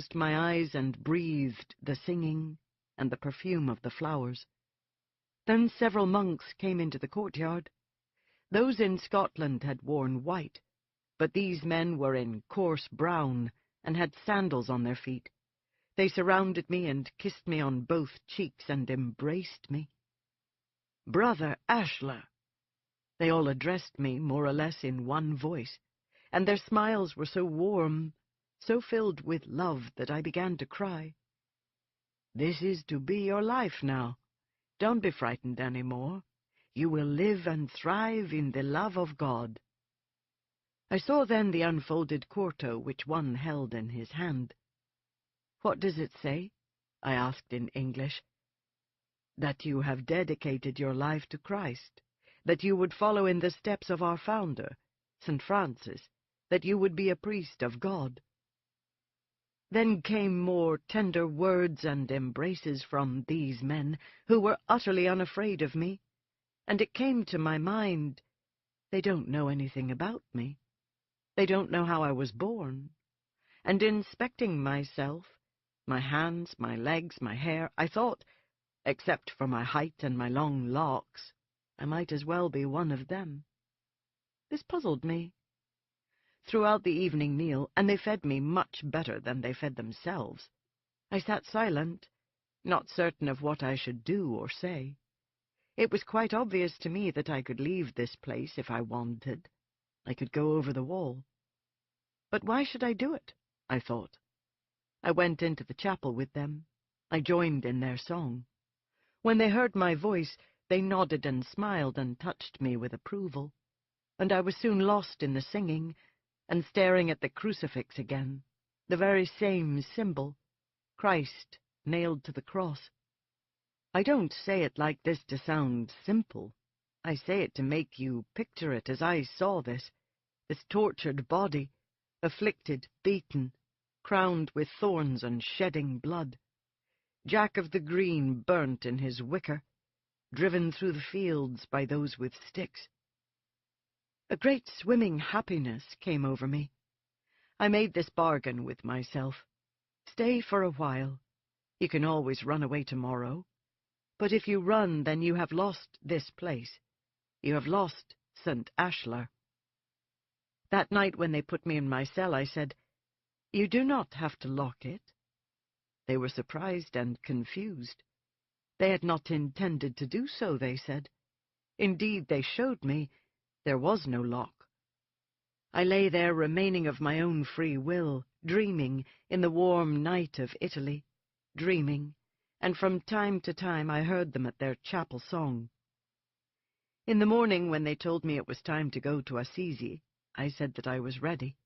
closed my eyes and breathed the singing and the perfume of the flowers. Then several monks came into the courtyard. Those in Scotland had worn white, but these men were in coarse brown and had sandals on their feet. They surrounded me and kissed me on both cheeks and embraced me. "Brother Ashler!" They all addressed me more or less in one voice, and their smiles were so warm, so filled with love, that I began to cry. "This is to be your life now. Don't be frightened any more. You will live and thrive in the love of God." I saw then the unfolded quarto which one held in his hand. "What does it say?" I asked in English. "That you have dedicated your life to Christ, that you would follow in the steps of our founder, St. Francis, that you would be a priest of God." Then came more tender words and embraces from these men, who were utterly unafraid of me, and it came to my mind, they don't know anything about me. They don't know how I was born. And inspecting myself, my hands, my legs, my hair, I thought, except for my height and my long locks, I might as well be one of them. This puzzled me. Throughout the evening meal, and they fed me much better than they fed themselves, I sat silent, not certain of what I should do or say. It was quite obvious to me that I could leave this place if I wanted. I could go over the wall. But why should I do it? I thought. I went into the chapel with them. I joined in their song. When they heard my voice, they nodded and smiled and touched me with approval, and I was soon lost in the singing and staring at the crucifix again, the very same symbol, Christ nailed to the cross. I don't say it like this to sound simple. I say it to make you picture it as I saw this tortured body, afflicted, beaten, crowned with thorns and shedding blood. Jack of the Green burnt in his wicker, driven through the fields by those with sticks. A great swimming happiness came over me. I made this bargain with myself. Stay for a while. You can always run away tomorrow. But if you run, then you have lost this place. You have lost St. Ashler. That night when they put me in my cell, I said, "You do not have to lock it." They were surprised and confused. They had not intended to do so, they said. Indeed, they showed me there was no lock. I lay there remaining of my own free will, dreaming in the warm night of Italy, dreaming, and from time to time I heard them at their chapel song. In the morning, when they told me it was time to go to Assisi, I said that I was ready.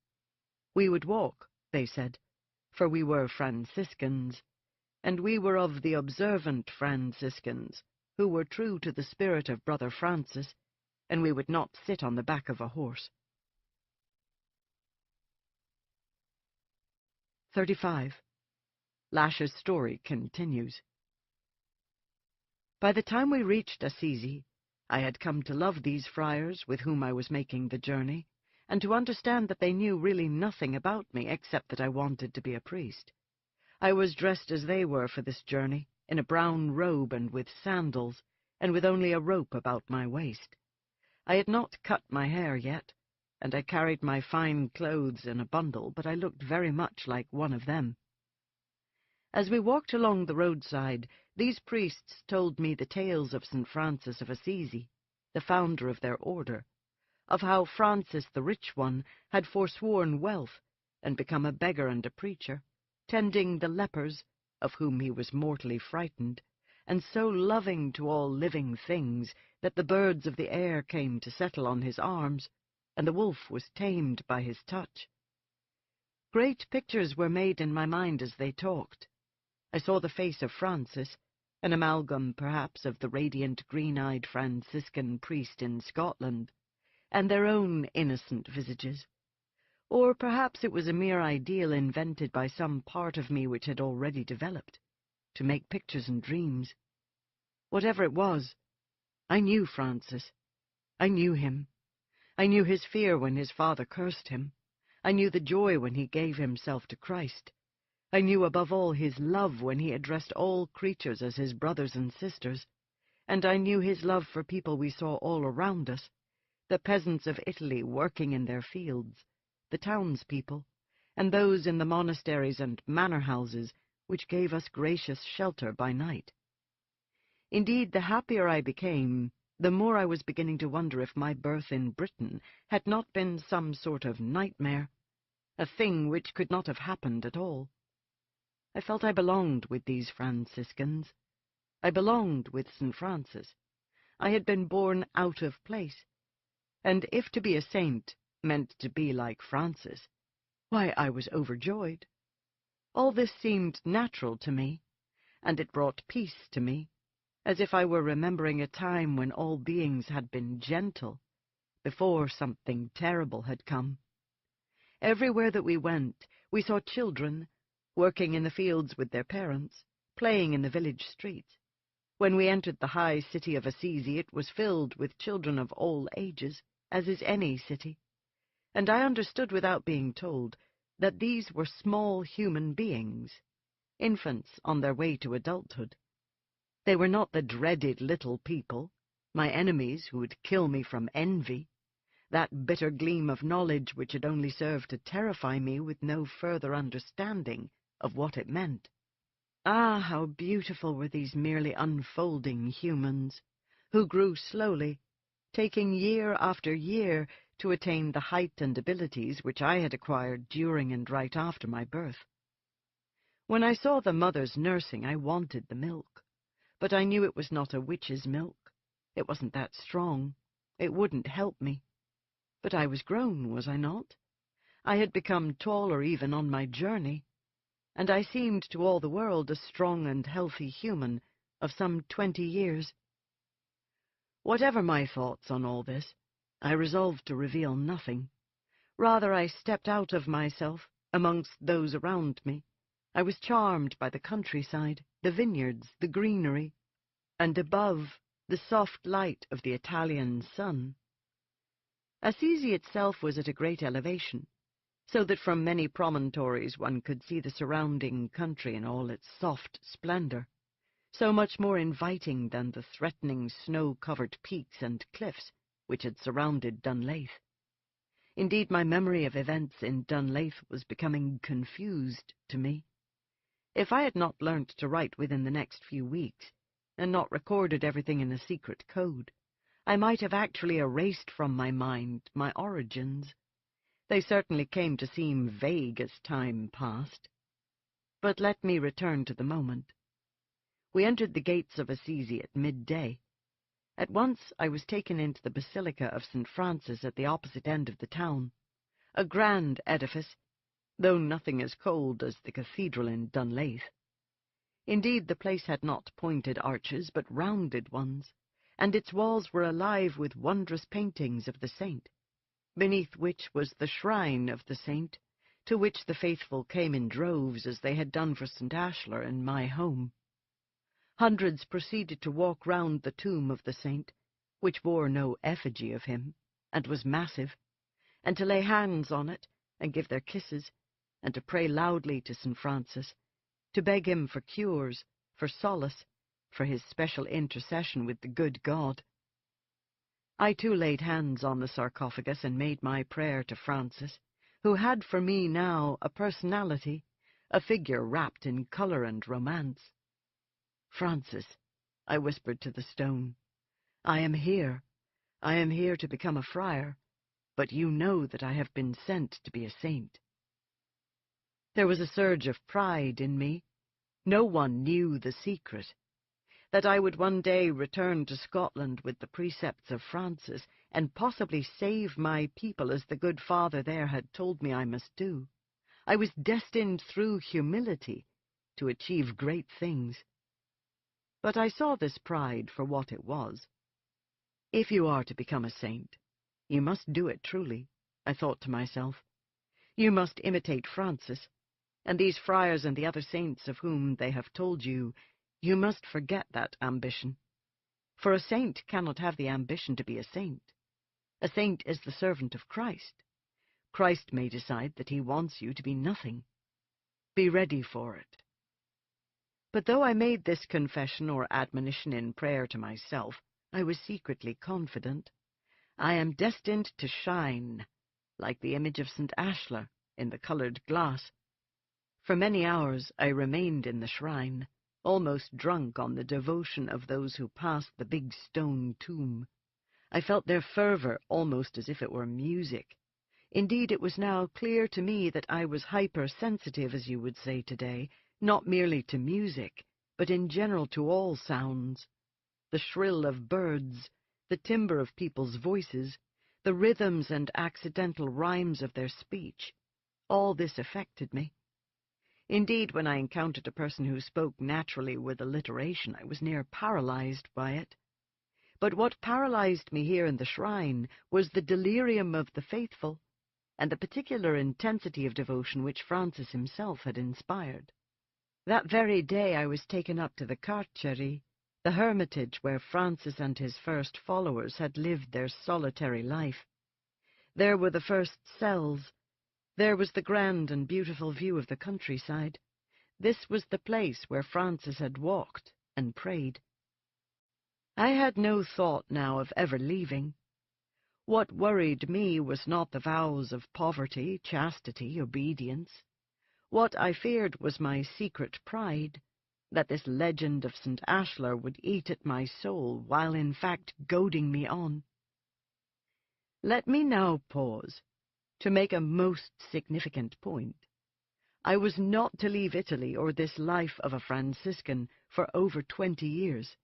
We would walk, they said, for we were Franciscans, and we were of the observant Franciscans, who were true to the spirit of Brother Francis, and we would not sit on the back of a horse. 35. Lasher's story continues. By the time we reached Assisi, I had come to love these friars with whom I was making the journey, and to understand that they knew really nothing about me except that I wanted to be a priest. I was dressed as they were for this journey, in a brown robe and with sandals, and with only a rope about my waist. I had not cut my hair yet, and I carried my fine clothes in a bundle, but I looked very much like one of them. As we walked along the roadside, these priests told me the tales of St. Francis of Assisi, the founder of their order, of how Francis the rich one had forsworn wealth and become a beggar and a preacher, tending the lepers, of whom he was mortally frightened, and so loving to all living things that the birds of the air came to settle on his arms, and the wolf was tamed by his touch. Great pictures were made in my mind as they talked. I saw the face of Francis, an amalgam perhaps of the radiant green-eyed Franciscan priest in Scotland, and their own innocent visages. Or perhaps it was a mere ideal invented by some part of me which had already developed, to make pictures and dreams. Whatever it was, I knew Francis. I knew him. I knew his fear when his father cursed him. I knew the joy when he gave himself to Christ. I knew above all his love when he addressed all creatures as his brothers and sisters, and I knew his love for people we saw all around us, the peasants of Italy working in their fields, the townspeople, and those in the monasteries and manor-houses which gave us gracious shelter by night. Indeed, the happier I became, the more I was beginning to wonder if my birth in Britain had not been some sort of nightmare, a thing which could not have happened at all. I felt I belonged with these Franciscans. I belonged with St. Francis. I had been born out of place, and if to be a saint meant to be like Francis, why, I was overjoyed. All this seemed natural to me, and it brought peace to me, as if I were remembering a time when all beings had been gentle, before something terrible had come. Everywhere that we went, we saw children, working in the fields with their parents, playing in the village streets. When we entered the high city of Assisi, it was filled with children of all ages, as is any city, and I understood without being told that these were small human beings, infants on their way to adulthood. They were not the dreaded little people, my enemies who would kill me from envy, that bitter gleam of knowledge which had only served to terrify me with no further understanding of what it meant. Ah, how beautiful were these merely unfolding humans, who grew slowly, taking year after year to attain the height and abilities which I had acquired during and right after my birth. When I saw the mothers nursing, I wanted the milk, but I knew it was not a witch's milk. It wasn't that strong. It wouldn't help me. But I was grown, was I not? I had become taller even on my journey, and I seemed to all the world a strong and healthy human of some 20 years. Whatever my thoughts on all this, I resolved to reveal nothing. Rather, I stepped out of myself amongst those around me. I was charmed by the countryside, the vineyards, the greenery, and above, the soft light of the Italian sun. Assisi itself was at a great elevation, so that from many promontories one could see the surrounding country in all its soft splendor, so much more inviting than the threatening snow-covered peaks and cliffs which had surrounded Dunleith. Indeed, my memory of events in Dunleith was becoming confused to me. If I had not learnt to write within the next few weeks, and not recorded everything in a secret code, I might have actually erased from my mind my origins. They certainly came to seem vague as time passed. But let me return to the moment. We entered the gates of Assisi at midday. At once I was taken into the Basilica of St. Francis at the opposite end of the town, a grand edifice, though nothing as cold as the cathedral in Dunleith. Indeed, the place had not pointed arches, but rounded ones, and its walls were alive with wondrous paintings of the saint, beneath which was the shrine of the saint, to which the faithful came in droves as they had done for St. Ashlar in my home. Hundreds proceeded to walk round the tomb of the saint, which bore no effigy of him, and was massive, and to lay hands on it, and give their kisses, and to pray loudly to St. Francis, to beg him for cures, for solace, for his special intercession with the good God. I too laid hands on the sarcophagus and made my prayer to Francis, who had for me now a personality, a figure wrapped in color and romance. "Francis," I whispered to the stone, "I am here. I am here to become a friar, but you know that I have been sent to be a saint." There was a surge of pride in me. No one knew the secret, that I would one day return to Scotland with the precepts of Francis, and possibly save my people as the good father there had told me I must do. I was destined through humility to achieve great things. But I saw this pride for what it was. If you are to become a saint, you must do it truly, I thought to myself. You must imitate Francis, and these friars and the other saints of whom they have told you, you must forget that ambition. For a saint cannot have the ambition to be a saint. A saint is the servant of Christ. Christ may decide that he wants you to be nothing. Be ready for it. But though I made this confession or admonition in prayer to myself, I was secretly confident. I am destined to shine, like the image of St. Ashlar in the colored glass. For many hours I remained in the shrine, almost drunk on the devotion of those who passed the big stone tomb. I felt their fervor almost as if it were music. Indeed, it was now clear to me that I was hypersensitive, as you would say today, not merely to music, but in general to all sounds. The shrill of birds, the timbre of people's voices, the rhythms and accidental rhymes of their speech, all this affected me. Indeed, when I encountered a person who spoke naturally with alliteration, I was near paralyzed by it. But what paralyzed me here in the shrine was the delirium of the faithful, and the particular intensity of devotion which Francis himself had inspired. That very day I was taken up to the Carceri, the hermitage where Francis and his first followers had lived their solitary life. There were the first cells. There was the grand and beautiful view of the countryside. This was the place where Francis had walked and prayed. I had no thought now of ever leaving. What worried me was not the vows of poverty, chastity, obedience. What I feared was my secret pride, that this legend of St. Ashlar would eat at my soul, while in fact goading me on. Let me now pause to make a most significant point. I was not to leave Italy or this life of a Franciscan for over 20 years.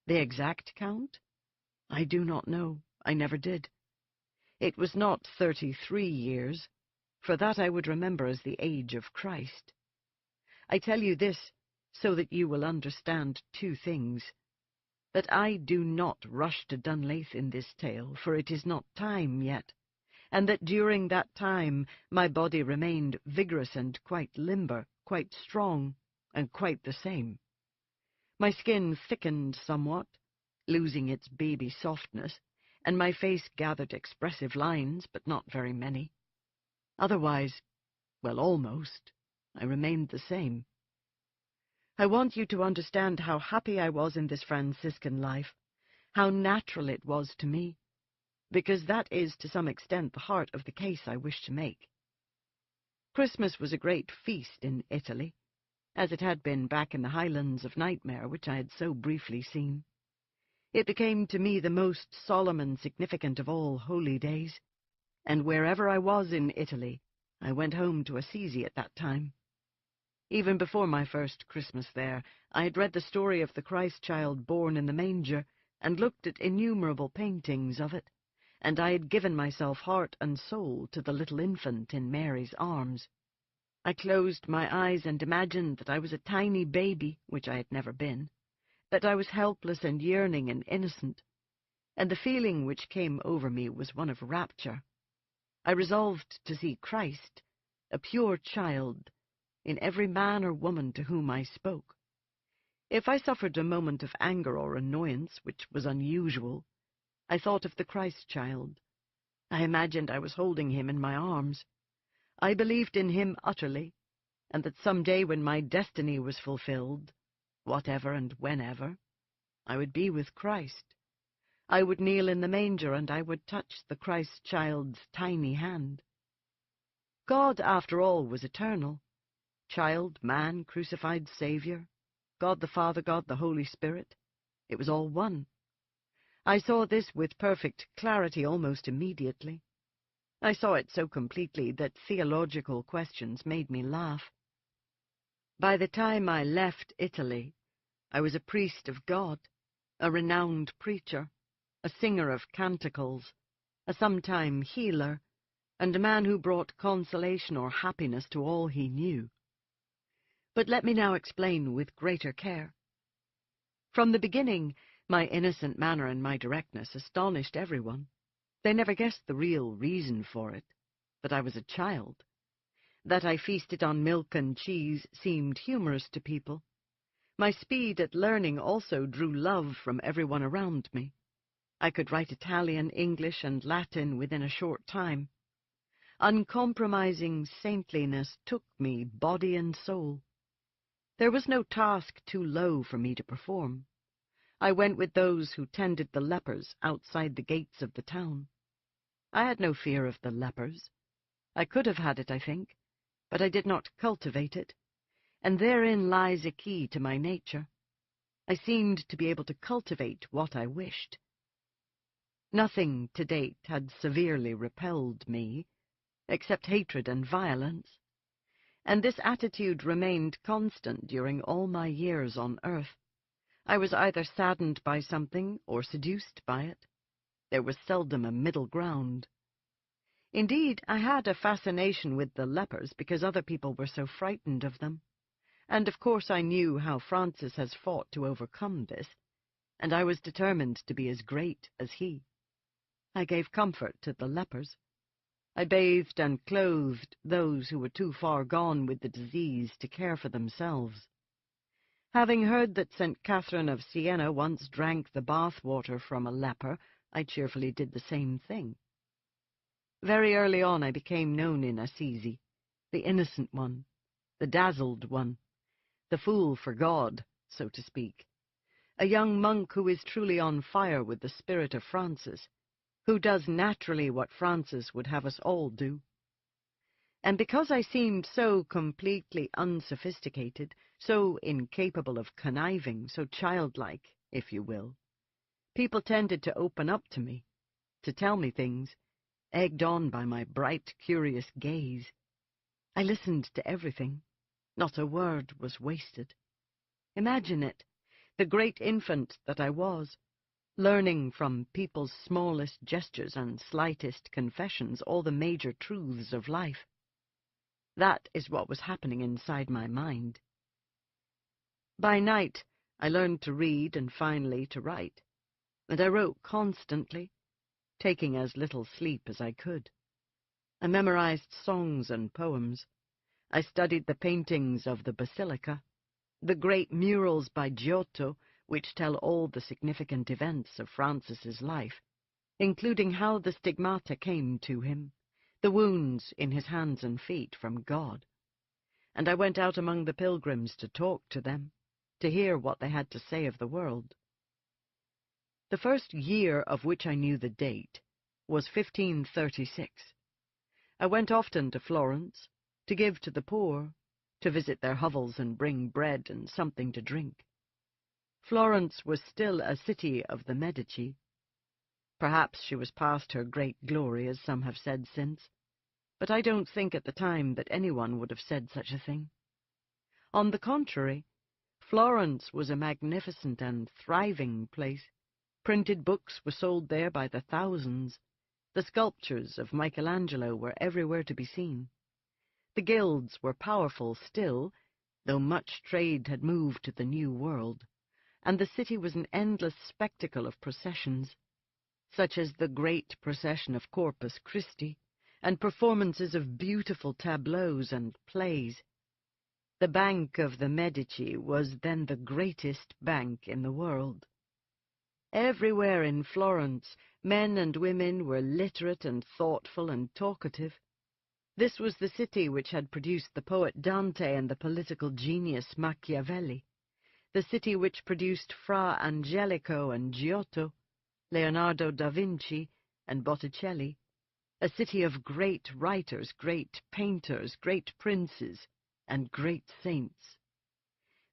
The exact count? I do not know. I never did. It was not 33 years, for that I would remember as the age of Christ. I tell you this so that you will understand two things: that I do not rush to Dunlaith in this tale, for it is not time yet, and that during that time my body remained vigorous and quite limber, quite strong, and quite the same. My skin thickened somewhat, losing its baby softness, and my face gathered expressive lines, but not very many. Otherwise, well, almost, I remained the same. I want you to understand how happy I was in this Franciscan life, how natural it was to me, because that is to some extent the heart of the case I wish to make. Christmas was a great feast in Italy, as it had been back in the highlands of Nightmare, which I had so briefly seen. It became to me the most solemn and significant of all holy days, and wherever I was in Italy, I went home to Assisi at that time. Even before my first Christmas there, I had read the story of the Christ child born in the manger, and looked at innumerable paintings of it, and I had given myself heart and soul to the little infant in Mary's arms. I closed my eyes and imagined that I was a tiny baby, which I had never been, that I was helpless and yearning and innocent, and the feeling which came over me was one of rapture. I resolved to see Christ, a pure child, in every man or woman to whom I spoke. If I suffered a moment of anger or annoyance, which was unusual, I thought of the Christ child. I imagined I was holding him in my arms. I believed in him utterly, and that some day when my destiny was fulfilled, whatever and whenever, I would be with Christ. I would kneel in the manger, and I would touch the Christ child's tiny hand. God, after all, was eternal. Child, man, crucified Savior, God the Father, God the Holy Spirit, it was all one. I saw this with perfect clarity almost immediately. I saw it so completely that theological questions made me laugh. By the time I left Italy, I was a priest of God, a renowned preacher, a singer of canticles, a sometime healer, and a man who brought consolation or happiness to all he knew. But let me now explain with greater care. From the beginning, my innocent manner and my directness astonished everyone. They never guessed the real reason for it, that I was a child. That I feasted on milk and cheese seemed humorous to people. My speed at learning also drew love from everyone around me. I could write Italian, English, and Latin within a short time. Uncompromising saintliness took me body and soul. There was no task too low for me to perform. I went with those who tended the lepers outside the gates of the town. I had no fear of the lepers. I could have had it, I think, but I did not cultivate it, and therein lies a key to my nature. I seemed to be able to cultivate what I wished. Nothing to date had severely repelled me, except hatred and violence, and this attitude remained constant during all my years on earth. I was either saddened by something or seduced by it. There was seldom a middle ground. Indeed, I had a fascination with the lepers because other people were so frightened of them, and of course I knew how Francis has fought to overcome this, and I was determined to be as great as he. I gave comfort to the lepers. I bathed and clothed those who were too far gone with the disease to care for themselves. Having heard that St. Catherine of Siena once drank the bath-water from a leper, I cheerfully did the same thing. Very early on I became known in Assisi, the innocent one, the dazzled one, the fool for God, so to speak, a young monk who is truly on fire with the spirit of Francis, who does naturally what Francis would have us all do. And because I seemed so completely unsophisticated, so incapable of conniving, so childlike, if you will, people tended to open up to me, to tell me things, egged on by my bright, curious gaze. I listened to everything. Not a word was wasted. Imagine it, the great infant that I was, learning from people's smallest gestures and slightest confessions all the major truths of life. That is what was happening inside my mind. By night, I learned to read and finally to write, and I wrote constantly, taking as little sleep as I could. I memorized songs and poems. I studied the paintings of the Basilica, the great murals by Giotto, which tell all the significant events of Francis's life, including how the stigmata came to him, the wounds in his hands and feet from God. And I went out among the pilgrims to talk to them, to hear what they had to say of the world. The first year of which I knew the date was 1536. I went often to Florence, to give to the poor, to visit their hovels and bring bread and something to drink. Florence was still a city of the Medici. Perhaps she was past her great glory, as some have said since, but I don't think at the time that anyone would have said such a thing. On the contrary, Florence was a magnificent and thriving place. Printed books were sold there by the thousands. The sculptures of Michelangelo were everywhere to be seen. The guilds were powerful still, though much trade had moved to the New World, and the city was an endless spectacle of processions, such as the great procession of Corpus Christi, and performances of beautiful tableaux and plays. The Bank of the Medici was then the greatest bank in the world. Everywhere in Florence, men and women were literate and thoughtful and talkative. This was the city which had produced the poet Dante and the political genius Machiavelli, the city which produced Fra Angelico and Giotto, Leonardo da Vinci and Botticelli, a city of great writers, great painters, great princes, and great saints.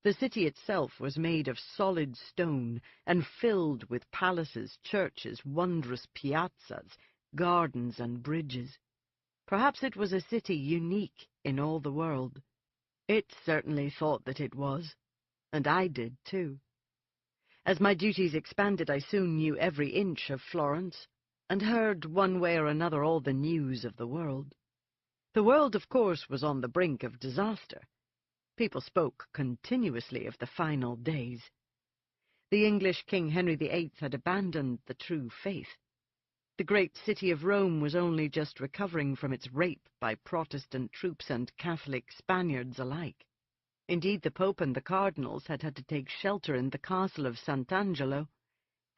The city itself was made of solid stone and filled with palaces, churches, wondrous piazzas, gardens, and bridges. Perhaps it was a city unique in all the world. It certainly thought that it was, and I did too. As my duties expanded, I soon knew every inch of Florence, and heard one way or another all the news of the world. The world, of course, was on the brink of disaster. People spoke continuously of the final days. The English King Henry VIII had abandoned the true faith. The great city of Rome was only just recovering from its rape by Protestant troops and Catholic Spaniards alike. Indeed, the Pope and the cardinals had had to take shelter in the castle of Sant'Angelo,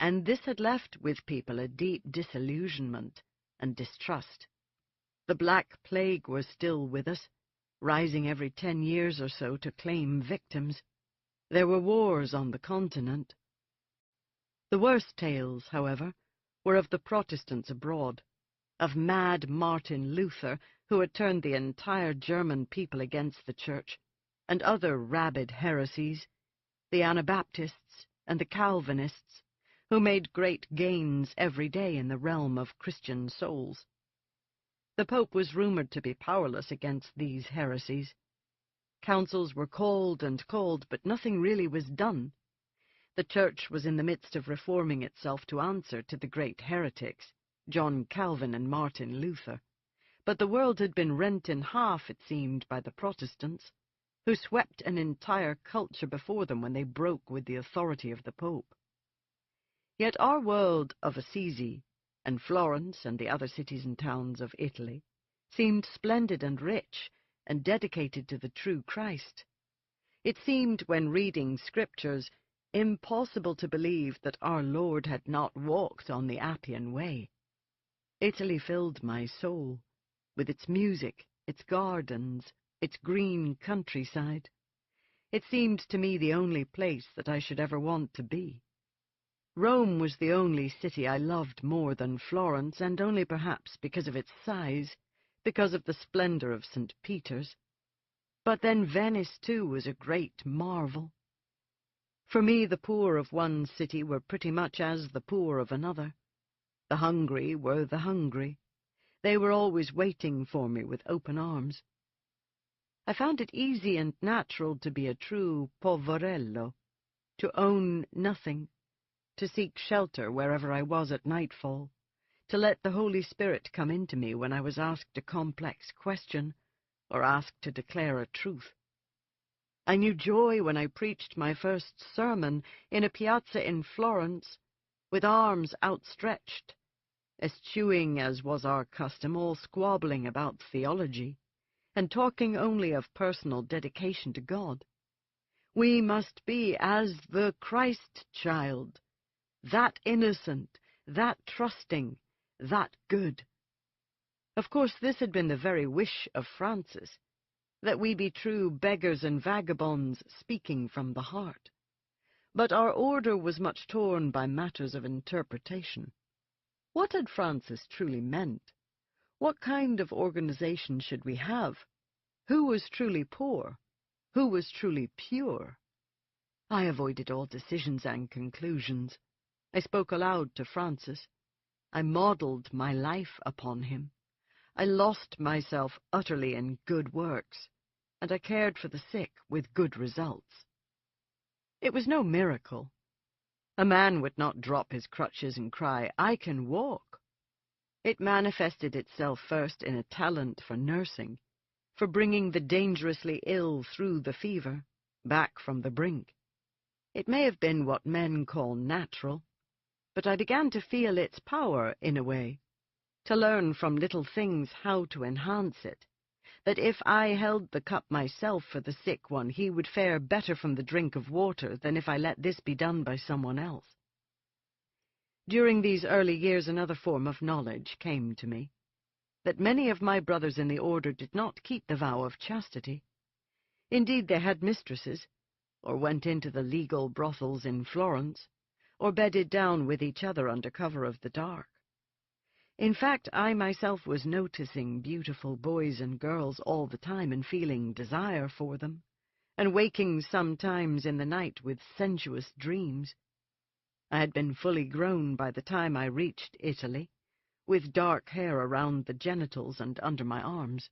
and this had left with people a deep disillusionment and distrust. The Black Plague was still with us, rising every 10 years or so to claim victims. There were wars on the continent. The worst tales, however, were of the Protestants abroad, of mad Martin Luther, who had turned the entire German people against the Church, and other rabid heresies, the Anabaptists and the Calvinists, who made great gains every day in the realm of Christian souls. The Pope was rumored to be powerless against these heresies. Councils were called and called, but nothing really was done. The Church was in the midst of reforming itself to answer to the great heretics, John Calvin and Martin Luther. But the world had been rent in half, it seemed, by the Protestants, who swept an entire culture before them when they broke with the authority of the Pope. Yet our world of Assisi, and Florence and the other cities and towns of Italy, seemed splendid and rich, and dedicated to the true Christ. It seemed, when reading scriptures, impossible to believe that our Lord had not walked on the Appian Way. Italy filled my soul, with its music, its gardens, its green countryside. It seemed to me the only place that I should ever want to be. Rome was the only city I loved more than Florence, and only perhaps because of its size, because of the splendor of St. Peter's. But then Venice, too, was a great marvel. For me, the poor of one city were pretty much as the poor of another. The hungry were the hungry. They were always waiting for me with open arms. I found it easy and natural to be a true poverello, to own nothing, to seek shelter wherever I was at nightfall, to let the Holy Spirit come into me when I was asked a complex question, or asked to declare a truth. I knew joy when I preached my first sermon in a piazza in Florence, with arms outstretched, eschewing, as was our custom, all squabbling about theology, and talking only of personal dedication to God. We must be as the Christ child, that innocent, that trusting, that good. Of course, this had been the very wish of Francis, that we be true beggars and vagabonds speaking from the heart. But our order was much torn by matters of interpretation. What had Francis truly meant? What kind of organization should we have? Who was truly poor? Who was truly pure? I avoided all decisions and conclusions. I spoke aloud to Francis. I modeled my life upon him. I lost myself utterly in good works, and I cared for the sick with good results. It was no miracle. A man would not drop his crutches and cry, "I can walk." It manifested itself first in a talent for nursing, for bringing the dangerously ill through the fever, back from the brink. It may have been what men call natural, but I began to feel its power in a way, to learn from little things how to enhance it, that if I held the cup myself for the sick one, he would fare better from the drink of water than if I let this be done by someone else. During these early years another form of knowledge came to me, that many of my brothers in the order did not keep the vow of chastity. Indeed, they had mistresses, or went into the legal brothels in Florence, or bedded down with each other under cover of the dark. In fact, I myself was noticing beautiful boys and girls all the time and feeling desire for them, and waking sometimes in the night with sensuous dreams. I had been fully grown by the time I reached Italy, with dark hair around the genitals and under my arms.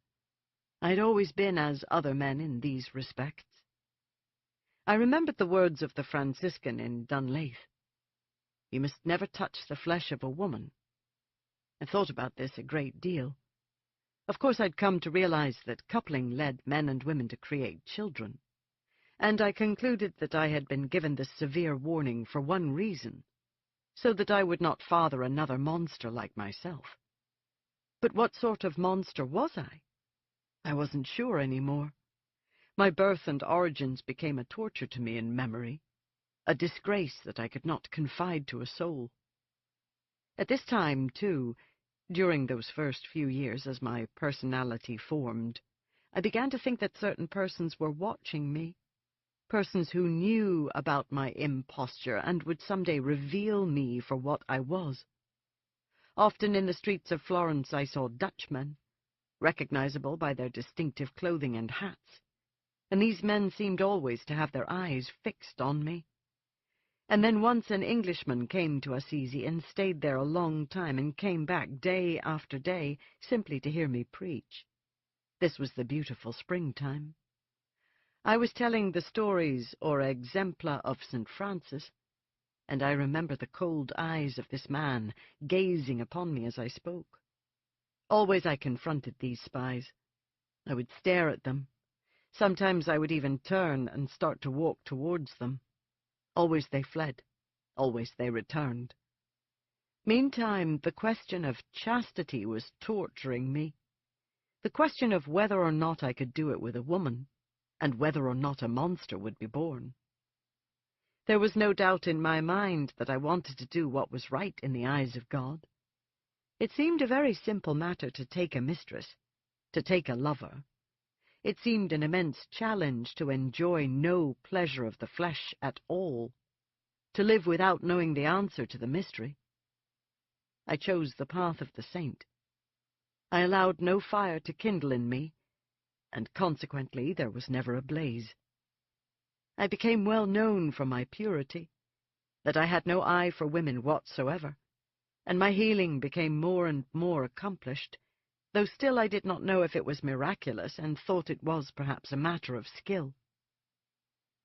I had always been as other men in these respects. I remembered the words of the Franciscan in Dunleith. You must never touch the flesh of a woman. I thought about this a great deal. Of course, I'd come to realize that coupling led men and women to create children, and I concluded that I had been given this severe warning for one reason, so that I would not father another monster like myself. But what sort of monster was I? I wasn't sure any more. My birth and origins became a torture to me in memory, a disgrace that I could not confide to a soul. At this time, too, During those first few years, as my personality formed, I began to think that certain persons were watching me, persons who knew about my imposture and would someday reveal me for what I was. Often in the streets of Florence I saw Dutchmen, recognizable by their distinctive clothing and hats, and these men seemed always to have their eyes fixed on me. And then once an Englishman came to Assisi and stayed there a long time and came back day after day simply to hear me preach. This was the beautiful springtime. I was telling the stories or exempla of St. Francis, and I remember the cold eyes of this man gazing upon me as I spoke. Always I confronted these spies. I would stare at them. Sometimes I would even turn and start to walk towards them. Always they fled. Always they returned. Meantime, the question of chastity was torturing me. The question of whether or not I could do it with a woman, and whether or not a monster would be born. There was no doubt in my mind that I wanted to do what was right in the eyes of God. It seemed a very simple matter to take a mistress, to take a lover. It seemed an immense challenge to enjoy no pleasure of the flesh at all, to live without knowing the answer to the mystery. I chose the path of the saint. I allowed no fire to kindle in me, and consequently there was never a blaze. I became well known for my purity, that I had no eye for women whatsoever, and my healing became more and more accomplished, though still I did not know if it was miraculous, and thought it was perhaps a matter of skill.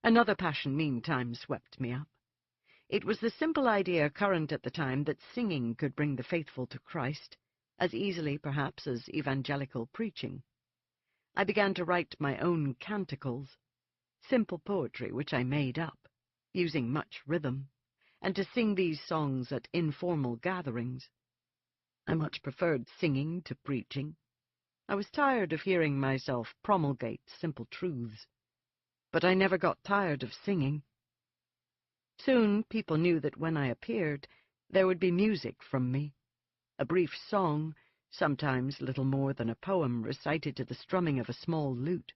Another passion meantime swept me up. It was the simple idea current at the time that singing could bring the faithful to Christ, as easily perhaps as evangelical preaching. I began to write my own canticles, simple poetry which I made up, using much rhythm, and to sing these songs at informal gatherings. I much preferred singing to preaching. I was tired of hearing myself promulgate simple truths, but I never got tired of singing. Soon people knew that when I appeared, there would be music from me, a brief song, sometimes little more than a poem recited to the strumming of a small lute.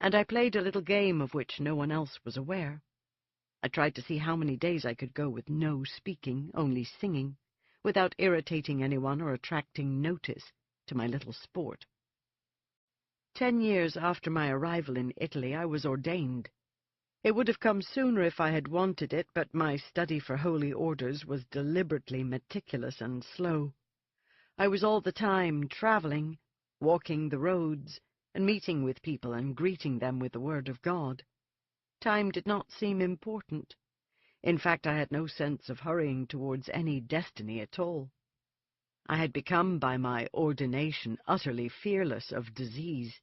And I played a little game of which no one else was aware. I tried to see how many days I could go with no speaking, only singing, without irritating anyone or attracting notice to my little sport. 10 years after my arrival in Italy, I was ordained. It would have come sooner if I had wanted it, but my study for holy orders was deliberately meticulous and slow. I was all the time traveling, walking the roads, and meeting with people and greeting them with the word of God. Time did not seem important. In fact, I had no sense of hurrying towards any destiny at all. I had become, by my ordination, utterly fearless of disease.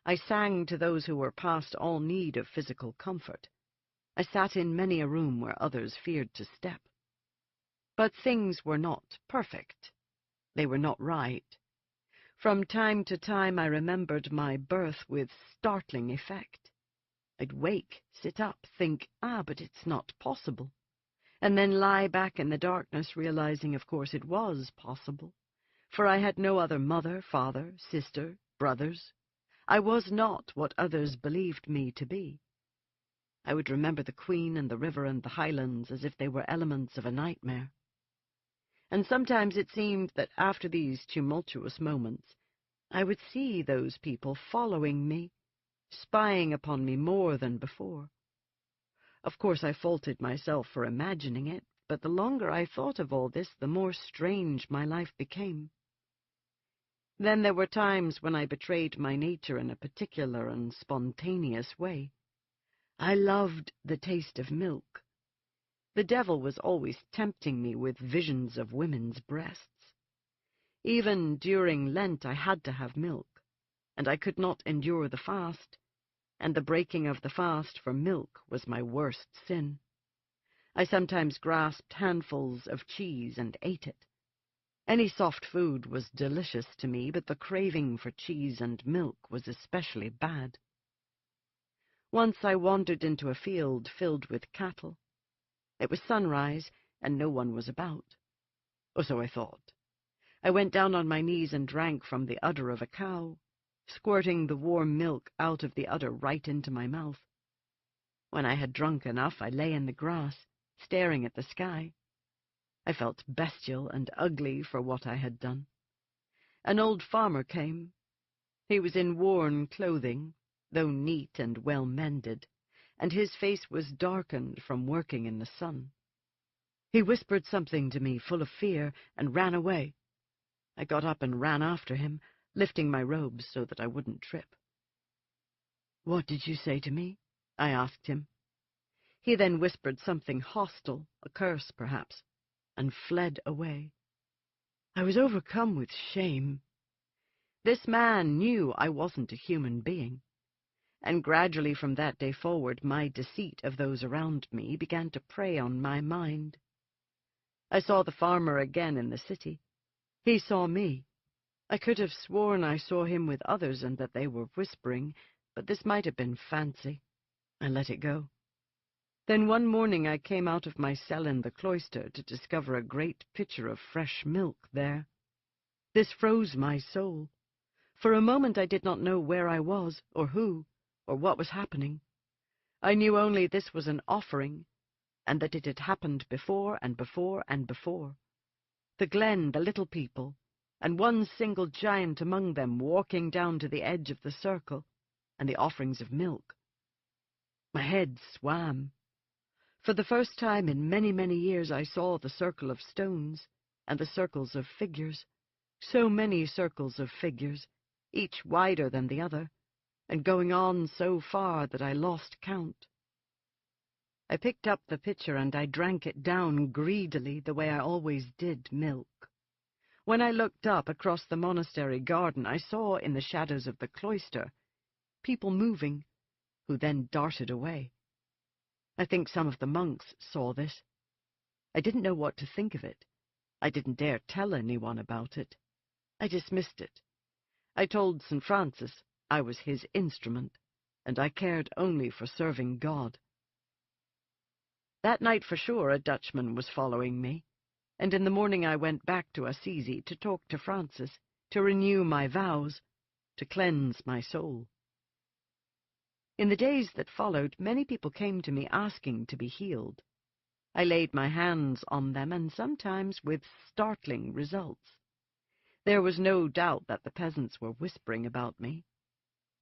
I sang to those who were past all need of physical comfort. I sat in many a room where others feared to step. But things were not perfect. They were not right. From time to time I remembered my birth with startling effect. I'd wake, sit up, think, but it's not possible, and then lie back in the darkness, realizing, of course, it was possible, for I had no other mother, father, sister, brothers. I was not what others believed me to be. I would remember the Queen and the river and the highlands as if they were elements of a nightmare. And sometimes it seemed that after these tumultuous moments, I would see those people following me, spying upon me more than before. Of course, I faulted myself for imagining it, but the longer I thought of all this, the more strange my life became. Then there were times when I betrayed my nature in a particular and spontaneous way. I loved the taste of milk. The devil was always tempting me with visions of women's breasts. Even during Lent I had to have milk, and I could not endure the fast, and the breaking of the fast for milk was my worst sin. I sometimes grasped handfuls of cheese and ate it. Any soft food was delicious to me, but the craving for cheese and milk was especially bad. Once I wandered into a field filled with cattle. It was sunrise, and no one was about. Or so I thought. I went down on my knees and drank from the udder of a cow, squirting the warm milk out of the udder right into my mouth. When I had drunk enough, I lay in the grass, staring at the sky. I felt bestial and ugly for what I had done. An old farmer came. He was in worn clothing, though neat and well mended, and his face was darkened from working in the sun. He whispered something to me, full of fear, and ran away. I got up and ran after him, lifting my robes so that I wouldn't trip. "What did you say to me?" I asked him. He then whispered something hostile, a curse perhaps, and fled away. I was overcome with shame. This man knew I wasn't a human being, and gradually from that day forward my deceit of those around me began to prey on my mind. I saw the farmer again in the city. He saw me. I could have sworn I saw him with others and that they were whispering, but this might have been fancy. I let it go. Then one morning I came out of my cell in the cloister to discover a great pitcher of fresh milk there. This froze my soul. For a moment I did not know where I was, or who, or what was happening. I knew only this was an offering, and that it had happened before and before and before. The glen, the little people, and one single giant among them walking down to the edge of the circle, and the offerings of milk. My head swam. For the first time in many, many years I saw the circle of stones, and the circles of figures, so many circles of figures, each wider than the other, and going on so far that I lost count. I picked up the pitcher and I drank it down greedily, the way I always did milk. When I looked up across the monastery garden, I saw in the shadows of the cloister people moving, who then darted away. I think some of the monks saw this. I didn't know what to think of it. I didn't dare tell anyone about it. I dismissed it. I told St. Francis I was his instrument, and I cared only for serving God. That night for sure a Dutchman was following me, and in the morning I went back to Assisi to talk to Francis, to renew my vows, to cleanse my soul. In the days that followed, many people came to me asking to be healed. I laid my hands on them, and sometimes with startling results. There was no doubt that the peasants were whispering about me,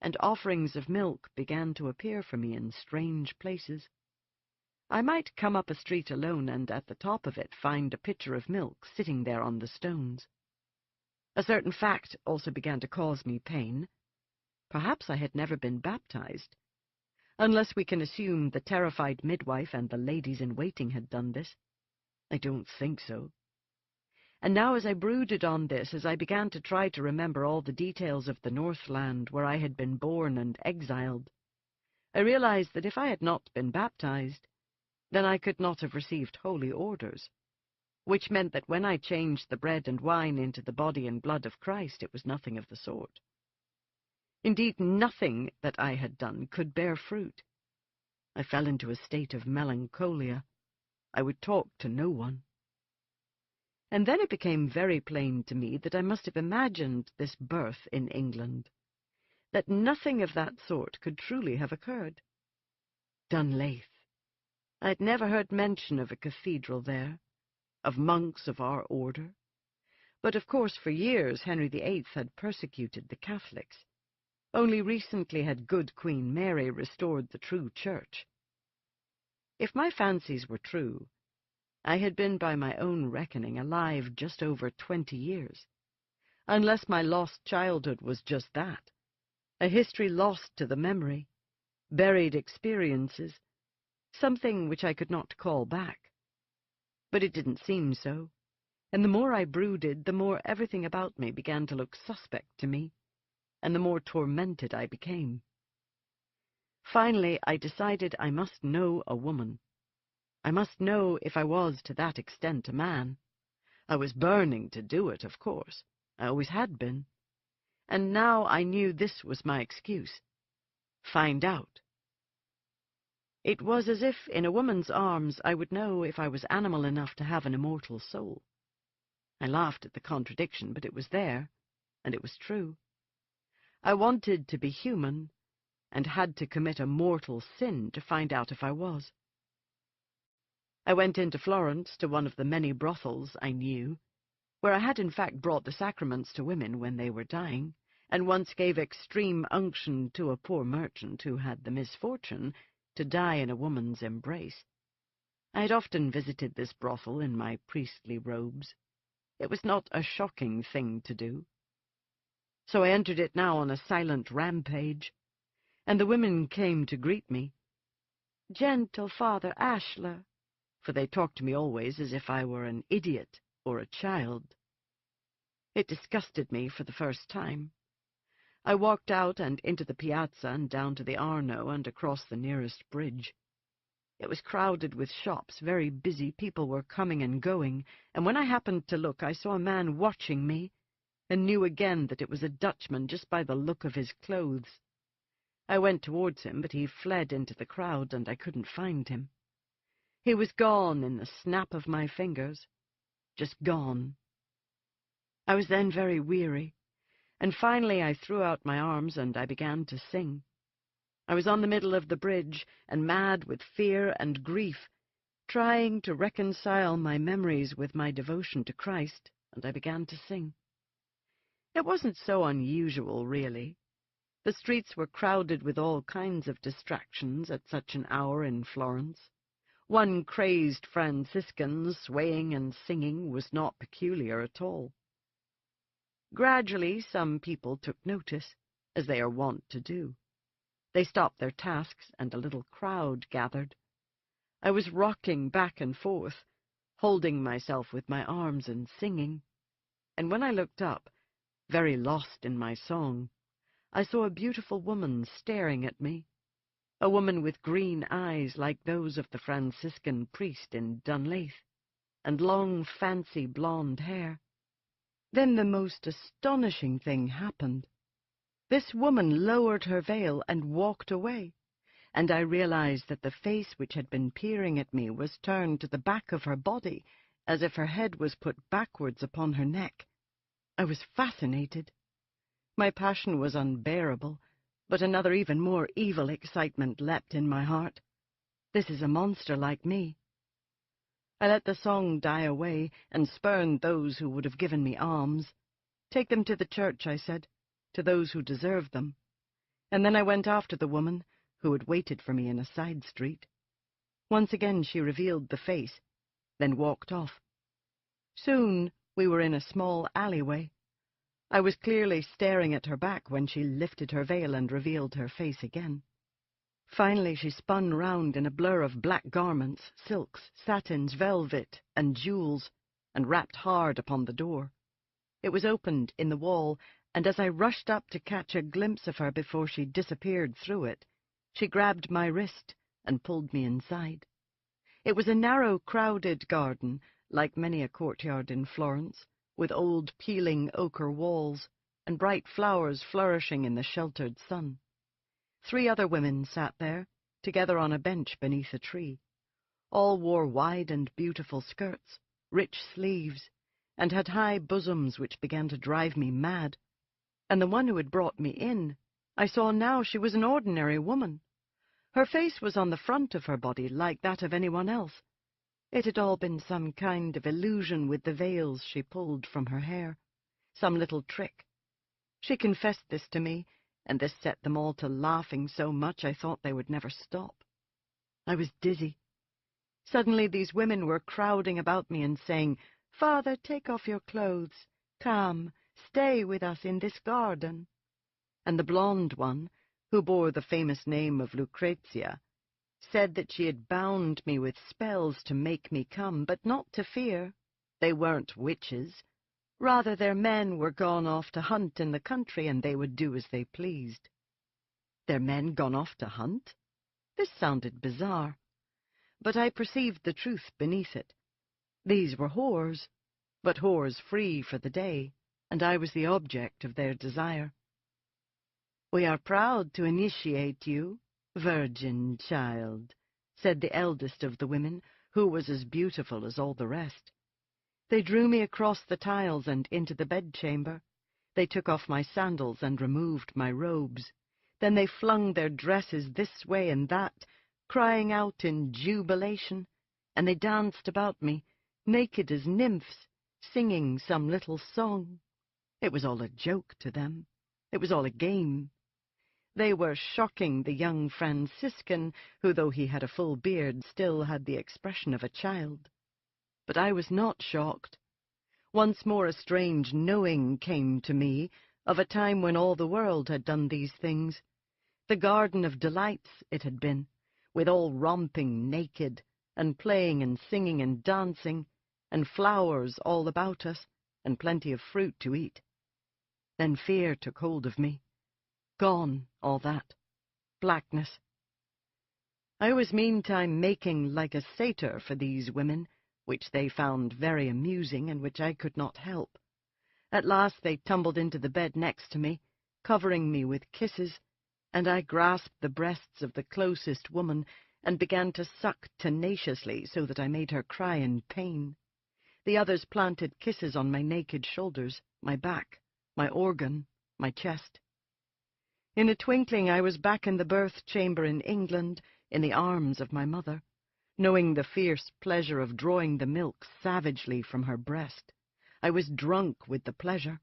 and offerings of milk began to appear for me in strange places. I might come up a street alone, and at the top of it find a pitcher of milk sitting there on the stones. A certain fact also began to cause me pain. Perhaps I had never been baptized, unless we can assume the terrified midwife and the ladies-in-waiting had done this. I don't think so. And now as I brooded on this, as I began to try to remember all the details of the Northland where I had been born and exiled, I realized that if I had not been baptized, then I could not have received holy orders, which meant that when I changed the bread and wine into the body and blood of Christ, it was nothing of the sort. Indeed, nothing that I had done could bear fruit. I fell into a state of melancholia. I would talk to no one. And then it became very plain to me that I must have imagined this birth in England, that nothing of that sort could truly have occurred. Dunlaith. I had never heard mention of a cathedral there, of monks of our order, but of course for years Henry VIII had persecuted the Catholics. Only recently had good Queen Mary restored the true church. If my fancies were true, I had been by my own reckoning alive just over 20 years, unless my lost childhood was just that, a history lost to the memory, buried experiences, something which I could not call back. But it didn't seem so, and the more I brooded, the more everything about me began to look suspect to me, and the more tormented I became. Finally, I decided I must know a woman. I must know if I was to that extent a man. I was burning to do it, of course. I always had been. And now I knew this was my excuse. Find out. It was as if in a woman's arms I would know if I was animal enough to have an immortal soul. I laughed at the contradiction, but it was there, and it was true. I wanted to be human, and had to commit a mortal sin to find out if I was. I went into Florence to one of the many brothels I knew, where I had in fact brought the sacraments to women when they were dying, and once gave extreme unction to a poor merchant who had the misfortune to die in a woman's embrace. I had often visited this brothel in my priestly robes. It was not a shocking thing to do. So I entered it now on a silent rampage, and the women came to greet me. "Gentle Father Ashler," for they talked to me always as if I were an idiot or a child. It disgusted me for the first time. I walked out and into the piazza and down to the Arno and across the nearest bridge. It was crowded with shops, very busy, people were coming and going, and when I happened to look, I saw a man watching me, and knew again that it was a Dutchman just by the look of his clothes. I went towards him, but he fled into the crowd, and I couldn't find him. He was gone in the snap of my fingers, just gone. I was then very weary, and finally I threw out my arms and I began to sing. I was on the middle of the bridge, and mad with fear and grief, trying to reconcile my memories with my devotion to Christ, and I began to sing. It wasn't so unusual, really. The streets were crowded with all kinds of distractions at such an hour in Florence. One crazed Franciscan swaying and singing was not peculiar at all. Gradually some people took notice, as they are wont to do. They stopped their tasks, and a little crowd gathered. I was rocking back and forth, holding myself with my arms and singing, and when I looked up, very lost in my song, I saw a beautiful woman staring at me, a woman with green eyes like those of the Franciscan priest in Dunleith, and long, fancy blonde hair. Then the most astonishing thing happened. This woman lowered her veil and walked away, and I realized that the face which had been peering at me was turned to the back of her body, as if her head was put backwards upon her neck. I was fascinated. My passion was unbearable, but another even more evil excitement leapt in my heart. This is a monster like me. I let the song die away and spurned those who would have given me alms. "Take them to the church," I said, "to those who deserve them." And then I went after the woman, who had waited for me in a side street. Once again she revealed the face, then walked off. Soon we were in a small alleyway. I was clearly staring at her back when she lifted her veil and revealed her face again. Finally she spun round in a blur of black garments, silks, satins, velvet, and jewels, and rapped hard upon the door. It was opened in the wall, and as I rushed up to catch a glimpse of her before she disappeared through it, she grabbed my wrist and pulled me inside. It was a narrow, crowded garden, like many a courtyard in Florence, with old peeling ochre walls, and bright flowers flourishing in the sheltered sun. 3 other women sat there, together on a bench beneath a tree. All wore wide and beautiful skirts, rich sleeves, and had high bosoms which began to drive me mad. And the one who had brought me in, I saw now she was an ordinary woman. Her face was on the front of her body, like that of anyone else. It had all been some kind of illusion with the veils she pulled from her hair, some little trick. She confessed this to me, and this set them all to laughing so much I thought they would never stop. I was dizzy. Suddenly these women were crowding about me and saying, "Father, take off your clothes. Come, stay with us in this garden." And the blonde one, who bore the famous name of Lucrezia, said that she had bound me with spells to make me come, but not to fear. They weren't witches. Rather, their men were gone off to hunt in the country, and they would do as they pleased. Their men gone off to hunt? This sounded bizarre, but I perceived the truth beneath it. These were whores, but whores free for the day, and I was the object of their desire. "We are proud to initiate you, virgin child," said the eldest of the women, who was as beautiful as all the rest. They drew me across the tiles and into the bedchamber. They took off my sandals and removed my robes. Then they flung their dresses this way and that, crying out in jubilation, and they danced about me, naked as nymphs, singing some little song. It was all a joke to them. It was all a game. They were shocking the young Franciscan, who, though he had a full beard, still had the expression of a child. But I was not shocked. Once more a strange knowing came to me of a time when all the world had done these things. The garden of delights it had been, with all romping naked, and playing and singing and dancing, and flowers all about us, and plenty of fruit to eat. Then fear took hold of me. Gone, all that. Blackness. I was meantime making like a satyr for these women, which they found very amusing, and which I could not help. At last they tumbled into the bed next to me, covering me with kisses, and I grasped the breasts of the closest woman, and began to suck tenaciously so that I made her cry in pain. The others planted kisses on my naked shoulders, my back, my organ, my chest. In a twinkling I was back in the birth-chamber in England, in the arms of my mother, knowing the fierce pleasure of drawing the milk savagely from her breast. I was drunk with the pleasure,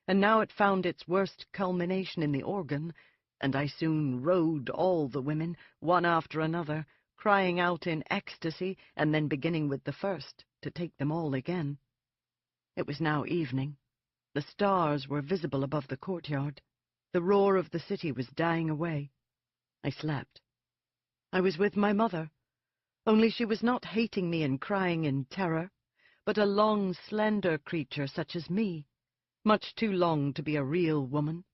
and now it found its worst culmination in the organ, and I soon rode all the women, one after another, crying out in ecstasy, and then beginning with the first, to take them all again. It was now evening. The stars were visible above the courtyard. The roar of the city was dying away. I slept. I was with my mother, only she was not hating me and crying in terror, but a long, slender creature such as me, much too long to be a real woman,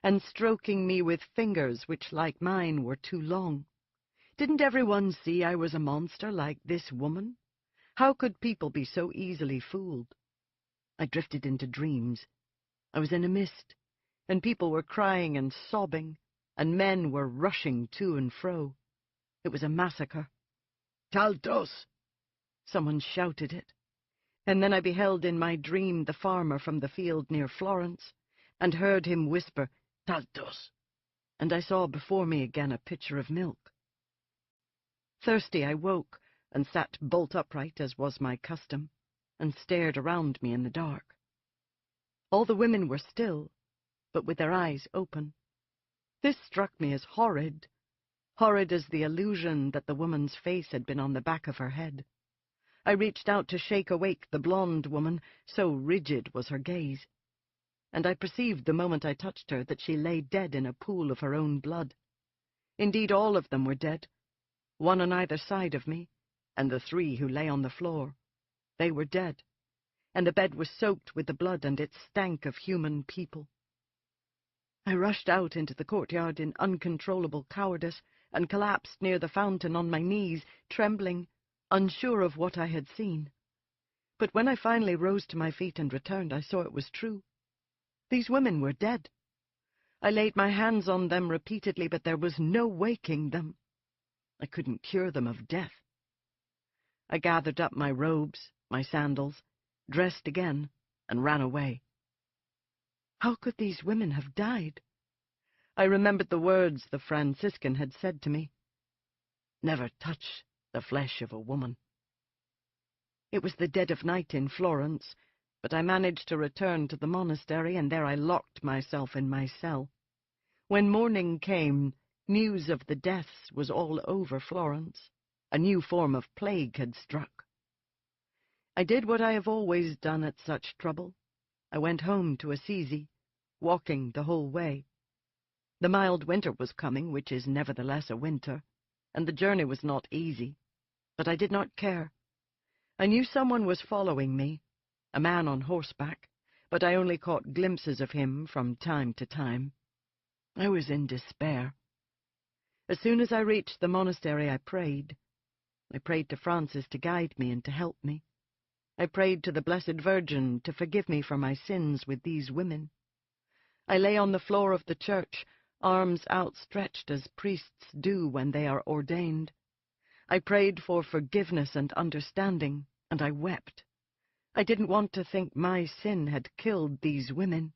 and stroking me with fingers which, like mine, were too long. Didn't everyone see I was a monster like this woman? How could people be so easily fooled? I drifted into dreams. I was in a mist, and people were crying and sobbing, and men were rushing to and fro. It was a massacre. "Taltos!" Someone shouted it. And then I beheld in my dream the farmer from the field near Florence, and heard him whisper, "Taltos!" and I saw before me again a pitcher of milk. Thirsty, I woke, and sat bolt upright, as was my custom, and stared around me in the dark. All the women were still, but with their eyes open. This struck me as horrid, horrid as the illusion that the woman's face had been on the back of her head. I reached out to shake awake the blonde woman, so rigid was her gaze, and I perceived the moment I touched her that she lay dead in a pool of her own blood. Indeed, all of them were dead, one on either side of me, and the three who lay on the floor. They were dead, and the bed was soaked with the blood, and it stank of human people. I rushed out into the courtyard in uncontrollable cowardice, and collapsed near the fountain on my knees, trembling, unsure of what I had seen. But when I finally rose to my feet and returned, I saw it was true. These women were dead. I laid my hands on them repeatedly, but there was no waking them. I couldn't cure them of death. I gathered up my robes, my sandals, dressed again, and ran away. How could these women have died? I remembered the words the Franciscan had said to me. Never touch the flesh of a woman. It was the dead of night in Florence, but I managed to return to the monastery, and there I locked myself in my cell. When morning came, news of the deaths was all over Florence. A new form of plague had struck. I did what I have always done at such trouble. I went home to Assisi, walking the whole way. The mild winter was coming, which is nevertheless a winter, and the journey was not easy, but I did not care. I knew someone was following me, a man on horseback, but I only caught glimpses of him from time to time. I was in despair. As soon as I reached the monastery, I prayed. I prayed to Francis to guide me and to help me. I prayed to the Blessed Virgin to forgive me for my sins with these women. I lay on the floor of the church, arms outstretched as priests do when they are ordained. I prayed for forgiveness and understanding, and I wept. I didn't want to think my sin had killed these women.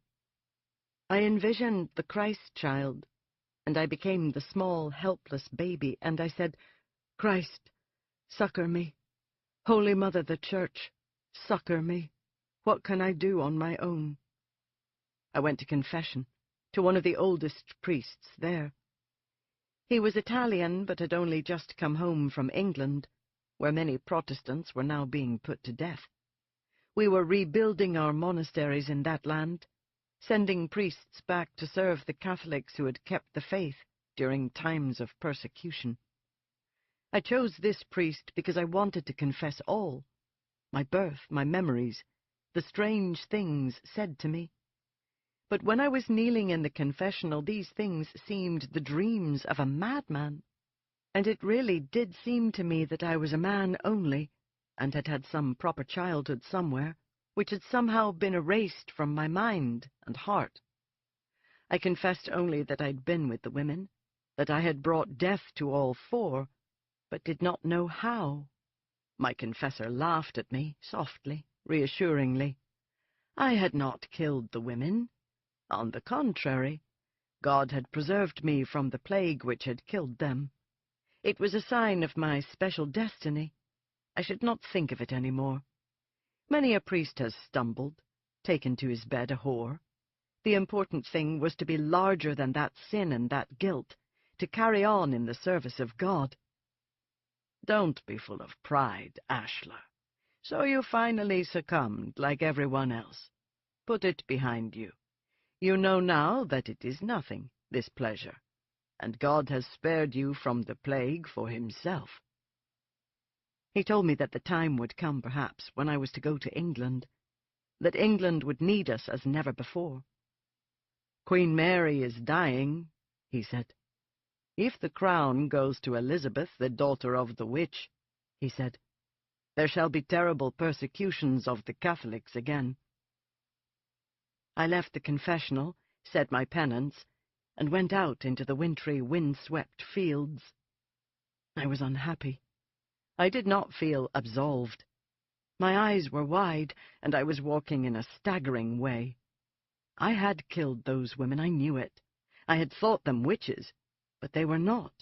I envisioned the Christ child, and I became the small, helpless baby, and I said, "Christ, succor me. Holy Mother, the Church, succor me. What can I do on my own?" I went to confession, to one of the oldest priests there. He was Italian, but had only just come home from England, where many Protestants were now being put to death. We were rebuilding our monasteries in that land, sending priests back to serve the Catholics who had kept the faith during times of persecution. I chose this priest because I wanted to confess all, my birth, my memories, the strange things said to me. But when I was kneeling in the confessional, these things seemed the dreams of a madman, and it really did seem to me that I was a man only, and had had some proper childhood somewhere, which had somehow been erased from my mind and heart. I confessed only that I'd been with the women, that I had brought death to all four, but did not know how. My confessor laughed at me, softly, reassuringly. I had not killed the women. On the contrary, God had preserved me from the plague which had killed them. It was a sign of my special destiny. I should not think of it any more. Many a priest has stumbled, taken to his bed a whore. The important thing was to be larger than that sin and that guilt, to carry on in the service of God. Don't be full of pride, Ashlar. So you finally succumbed like everyone else. Put it behind you. You know now that it is nothing, this pleasure, and God has spared you from the plague for himself. He told me that the time would come, perhaps, when I was to go to England, that England would need us as never before. Queen Mary is dying, he said. If the crown goes to Elizabeth, the daughter of the witch, he said, there shall be terrible persecutions of the Catholics again. I left the confessional, said my penance, and went out into the wintry, wind-swept fields. I was unhappy. I did not feel absolved. My eyes were wide, and I was walking in a staggering way. I had killed those women, I knew it. I had thought them witches, but they were not.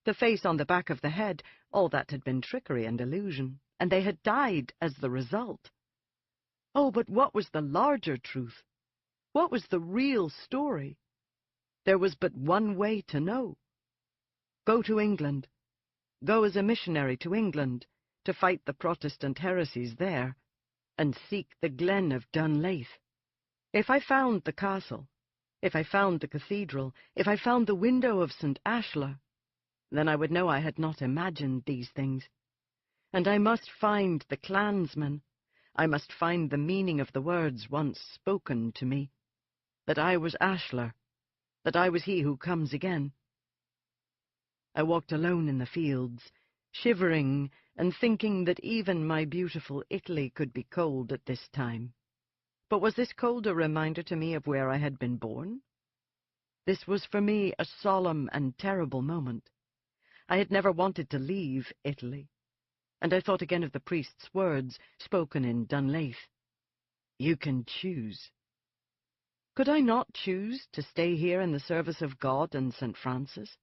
The face on the back of the head, all that had been trickery and illusion, and they had died as the result. Oh, but what was the larger truth? What was the real story? There was but one way to know. Go to England. Go as a missionary to England, to fight the Protestant heresies there, and seek the glen of Dunlaith. If I found the castle, if I found the cathedral, if I found the window of St. Ashlar, then I would know I had not imagined these things. And I must find the clansmen. I must find the meaning of the words once spoken to me, that I was Ashlar, that I was he who comes again. I walked alone in the fields, shivering and thinking that even my beautiful Italy could be cold at this time. But was this cold a reminder to me of where I had been born? This was for me a solemn and terrible moment. I had never wanted to leave Italy, and I thought again of the priest's words spoken in Dunlaith. You can choose. Could I not choose to stay here in the service of God and St. Francis?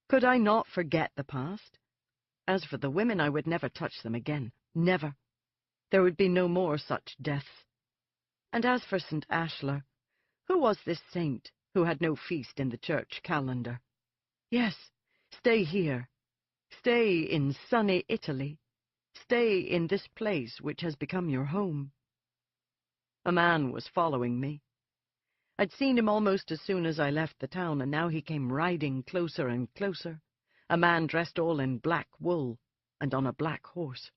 Could I not forget the past? As for the women, I would never touch them again. Never. There would be no more such deaths. And as for St. Ashlar, who was this saint who had no feast in the church calendar? Yes, stay here. Stay in sunny Italy. Stay in this place which has become your home. A man was following me. I'd seen him almost as soon as I left the town, and now he came riding closer and closer, a man dressed all in black wool, and on a black horse.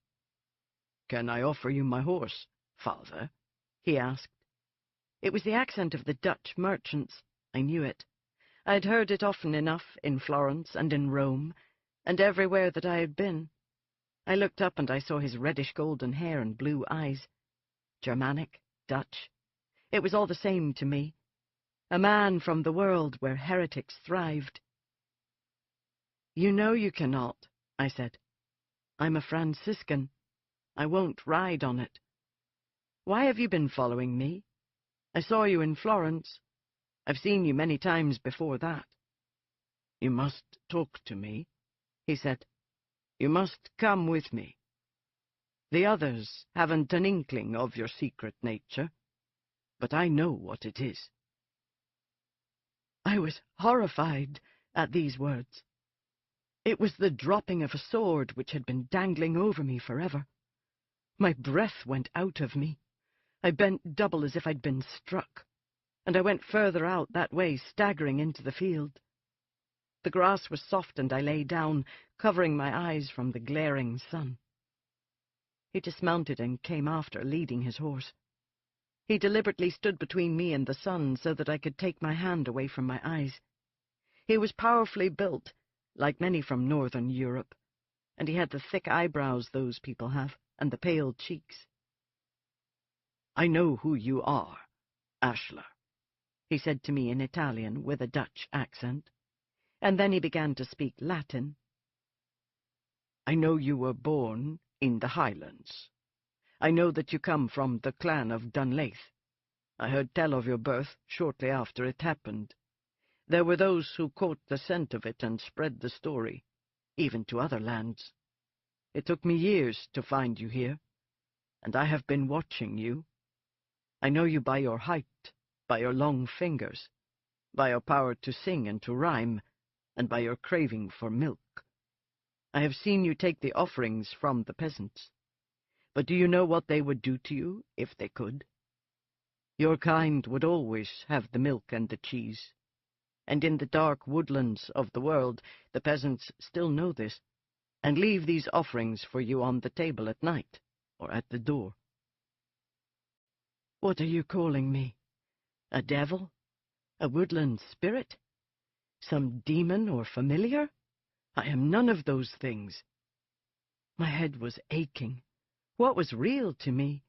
"Can I offer you my horse, father?" he asked. It was the accent of the Dutch merchants. I knew it. I had heard it often enough in Florence and in Rome, and everywhere that I had been. I looked up and I saw his reddish-golden hair and blue eyes. Germanic, Dutch. It was all the same to me. A man from the world where heretics thrived. "You know you cannot," I said. "I'm a Franciscan. I won't ride on it." Why have you been following me? I saw you in Florence. I've seen you many times before that." "You must talk to me," he said. "You must come with me. The others haven't an inkling of your secret nature, but I know what it is." I was horrified at these words. It was the dropping of a sword which had been dangling over me forever. My breath went out of me. I bent double as if I'd been struck, and I went further out that way, staggering into the field. The grass was soft, and I lay down, covering my eyes from the glaring sun. He dismounted and came after, leading his horse. He deliberately stood between me and the sun so that I could take my hand away from my eyes. He was powerfully built, like many from northern Europe, and he had the thick eyebrows those people have, and the pale cheeks. "I know who you are, Ashler," he said to me in Italian with a Dutch accent, and then he began to speak Latin. "I know you were born in the Highlands. I know that you come from the clan of Dunlaith. I heard tell of your birth shortly after it happened. There were those who caught the scent of it and spread the story, even to other lands. It took me years to find you here, and I have been watching you. I know you by your height, by your long fingers, by your power to sing and to rhyme, and by your craving for milk. I have seen you take the offerings from the peasants. But do you know what they would do to you if they could? Your kind would always have the milk and the cheese, and in the dark woodlands of the world the peasants still know this, and leave these offerings for you on the table at night, or at the door." "What are you calling me? A devil? A woodland spirit? Some demon or familiar? I am none of those things." My head was aching. What was real to me?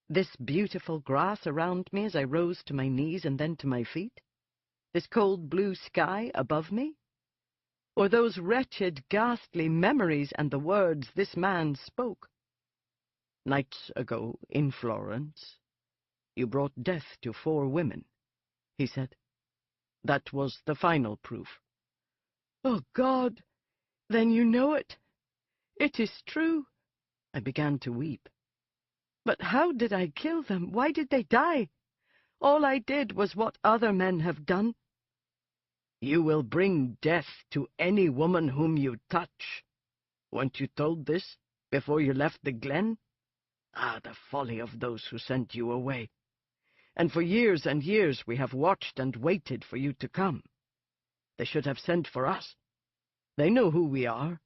This beautiful grass around me as I rose to my knees and then to my feet? This cold blue sky above me? Or those wretched, ghastly memories and the words this man spoke? "Nights ago, in Florence, you brought death to 4 women, he said. "That was the final proof." "Oh, God, then you know it. It is true." I began to weep. "But how did I kill them? Why did they die? All I did was what other men have done." "You will bring death to any woman whom you touch. Weren't you told this before you left the glen? Ah, the folly of those who sent you away. And for years and years we have watched and waited for you to come. They should have sent for us. They know who we are,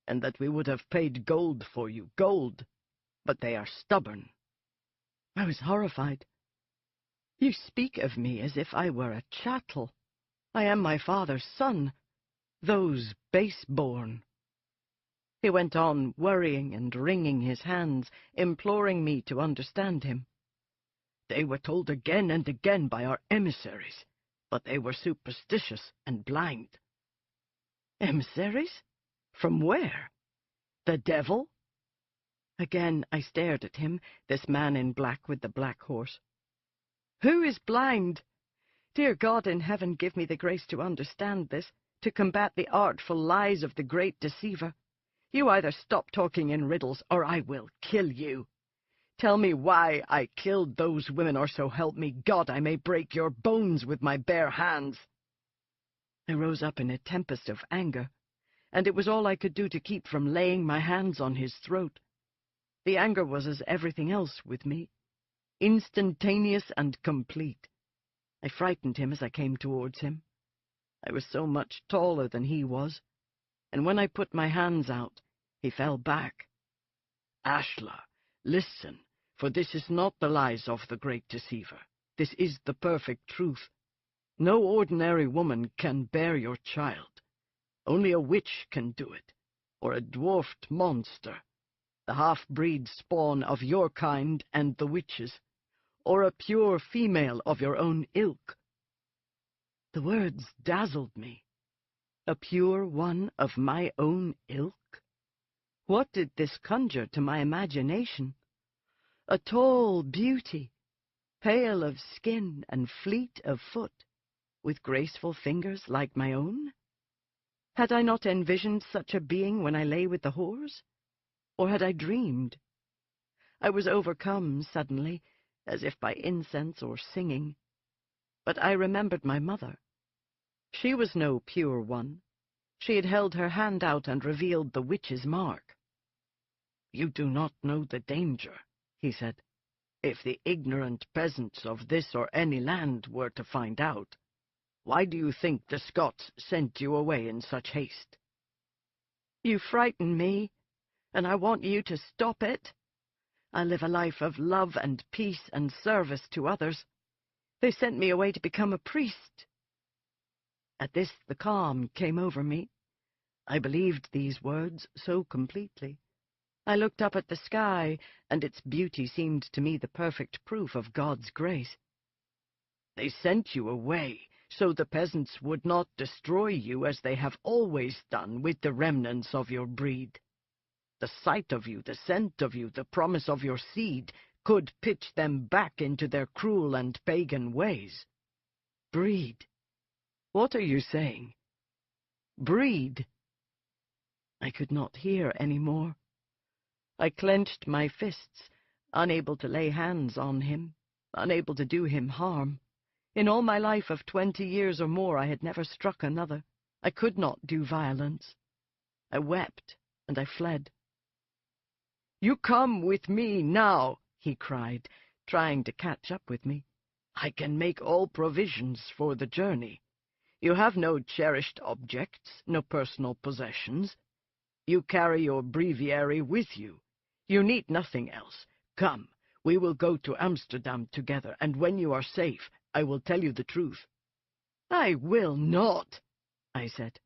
and that we would have paid gold for you, gold, but they are stubborn." I was horrified. "You speak of me as if I were a chattel. I am my father's son. Those base-born." He went on, worrying and wringing his hands, imploring me to understand him. "They were told again and again by our emissaries, but they were superstitious and blind." "Emissaries? From where? The devil?" Again I stared at him, this man in black with the black horse. "Who is blind? Dear God in heaven, give me the grace to understand this, to combat the artful lies of the great deceiver. You either stop talking in riddles, or I will kill you. Tell me why I killed those women, or so help me God, I may break your bones with my bare hands." I rose up in a tempest of anger, and it was all I could do to keep from laying my hands on his throat. The anger was as everything else with me, instantaneous and complete. I frightened him as I came towards him. I was so much taller than he was, and when I put my hands out, he fell back. "Ashler, listen, for this is not the lies of the great deceiver. This is the perfect truth. No ordinary woman can bear your child. Only a witch can do it, or a dwarfed monster, the half-breed spawn of your kind and the witches, or a pure female of your own ilk." The words dazzled me. A pure one of my own ilk? What did this conjure to my imagination? a tall beauty, pale of skin and fleet of foot, with graceful fingers like my own? Had I not envisioned such a being when I lay with the whores? Or had I dreamed? I was overcome suddenly, as if by incense or singing. But I remembered my mother. She was no pure one. She had held her hand out and revealed the witch's mark. "You do not know the danger," he said. "If the ignorant peasants of this or any land were to find out, why do you think the Scots sent you away in such haste?" "You frighten me, and I want you to stop it. I live a life of love and peace and service to others. They sent me away to become a priest." At this the calm came over me. I believed these words so completely. I looked up at the sky, and its beauty seemed to me the perfect proof of God's grace. "They sent you away so the peasants would not destroy you as they have always done with the remnants of your breed. The sight of you, the scent of you, the promise of your seed could pitch them back into their cruel and pagan ways. Breed? What are you saying? Breed?" I could not hear any more. I clenched my fists, unable to lay hands on him, unable to do him harm. In all my life of 20 years or more I had never struck another. I could not do violence. I wept, and I fled. "You come with me now," he cried, trying to catch up with me. "I can make all provisions for the journey. You have no cherished objects, no personal possessions. You carry your breviary with you. You need nothing else. Come, we will go to Amsterdam together, and when you are safe, I will tell you the truth." "I will not," I said.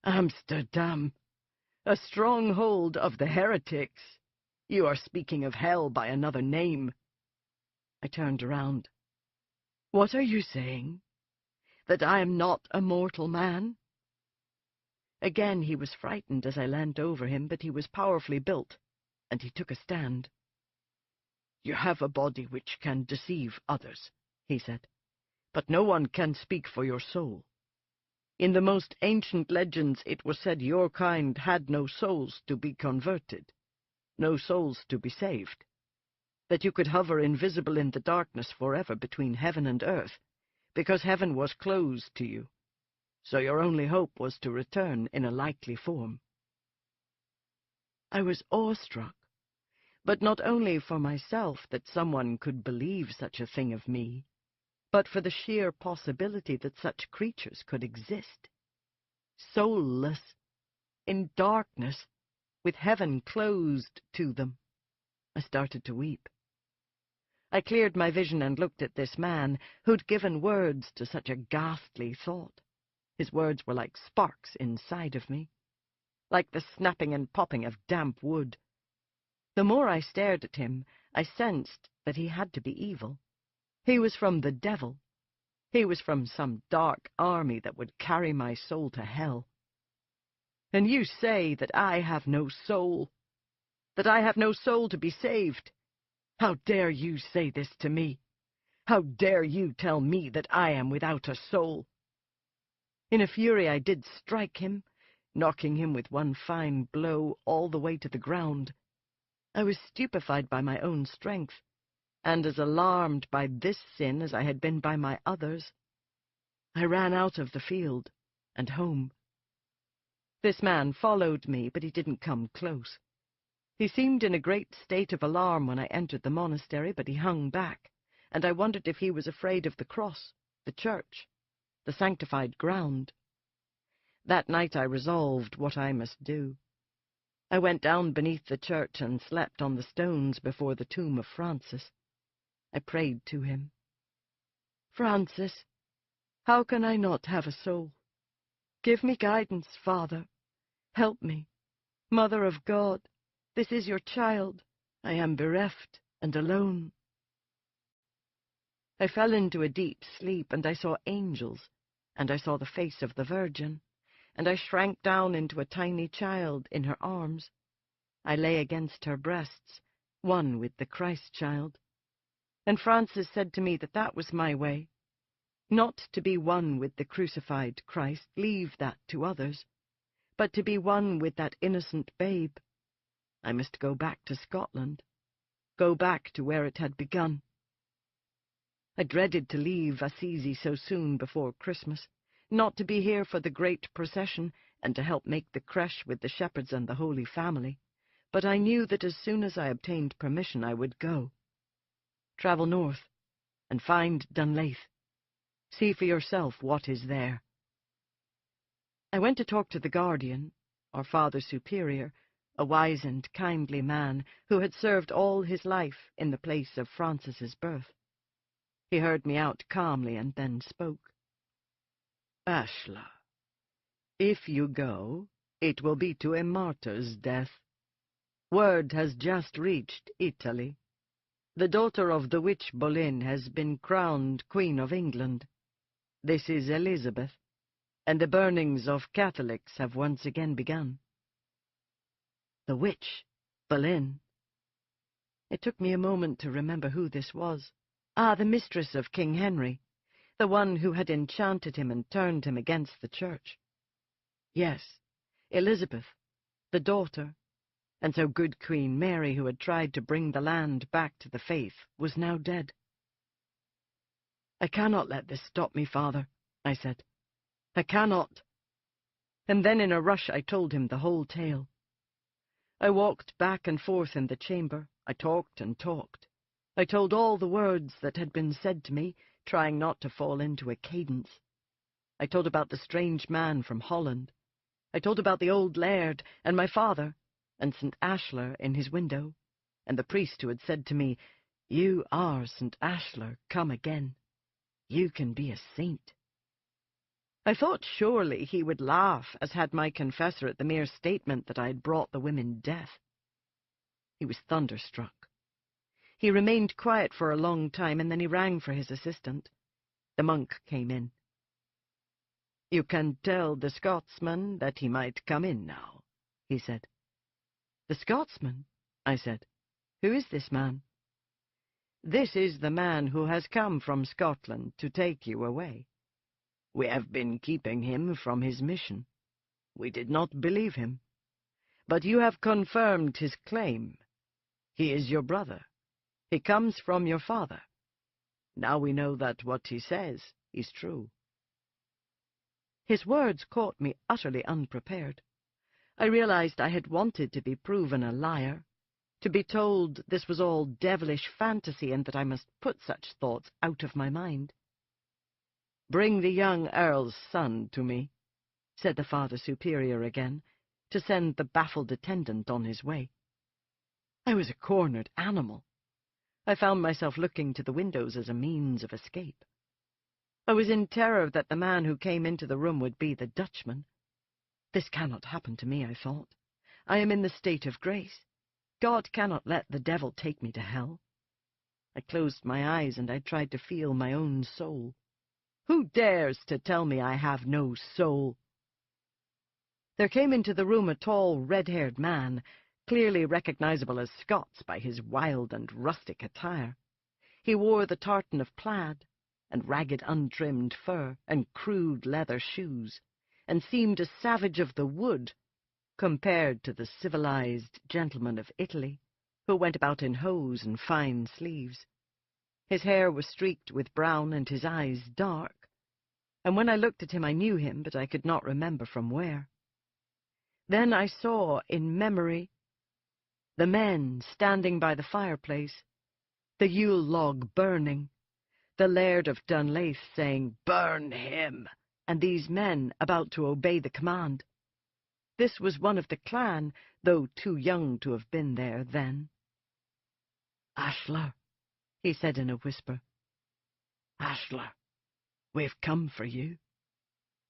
"Amsterdam, a stronghold of the heretics. You are speaking of hell by another name." I turned around. "What are you saying? That I am not a mortal man?" Again he was frightened as I leant over him, but he was powerfully built, and he took a stand. "You have a body which can deceive others," he said, "but no one can speak for your soul. In the most ancient legends it was said your kind had no souls to be converted, no souls to be saved, that you could hover invisible in the darkness forever between heaven and earth, because heaven was closed to you, so your only hope was to return in a likely form." I was awestruck, but not only for myself that someone could believe such a thing of me, but for the sheer possibility that such creatures could exist. Soulless, in darkness, with heaven closed to them. I started to weep. I cleared my vision and looked at this man who'd given words to such a ghastly thought. His words were like sparks inside of me, like the snapping and popping of damp wood. The more I stared at him, I sensed that he had to be evil. He was from the devil. He was from some dark army that would carry my soul to hell. "And you say that I have no soul, that I have no soul to be saved. How dare you say this to me? How dare you tell me that I am without a soul?" In a fury I did strike him, knocking him with one fine blow all the way to the ground. I was stupefied by my own strength, and as alarmed by this sin as I had been by my others. I ran out of the field and home. This man followed me, but he didn't come close. He seemed in a great state of alarm when I entered the monastery, but he hung back, and I wondered if he was afraid of the cross, the church, the sanctified ground. That night I resolved what I must do. I went down beneath the church and slept on the stones before the tomb of Francis. I prayed to him. "Francis, how can I not have a soul? Give me guidance, Father. Help me. Mother of God, this is your child. I am bereft and alone." I fell into a deep sleep, and I saw angels, and I saw the face of the Virgin, and I shrank down into a tiny child in her arms. I lay against her breasts, one with the Christ child. And Francis said to me that that was my way, not to be one with the crucified Christ, leave that to others, but to be one with that innocent babe. I must go back to Scotland, go back to where it had begun. I dreaded to leave Assisi so soon before Christmas, not to be here for the great procession and to help make the creche with the shepherds and the Holy Family, but I knew that as soon as I obtained permission I would go. Travel north and find Dunleith. See for yourself what is there. I went to talk to the guardian, our Father Superior, a wise and kindly man who had served all his life in the place of Francis's birth. He heard me out calmly and then spoke. Ashla, if you go, it will be to a martyr's death. Word has just reached Italy. The daughter of the witch Boleyn has been crowned Queen of England. This is Elizabeth, and the burnings of Catholics have once again begun. The witch, Boleyn. It took me a moment to remember who this was. Ah, the mistress of King Henry, the one who had enchanted him and turned him against the church. Yes, Elizabeth, the daughter, and so good Queen Mary, who had tried to bring the land back to the faith, was now dead. I cannot let this stop me, Father, I said. I cannot. And then in a rush I told him the whole tale. I walked back and forth in the chamber. I talked and talked. I told all the words that had been said to me, trying not to fall into a cadence. I told about the strange man from Holland. I told about the old laird, and my father, and St. Ashlar in his window, and the priest who had said to me, "You are St. Ashlar, come again. You can be a saint." I thought surely he would laugh, as had my confessor at the mere statement that I had brought the women death. He was thunderstruck. He remained quiet for a long time, and then he rang for his assistant. The monk came in. "You can tell the Scotsman that he might come in now," he said. "The Scotsman?" I said. "Who is this man?" "This is the man who has come from Scotland to take you away. We have been keeping him from his mission. We did not believe him. But you have confirmed his claim. He is your brother. He comes from your father. Now we know that what he says is true." His words caught me utterly unprepared. I realized I had wanted to be proven a liar, to be told this was all devilish fantasy and that I must put such thoughts out of my mind. "Bring the young Earl's son to me," said the Father Superior again, to send the baffled attendant on his way. I was a cornered animal. I found myself looking to the windows as a means of escape. I was in terror that the man who came into the room would be the Dutchman. This cannot happen to me, I thought. I am in the state of grace. God cannot let the devil take me to hell. I closed my eyes and I tried to feel my own soul. Who dares to tell me I have no soul? There came into the room a tall, red-haired man, clearly recognizable as Scots by his wild and rustic attire. He wore the tartan of plaid, and ragged untrimmed fur, and crude leather shoes, and seemed a savage of the wood, compared to the civilized gentlemen of Italy, who went about in hose and fine sleeves. His hair was streaked with brown and his eyes dark, and when I looked at him I knew him, but I could not remember from where. Then I saw, in memory, the men standing by the fireplace, the Yule log burning, the Laird of Dunleith saying, "Burn him," and these men about to obey the command. This was one of the clan, though too young to have been there then. "Ashlar," he said in a whisper. "Ashlar, we've come for you.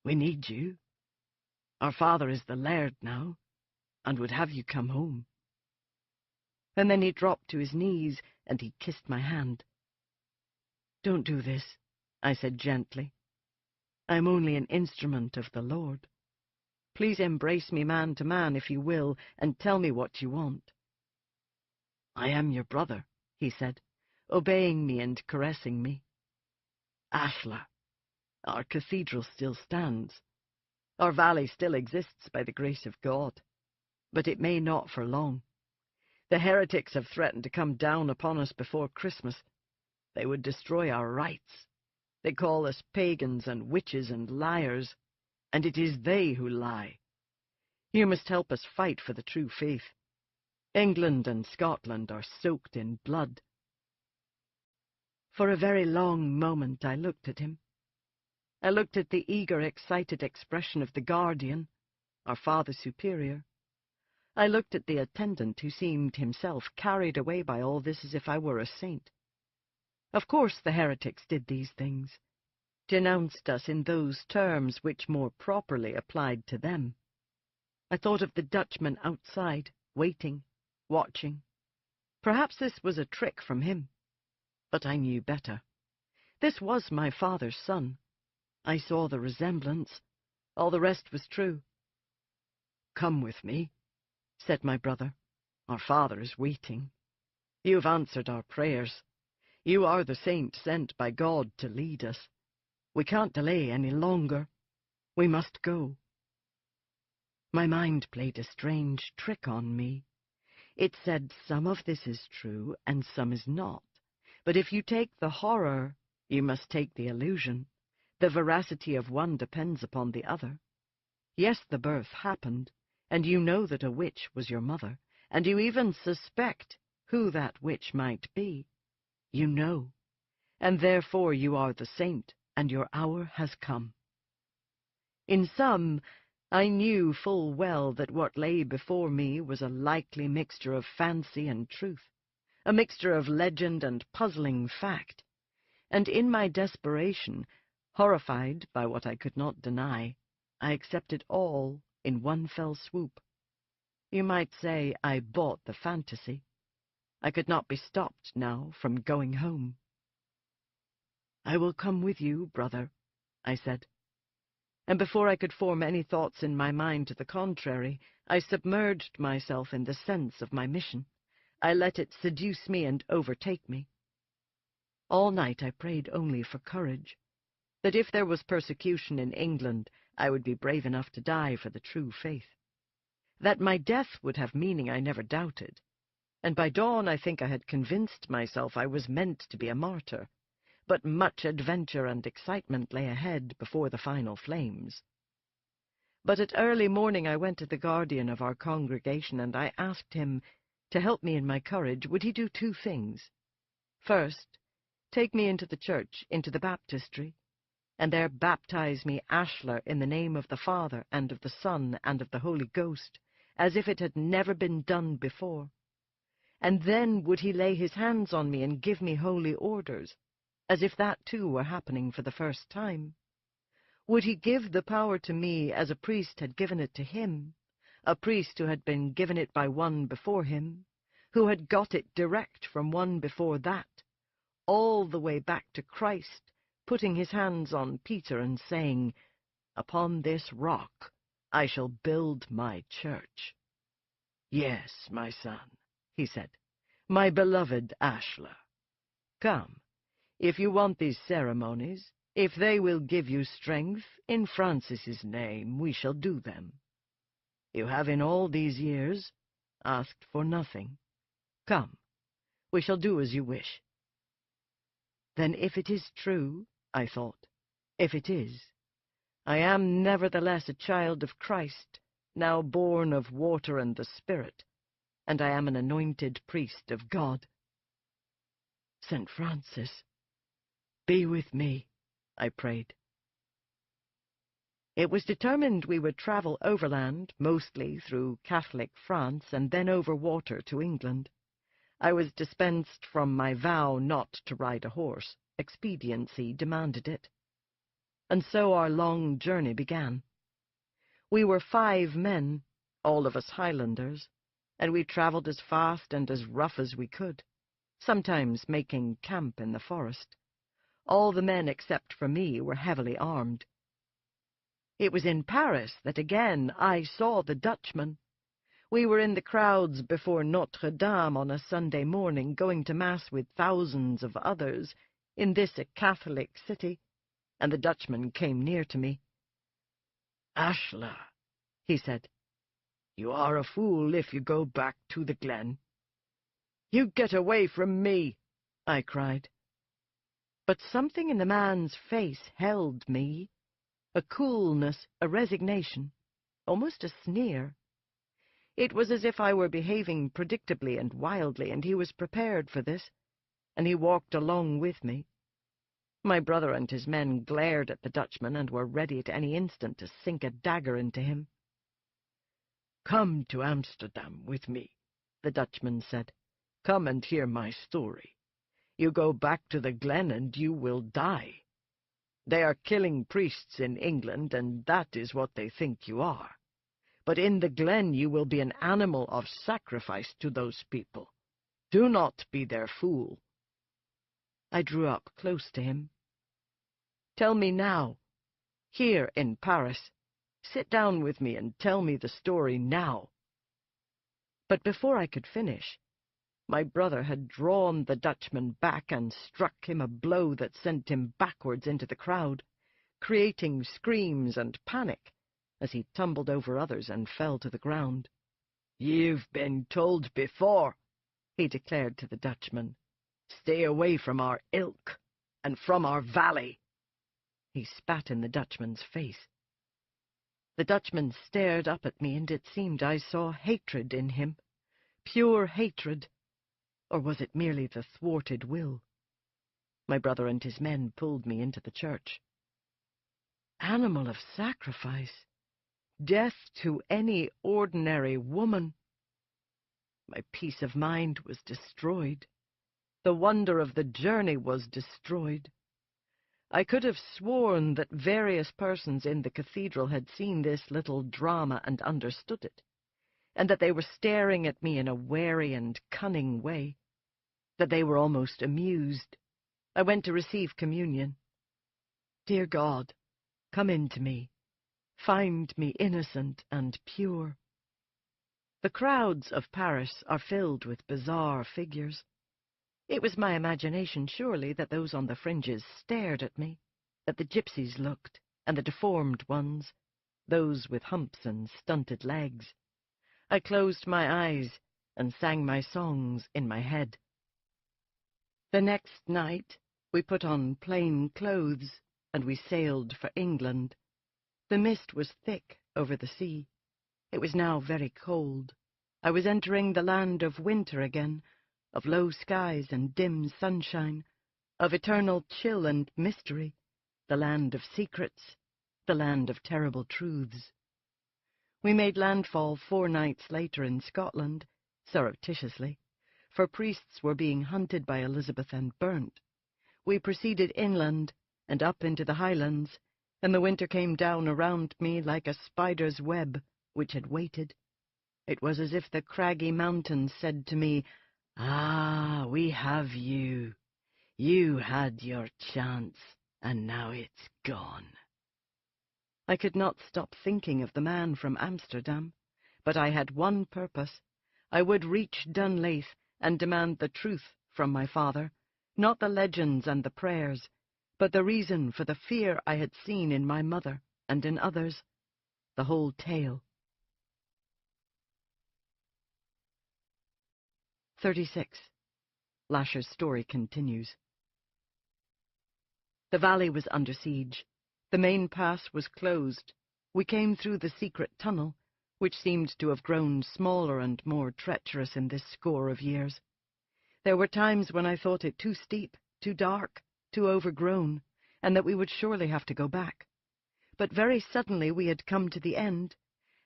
We need you. Our father is the Laird now, and would have you come home." And then he dropped to his knees, and he kissed my hand. "Don't do this," I said gently. "I am only an instrument of the Lord. Please embrace me man to man, if you will, and tell me what you want." "I am your brother," he said, obeying me and caressing me. "Ashla, our cathedral still stands. Our valley still exists by the grace of God, but it may not for long. The heretics have threatened to come down upon us before Christmas. They would destroy our rites. They call us pagans and witches and liars, and it is they who lie. You must help us fight for the true faith. England and Scotland are soaked in blood." For a very long moment I looked at him. I looked at the eager, excited expression of the guardian, our Father Superior. I looked at the attendant who seemed himself carried away by all this as if I were a saint. Of course the heretics did these things, denounced us in those terms which more properly applied to them. I thought of the Dutchman outside, waiting, watching. Perhaps this was a trick from him, but I knew better. This was my father's son. I saw the resemblance. All the rest was true. "Come with me," said my brother. "Our father is waiting. You have answered our prayers. You are the saint sent by God to lead us. We can't delay any longer. We must go." My mind played a strange trick on me. It said some of this is true and some is not. But if you take the horror, you must take the illusion. The veracity of one depends upon the other. Yes, the birth happened, and you know that a witch was your mother, and you even suspect who that witch might be. You know, and therefore you are the saint, and your hour has come. In sum, I knew full well that what lay before me was a likely mixture of fancy and truth, a mixture of legend and puzzling fact, and in my desperation, horrified by what I could not deny, I accepted all in one fell swoop. You might say I bought the fantasy. I could not be stopped now from going home. "I will come with you, brother," I said. And before I could form any thoughts in my mind to the contrary, I submerged myself in the sense of my mission. I let it seduce me and overtake me. All night I prayed only for courage, that if there was persecution in England, I would be brave enough to die for the true faith. That my death would have meaning I never doubted, and by dawn I think I had convinced myself I was meant to be a martyr. But much adventure and excitement lay ahead before the final flames. But at early morning I went to the guardian of our congregation, and I asked him, to help me in my courage, would he do two things. First, take me into the church, into the baptistry, and there baptize me Ashler in the name of the Father, and of the Son, and of the Holy Ghost, as if it had never been done before. And then would he lay his hands on me and give me holy orders, as if that too were happening for the first time? Would he give the power to me as a priest had given it to him, a priest who had been given it by one before him, who had got it direct from one before that, all the way back to Christ, putting his hands on Peter and saying, "Upon this rock I shall build my church"? "Yes, my son," he said, "my beloved Ashler. Come. If you want these ceremonies, if they will give you strength, in Francis's name we shall do them. You have in all these years asked for nothing. Come, we shall do as you wish." Then if it is true, I thought, if it is, I am nevertheless a child of Christ, now born of water and the Spirit, and I am an anointed priest of God. "St. Francis, be with me," I prayed. It was determined we would travel overland, mostly through Catholic France, and then over water to England. I was dispensed from my vow not to ride a horse. Expediency demanded it. And so our long journey began. We were 5 men, all of us Highlanders, and we travelled as fast and as rough as we could, sometimes making camp in the forest. All the men except for me were heavily armed. It was in Paris that again I saw the Dutchman. We were in the crowds before Notre Dame on a Sunday morning, going to Mass with thousands of others, in this a Catholic city, and the Dutchman came near to me. "Ashla," he said, "you are a fool if you go back to the glen." "You get away from me," I cried. But something in the man's face held me, a coolness, a resignation, almost a sneer. It was as if I were behaving predictably and wildly, and he was prepared for this, and he walked along with me. My brother and his men glared at the Dutchman and were ready at any instant to sink a dagger into him. "Come to Amsterdam with me," the Dutchman said. "Come and hear my story. You go back to the glen and you will die. They are killing priests in England, and that is what they think you are. But in the glen you will be an animal of sacrifice to those people. Do not be their fool." I drew up close to him. "Tell me now, here in Paris. Sit down with me and tell me the story now." But before I could finish, my brother had drawn the Dutchman back and struck him a blow that sent him backwards into the crowd, creating screams and panic as he tumbled over others and fell to the ground. "You've been told before," he declared to the Dutchman. "Stay away from our ilk and from our valley." He spat in the Dutchman's face. The Dutchman stared up at me, and it seemed I saw hatred in him, pure hatred. Or was it merely the thwarted will? My brother and his men pulled me into the church. Animal of sacrifice, death to any ordinary woman. My peace of mind was destroyed. The wonder of the journey was destroyed. I could have sworn that various persons in the cathedral had seen this little drama and understood it, and that they were staring at me in a wary and cunning way, that they were almost amused. I went to receive communion. Dear God, come into me. Find me innocent and pure. The crowds of Paris are filled with bizarre figures. It was my imagination, surely, that those on the fringes stared at me, that the gypsies looked, and the deformed ones, those with humps and stunted legs. I closed my eyes and sang my songs in my head. The next night we put on plain clothes, and we sailed for England. The mist was thick over the sea. It was now very cold. I was entering the land of winter again, of low skies and dim sunshine, of eternal chill and mystery, the land of secrets, the land of terrible truths. We made landfall 4 nights later in Scotland, surreptitiously, for priests were being hunted by Elizabeth and burnt. We proceeded inland and up into the Highlands, and the winter came down around me like a spider's web which had waited. It was as if the craggy mountains said to me, "Ah, we have you. You had your chance, and now it's gone." I could not stop thinking of the man from Amsterdam, but I had one purpose. I would reach Dunleith and demand the truth from my father, not the legends and the prayers, but the reason for the fear I had seen in my mother and in others, the whole tale. 36. Lasher's story continues. The valley was under siege. The main pass was closed. We came through the secret tunnel, which seemed to have grown smaller and more treacherous in this score of years. There were times when I thought it too steep, too dark, too overgrown, and that we would surely have to go back. But very suddenly we had come to the end,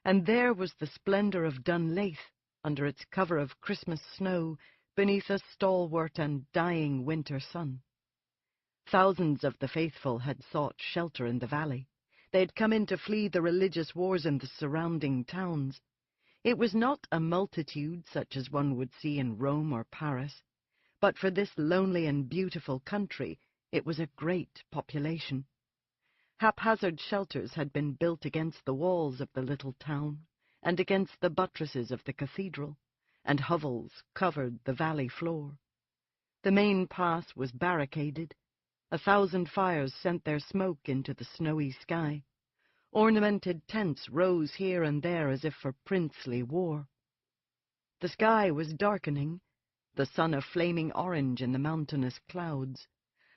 and there was the splendor of Dunleith, under its cover of Christmas snow, beneath a stalwart and dying winter sun. Thousands of the faithful had sought shelter in the valley. They had come in to flee the religious wars in the surrounding towns. It was not a multitude such as one would see in Rome or Paris, but for this lonely and beautiful country it was a great population. Haphazard shelters had been built against the walls of the little town, and against the buttresses of the cathedral, and hovels covered the valley floor. The main path was barricaded. 1,000 fires sent their smoke into the snowy sky. Ornamented tents rose here and there as if for princely war. The sky was darkening, the sun a flaming orange in the mountainous clouds.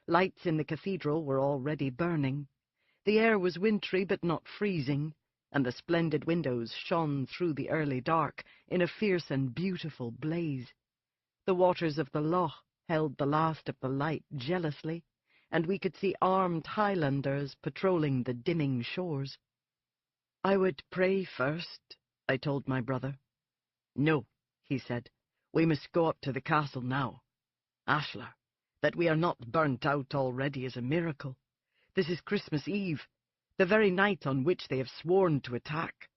Lights in the cathedral were already burning. The air was wintry but not freezing, and the splendid windows shone through the early dark in a fierce and beautiful blaze. The waters of the loch held the last of the light jealously, and we could see armed Highlanders patrolling the dimming shores. "I would pray first," I told my brother. "No," he said, "we must go up to the castle now. Ashlar, that we are not burnt out already is a miracle. This is Christmas Eve, the very night on which they have sworn to attack.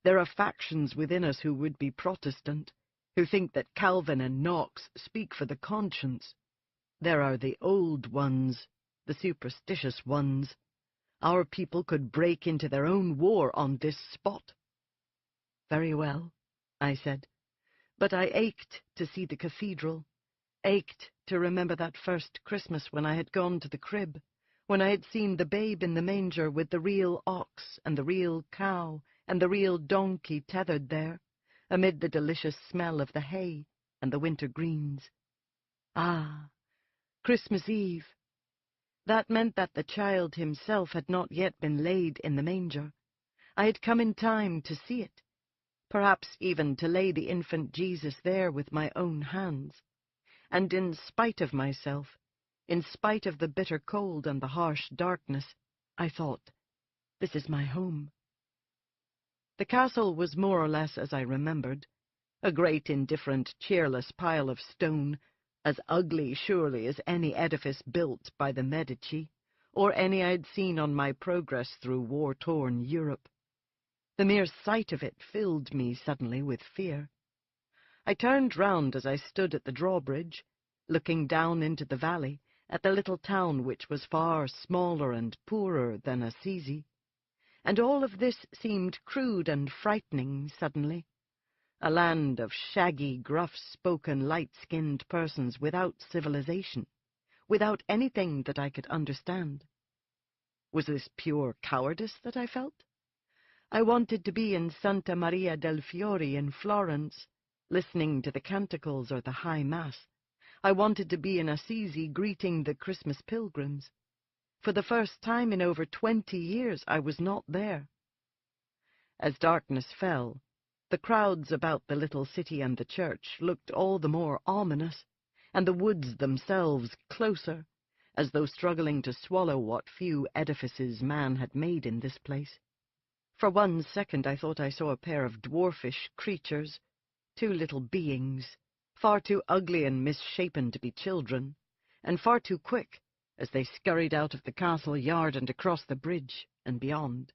There are factions within us who would be Protestant, who think that Calvin and Knox speak for the conscience. There are the old ones, the superstitious ones. Our people could break into their own war on this spot." "Very well," I said, but I ached to see the cathedral, ached to remember that first Christmas when I had gone to the crib, when I had seen the babe in the manger with the real ox and the real cow and the real donkey tethered there, amid the delicious smell of the hay and the winter greens. Ah, Christmas Eve! That meant that the child himself had not yet been laid in the manger. I had come in time to see it, perhaps even to lay the infant Jesus there with my own hands. And in spite of myself, in spite of the bitter cold and the harsh darkness, I thought, this is my home. The castle was more or less as I remembered, a great indifferent, cheerless pile of stone, as ugly surely as any edifice built by the Medici, or any I'd seen on my progress through war-torn Europe. The mere sight of it filled me suddenly with fear. I turned round as I stood at the drawbridge, looking down into the valley, at the little town which was far smaller and poorer than Assisi, and all of this seemed crude and frightening suddenly. A land of shaggy, gruff-spoken, light-skinned persons without civilization, without anything that I could understand. Was this pure cowardice that I felt? I wanted to be in Santa Maria del Fiore in Florence, listening to the canticles or the High Mass. I wanted to be in Assisi greeting the Christmas pilgrims. For the first time in over 20 years I was not there. As darkness fell, the crowds about the little city and the church looked all the more ominous, and the woods themselves closer, as though struggling to swallow what few edifices man had made in this place. For 1 second I thought I saw a pair of dwarfish creatures, 2 little beings, far too ugly and misshapen to be children, and far too quick as they scurried out of the castle yard and across the bridge and beyond.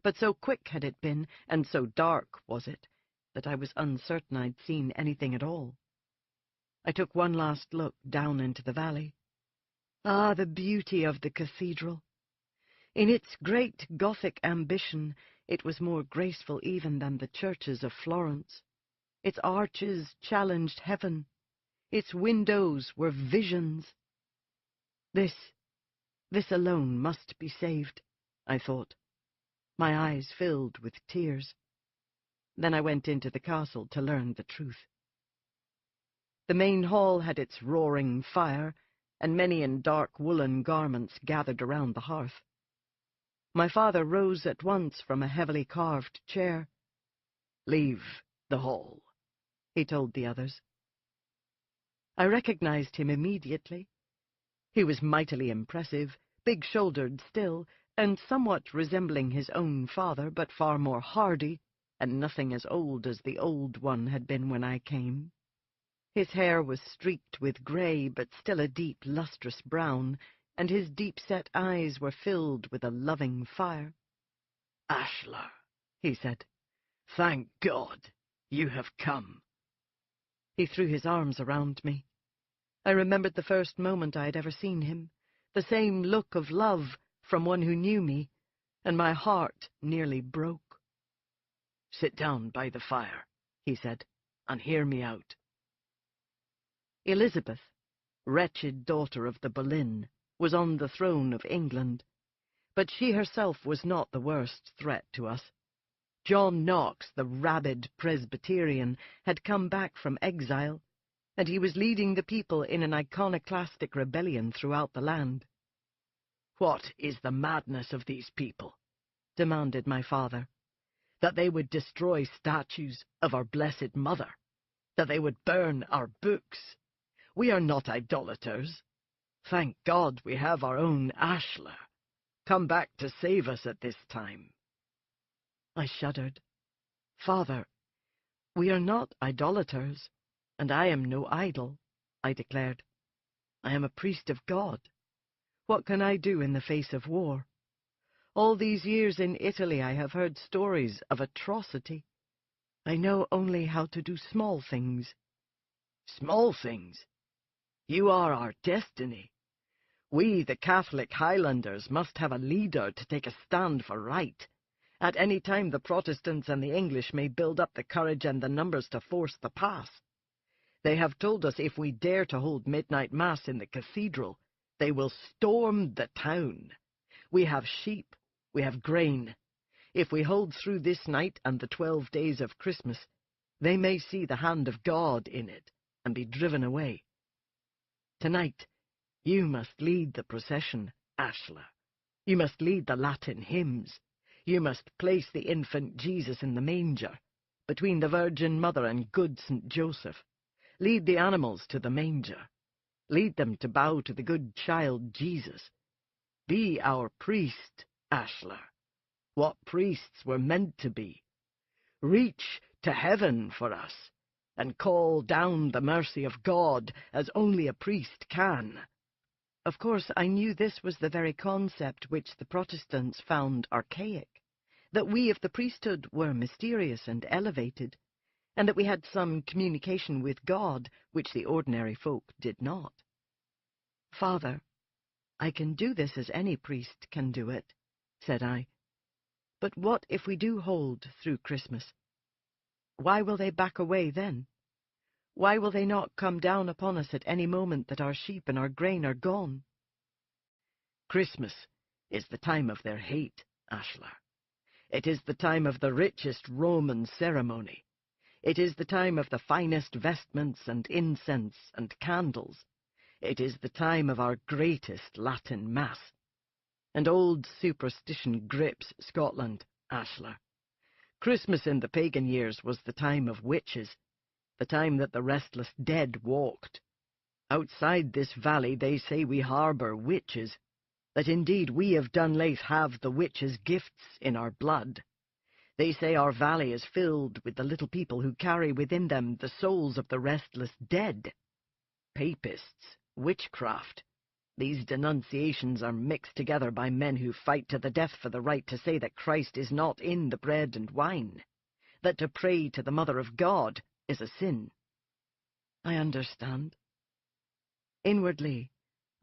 But so quick had it been, and so dark was it, that I was uncertain I'd seen anything at all. I took one last look down into the valley. Ah, the beauty of the cathedral! In its great Gothic ambition, it was more graceful even than the churches of Florence. Its arches challenged heaven. Its windows were visions. This alone must be saved, I thought. My eyes filled with tears. Then I went into the castle to learn the truth. The main hall had its roaring fire, and many in dark woolen garments gathered around the hearth. My father rose at once from a heavily carved chair. "Leave the hall," he told the others. I recognized him immediately. He was mightily impressive, big-shouldered still, and somewhat resembling his own father, but far more hardy, and nothing as old as the old one had been when I came. His hair was streaked with grey, but still a deep, lustrous brown, and his deep-set eyes were filled with a loving fire. "Ashlar," he said, "thank God you have come." He threw his arms around me. I remembered the first moment I had ever seen him, the same look of love from one who knew me, and my heart nearly broke. "Sit down by the fire," he said, "and hear me out." Elizabeth, wretched daughter of the Boleyn, was on the throne of England, but she herself was not the worst threat to us. John Knox, the rabid Presbyterian, had come back from exile, and he was leading the people in an iconoclastic rebellion throughout the land. "What is the madness of these people?" demanded my father. "That they would destroy statues of our Blessed Mother, that they would burn our books. We are not idolaters. Thank God we have our own Ashler, come back to save us at this time." I shuddered. "Father, we are not idolaters, and I am no idol," I declared. "I am a priest of God. What can I do in the face of war? All these years in Italy I have heard stories of atrocity. I know only how to do small things." "Small things? You are our destiny. We, the Catholic Highlanders, must have a leader to take a stand for right. At any time the Protestants and the English may build up the courage and the numbers to force the pass. They have told us if we dare to hold midnight mass in the cathedral, they will storm the town. We have sheep, we have grain. If we hold through this night and the 12 days of Christmas, they may see the hand of God in it and be driven away. Tonight, you must lead the procession, Ashler. You must lead the Latin hymns. You must place the infant Jesus in the manger, between the Virgin Mother and good St. Joseph. Lead the animals to the manger. Lead them to bow to the good child Jesus. Be our priest, Ashler, what priests were meant to be. Reach to heaven for us, and call down the mercy of God as only a priest can." Of course, I knew this was the very concept which the Protestants found archaic, that we of the priesthood were mysterious and elevated, and that we had some communication with God which the ordinary folk did not. "Father, I can do this as any priest can do it," said I. "But what if we do hold through Christmas? Why will they back away then? Why will they not come down upon us at any moment that our sheep and our grain are gone?" "Christmas is the time of their hate, Ashler. It is the time of the richest Roman ceremony. It is the time of the finest vestments and incense and candles. It is the time of our greatest Latin Mass. And old superstition grips Scotland, Ashler. Christmas in the pagan years was the time of witches, the time that the restless dead walked. Outside this valley they say we harbour witches, that indeed we of Dunlaith have the witches' gifts in our blood. They say our valley is filled with the little people who carry within them the souls of the restless dead. Papists, witchcraft. These denunciations are mixed together by men who fight to the death for the right to say that Christ is not in the bread and wine, that to pray to the Mother of God is a sin." I understand. Inwardly,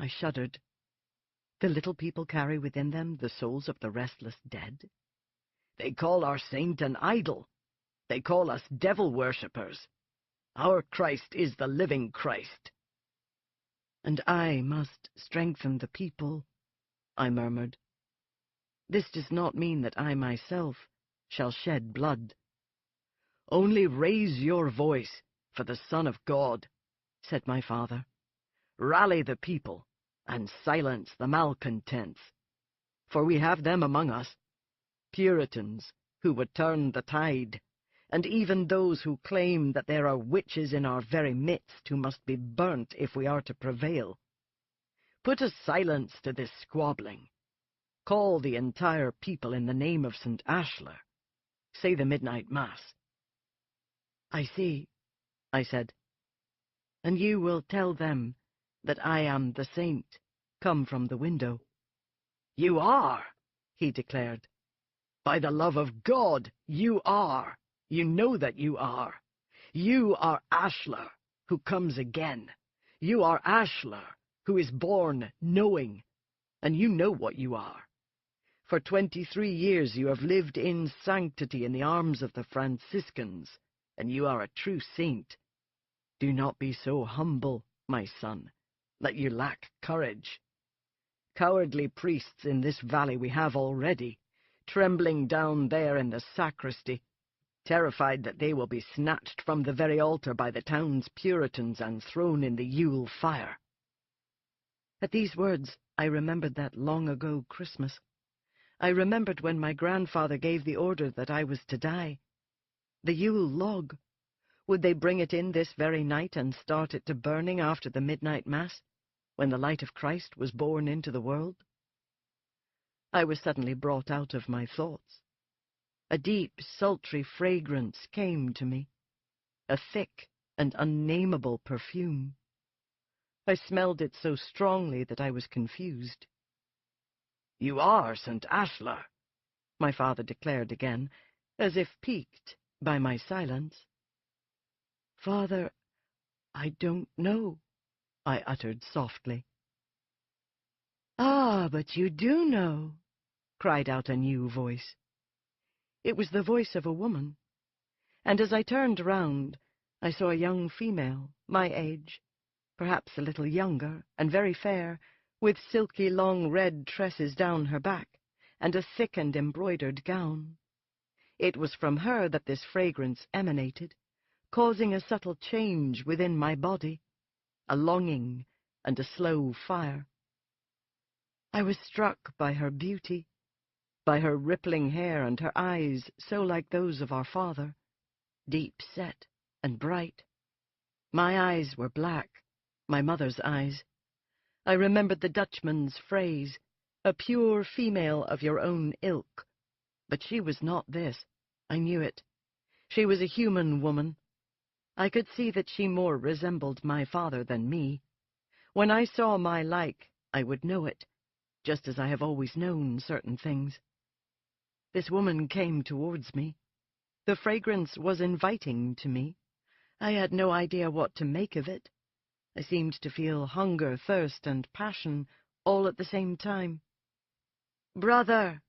I shuddered. The little people carry within them the souls of the restless dead? They call our saint an idol. They call us devil-worshippers. Our Christ is the living Christ. "And I must strengthen the people," I murmured. "This does not mean that I myself shall shed blood." "Only raise your voice for the Son of God," said my father. "Rally the people and silence the malcontents. For we have them among us, Puritans who would turn the tide, and even those who claim that there are witches in our very midst who must be burnt if we are to prevail. Put a silence to this squabbling. Call the entire people in the name of St. Ashler. Say the midnight mass." "I see," I said. "And you will tell them that I am the saint come from the window." "You are," he declared. "By the love of God, you are. You know that you are. You are Ashler, who comes again. You are Ashler, who is born knowing, and you know what you are. For 23 years you have lived in sanctity in the arms of the Franciscans, and you are a true saint. Do not be so humble, my son, that you lack courage. Cowardly priests in this valley we have already, trembling down there in the sacristy, terrified that they will be snatched from the very altar by the town's Puritans and thrown in the Yule fire. At these words, I remembered that long-ago Christmas. I remembered when my grandfather gave the order that I was to die. The Yule log. Would they bring it in this very night and start it to burning after the midnight mass, when the light of Christ was born into the world? I was suddenly brought out of my thoughts. A deep, sultry fragrance came to me, a thick and unnameable perfume. I smelled it so strongly that I was confused. "You are St. Ashlar," my father declared again, as if piqued by my silence. "Father, I don't know," I uttered softly. "Ah, but you do know," cried out a new voice. It was the voice of a woman, and as I turned round, I saw a young female, my age, perhaps a little younger, and very fair, with silky long red tresses down her back, and a thick and embroidered gown. It was from her that this fragrance emanated, causing a subtle change within my body, a longing and a slow fire. I was struck by her beauty, by her rippling hair and her eyes so like those of our father, deep-set and bright. My eyes were black, my mother's eyes. I remembered the Dutchman's phrase, "A pure female of your own ilk." But she was not this. I knew it. She was a human woman. I could see that she more resembled my father than me. When I saw my like, I would know it, just as I have always known certain things. This woman came towards me. The fragrance was inviting to me. I had no idea what to make of it. I seemed to feel hunger, thirst, and passion all at the same time. "Brother,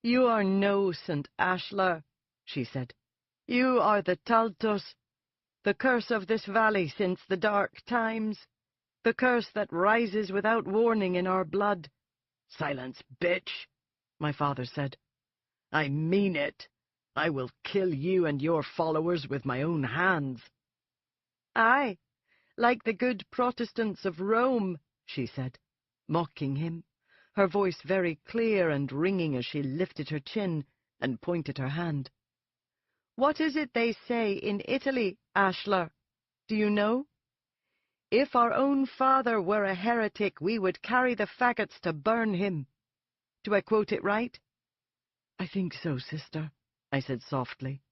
you are no St. Ashlar," she said. "You are the Taltos, the curse of this valley since the dark times, the curse that rises without warning in our blood." "Silence, bitch," my father said. "I mean it. I will kill you and your followers with my own hands." "Aye, like the good Protestants of Rome," she said, mocking him, her voice very clear and ringing as she lifted her chin and pointed her hand. "What is it they say in Italy, Ashlar? Do you know? If our own father were a heretic, we would carry the faggots to burn him. Do I quote it right?" "I think so, sister," I said softly.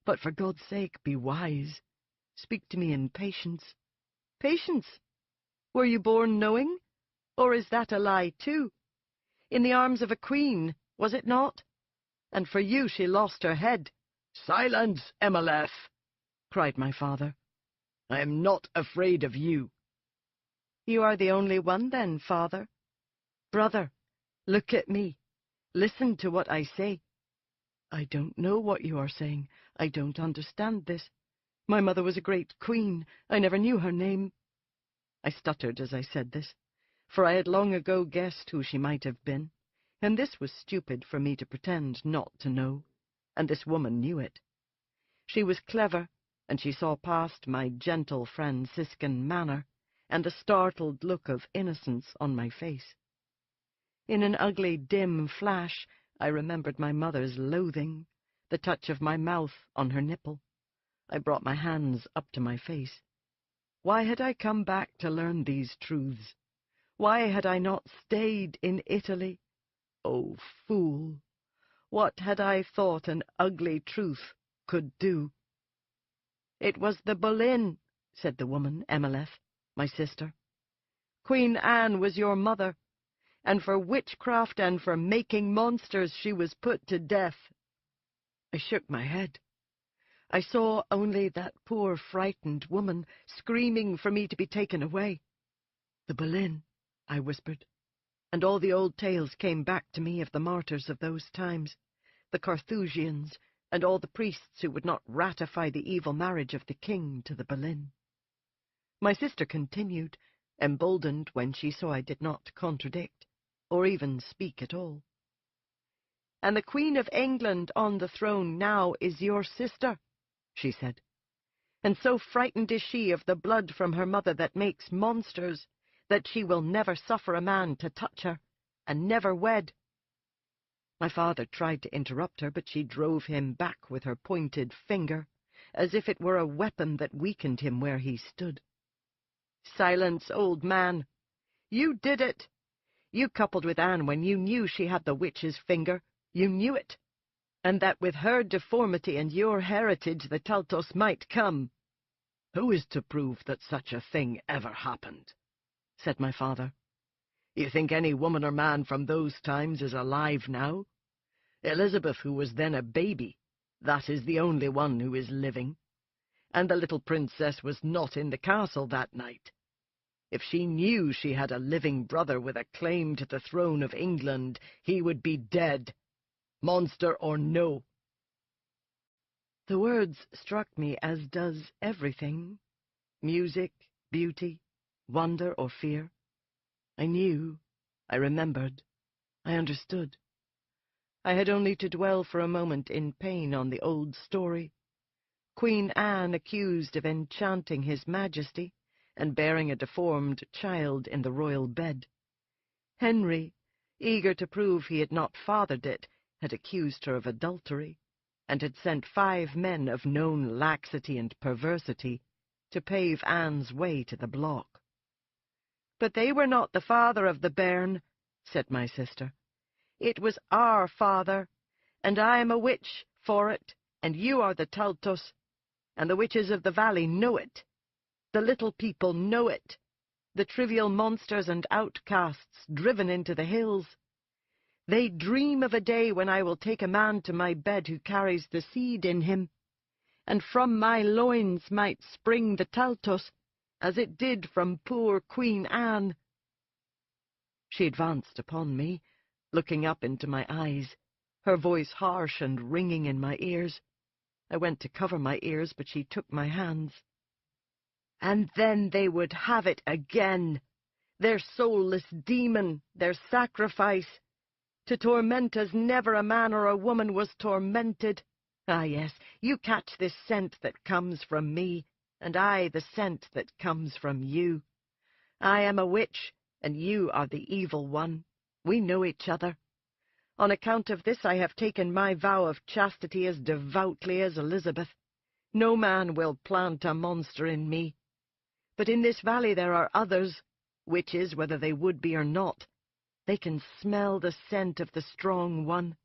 "But for God's sake, be wise. Speak to me in patience." "Patience? Were you born knowing? Or is that a lie, too? In the arms of a queen, was it not? And for you she lost her head." "Silence, Emeleth!" cried my father. "I am not afraid of you." "You are the only one, then, father. Brother, look at me. Listen to what I say." "I don't know what you are saying. I don't understand this. My mother was a great queen. I never knew her name." I stuttered as I said this, for I had long ago guessed who she might have been, and this was stupid for me to pretend not to know, and this woman knew it. She was clever, and she saw past my gentle Franciscan manner and the startled look of innocence on my face. In an ugly, dim flash, I remembered my mother's loathing, the touch of my mouth on her nipple. I brought my hands up to my face. Why had I come back to learn these truths? Why had I not stayed in Italy? Oh, fool! What had I thought an ugly truth could do? "It was the Boleyn," said the woman, Emeleth, my sister. "Queen Anne was your mother, and for witchcraft and for making monsters she was put to death." I shook my head. I saw only that poor frightened woman screaming for me to be taken away. "The Boleyn," I whispered. and all the old tales came back to me of the martyrs of those times, the Carthusians, and all the priests who would not ratify the evil marriage of the king to the Boleyn. My sister continued, emboldened when she saw I did not contradict, or even speak at all. "And the Queen of England on the throne now is your sister," she said, "and so frightened is she of the blood from her mother that makes monsters, that she will never suffer a man to touch her, and never wed." My father tried to interrupt her, but she drove him back with her pointed finger, as if it were a weapon that weakened him where he stood. "Silence, old man! You did it! You coupled with Anne when you knew she had the witch's finger. You knew it, and that with her deformity and your heritage the Taltos might come." "Who is to prove that such a thing ever happened?" said my father. "You think any woman or man from those times is alive now? Elizabeth, who was then a baby, that is the only one who is living. And the little princess was not in the castle that night. If she knew she had a living brother with a claim to the throne of England, he would be dead, monster or no." The words struck me as does everything: music, beauty, wonder or fear. I knew, I remembered, I understood. I had only to dwell for a moment in pain on the old story. Queen Anne accused of enchanting his majesty, and bearing a deformed child in the royal bed. Henry, eager to prove he had not fathered it, had accused her of adultery, and had sent 5 men of known laxity and perversity to pave Anne's way to the block. "But they were not the father of the bairn," said my sister. "It was our father, and I am a witch for it, and you are the Taltos, and the witches of the valley know it. The little people know it, the trivial monsters and outcasts driven into the hills. They dream of a day when I will take a man to my bed who carries the seed in him, and from my loins might spring the Taltos, as it did from poor Queen Anne." She advanced upon me, looking up into my eyes, her voice harsh and ringing in my ears. I went to cover my ears, but she took my hands. "And then they would have it again, their soulless demon, their sacrifice, to torment as never a man or a woman was tormented. Ah, yes, you catch this scent that comes from me, and I the scent that comes from you. I am a witch, and you are the evil one. We know each other. On account of this I have taken my vow of chastity as devoutly as Elizabeth. No man will plant a monster in me. But in this valley there are others, witches whether they would be or not. They can smell the scent of the strong one,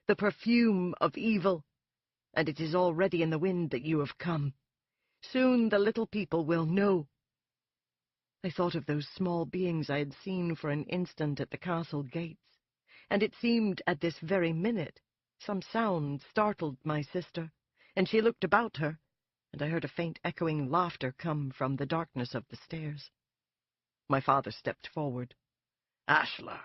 the perfume of evil, and it is already in the wind that you have come. Soon the little people will know." I thought of those small beings I had seen for an instant at the castle gates, and it seemed at this very minute some sound startled my sister, and she looked about her, and I heard a faint echoing laughter come from the darkness of the stairs. My father stepped forward. "Ashlar,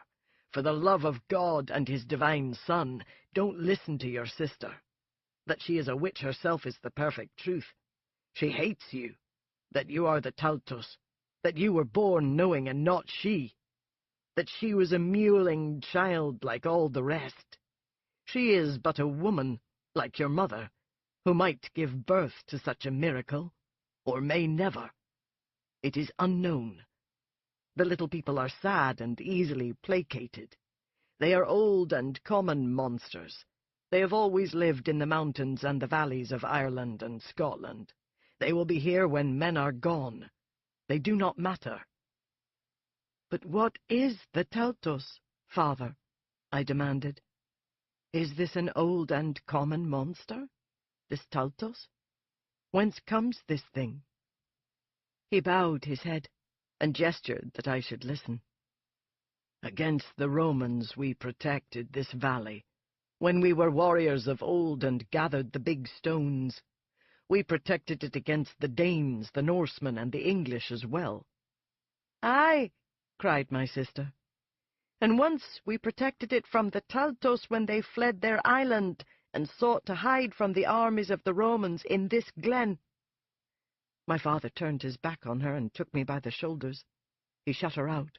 for the love of God and his divine Son, don't listen to your sister. That she is a witch herself is the perfect truth. She hates you, that you are the Taltos, that you were born knowing and not she, that she was a mewling child like all the rest. She is but a woman, like your mother, who might give birth to such a miracle, or may never. It is unknown. The little people are sad and easily placated. They are old and common monsters. They have always lived in the mountains and the valleys of Ireland and Scotland. They will be here when men are gone. They do not matter." "But what is the Taltos, father?" I demanded. "Is this an old and common monster, this Taltos? Whence comes this thing?" He bowed his head, and gestured that I should listen. "Against the Romans we protected this valley, when we were warriors of old and gathered the big stones. We protected it against the Danes, the Norsemen, and the English as well." "Aye," cried my sister, and once we protected it from the Taltos when they fled their island and sought to hide from the armies of the Romans in this glen." My father turned his back on her and took me by the shoulders. He shut her out.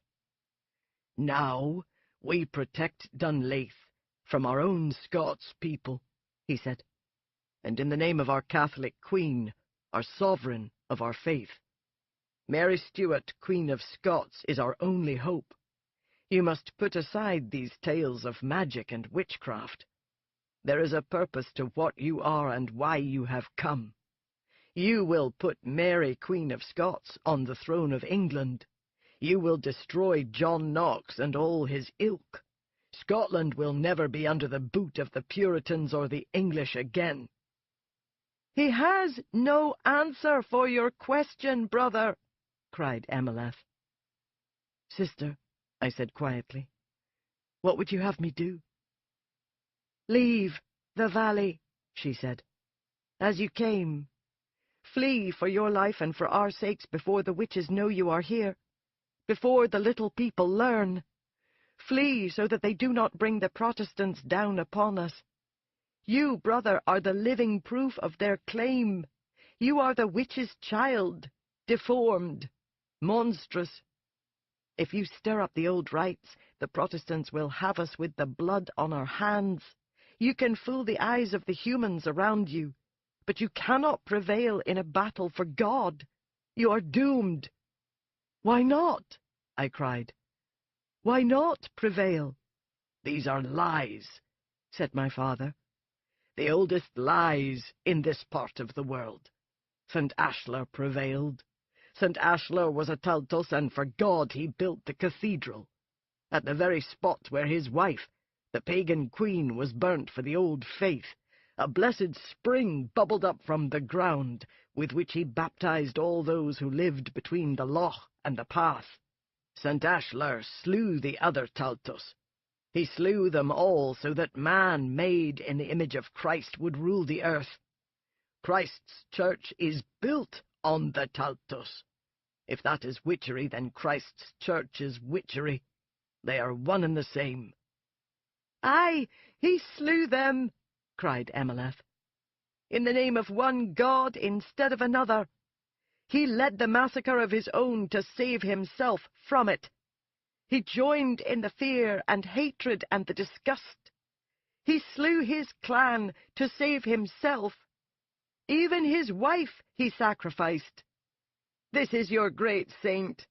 "Now we protect Dunleith from our own Scots people," he said, "and in the name of our Catholic Queen, our sovereign of our faith. Mary Stuart, Queen of Scots, is our only hope. You must put aside these tales of magic and witchcraft. There is a purpose to what you are and why you have come. You will put Mary, Queen of Scots, on the throne of England. You will destroy John Knox and all his ilk. Scotland will never be under the boot of the Puritans or the English again." "He has no answer for your question, brother," cried Amaleth. "Sister," I said quietly, "what would you have me do?" "Leave the valley," she said, "as you came. Flee for your life and for our sakes before the witches know you are here, before the little people learn. Flee so that they do not bring the Protestants down upon us. You, brother, are the living proof of their claim. You are the witch's child, deformed, monstrous. If you stir up the old rites, the Protestants will have us with the blood on our hands. You can fool the eyes of the humans around you, but you cannot prevail in a battle for God. You are doomed." "Why not?" I cried. "Why not prevail?" "These are lies," said my father. "The oldest lies in this part of the world. St. Ashlar prevailed. St. Ashlar was a Taltos, and for God he built the cathedral. At the very spot where his wife, the pagan queen, was burnt for the old faith, a blessed spring bubbled up from the ground, with which he baptized all those who lived between the loch and the path. St. Ashlar slew the other Taltos. He slew them all so that man, made in the image of Christ, would rule the earth. Christ's church is built on the Taltos. If that is witchery, then Christ's church is witchery. They are one and the same." "Aye, he slew them," cried Amaleth, "in the name of one God instead of another. He led the massacre of his own to save himself from it. He joined in the fear and hatred and the disgust. He slew his clan to save himself. Even his wife he sacrificed. This is your great saint,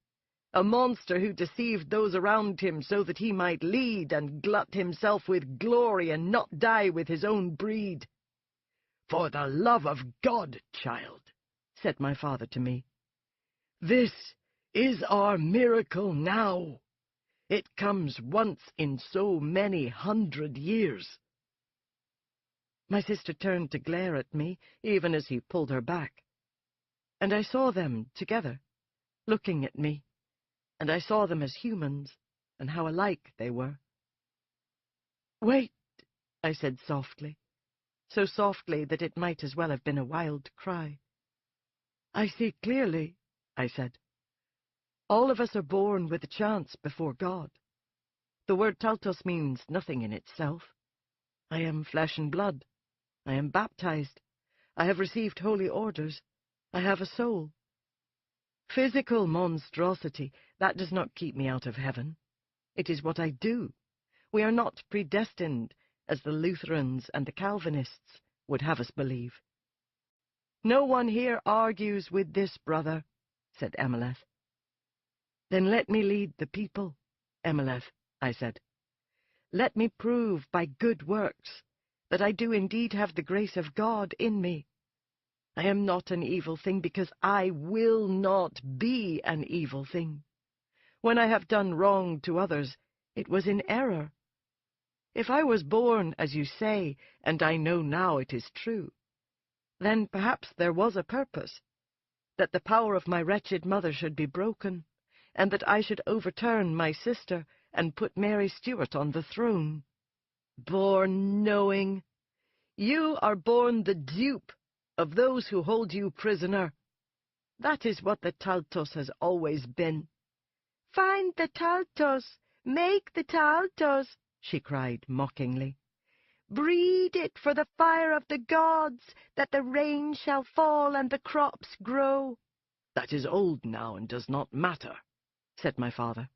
a monster who deceived those around him so that he might lead and glut himself with glory and not die with his own breed." "For the love of God, child," said my father to me, "this is our miracle now. It comes once in so many 100 years." My sister turned to glare at me, even as he pulled her back. And I saw them together, looking at me, and I saw them as humans, and how alike they were. "Wait," I said softly, so softly that it might as well have been a wild cry. "I see clearly," I said. "All of us are born with a chance before God. The word Taltos means nothing in itself. I am flesh and blood. I am baptized. I have received holy orders. I have a soul. Physical monstrosity, that does not keep me out of heaven. It is what I do. We are not predestined, as the Lutherans and the Calvinists would have us believe." "No one here argues with this, brother," said Amaleth. "Then let me lead the people, Amaleth," I said. "Let me prove by good works that I do indeed have the grace of God in me. I am not an evil thing because I will not be an evil thing. When I have done wrong to others, it was in error. If I was born, as you say, and I know now it is true, then perhaps there was a purpose, that the power of my wretched mother should be broken, and that I should overturn my sister and put Mary Stuart on the throne. Born knowing! You are born the dupe of those who hold you prisoner. That is what the Taltos has always been. Find the Taltos, "Make the Taltos," she cried mockingly. "Breed it for the fire of the gods, that the rain shall fall and the crops grow." "That is old now and does not matter," said my father.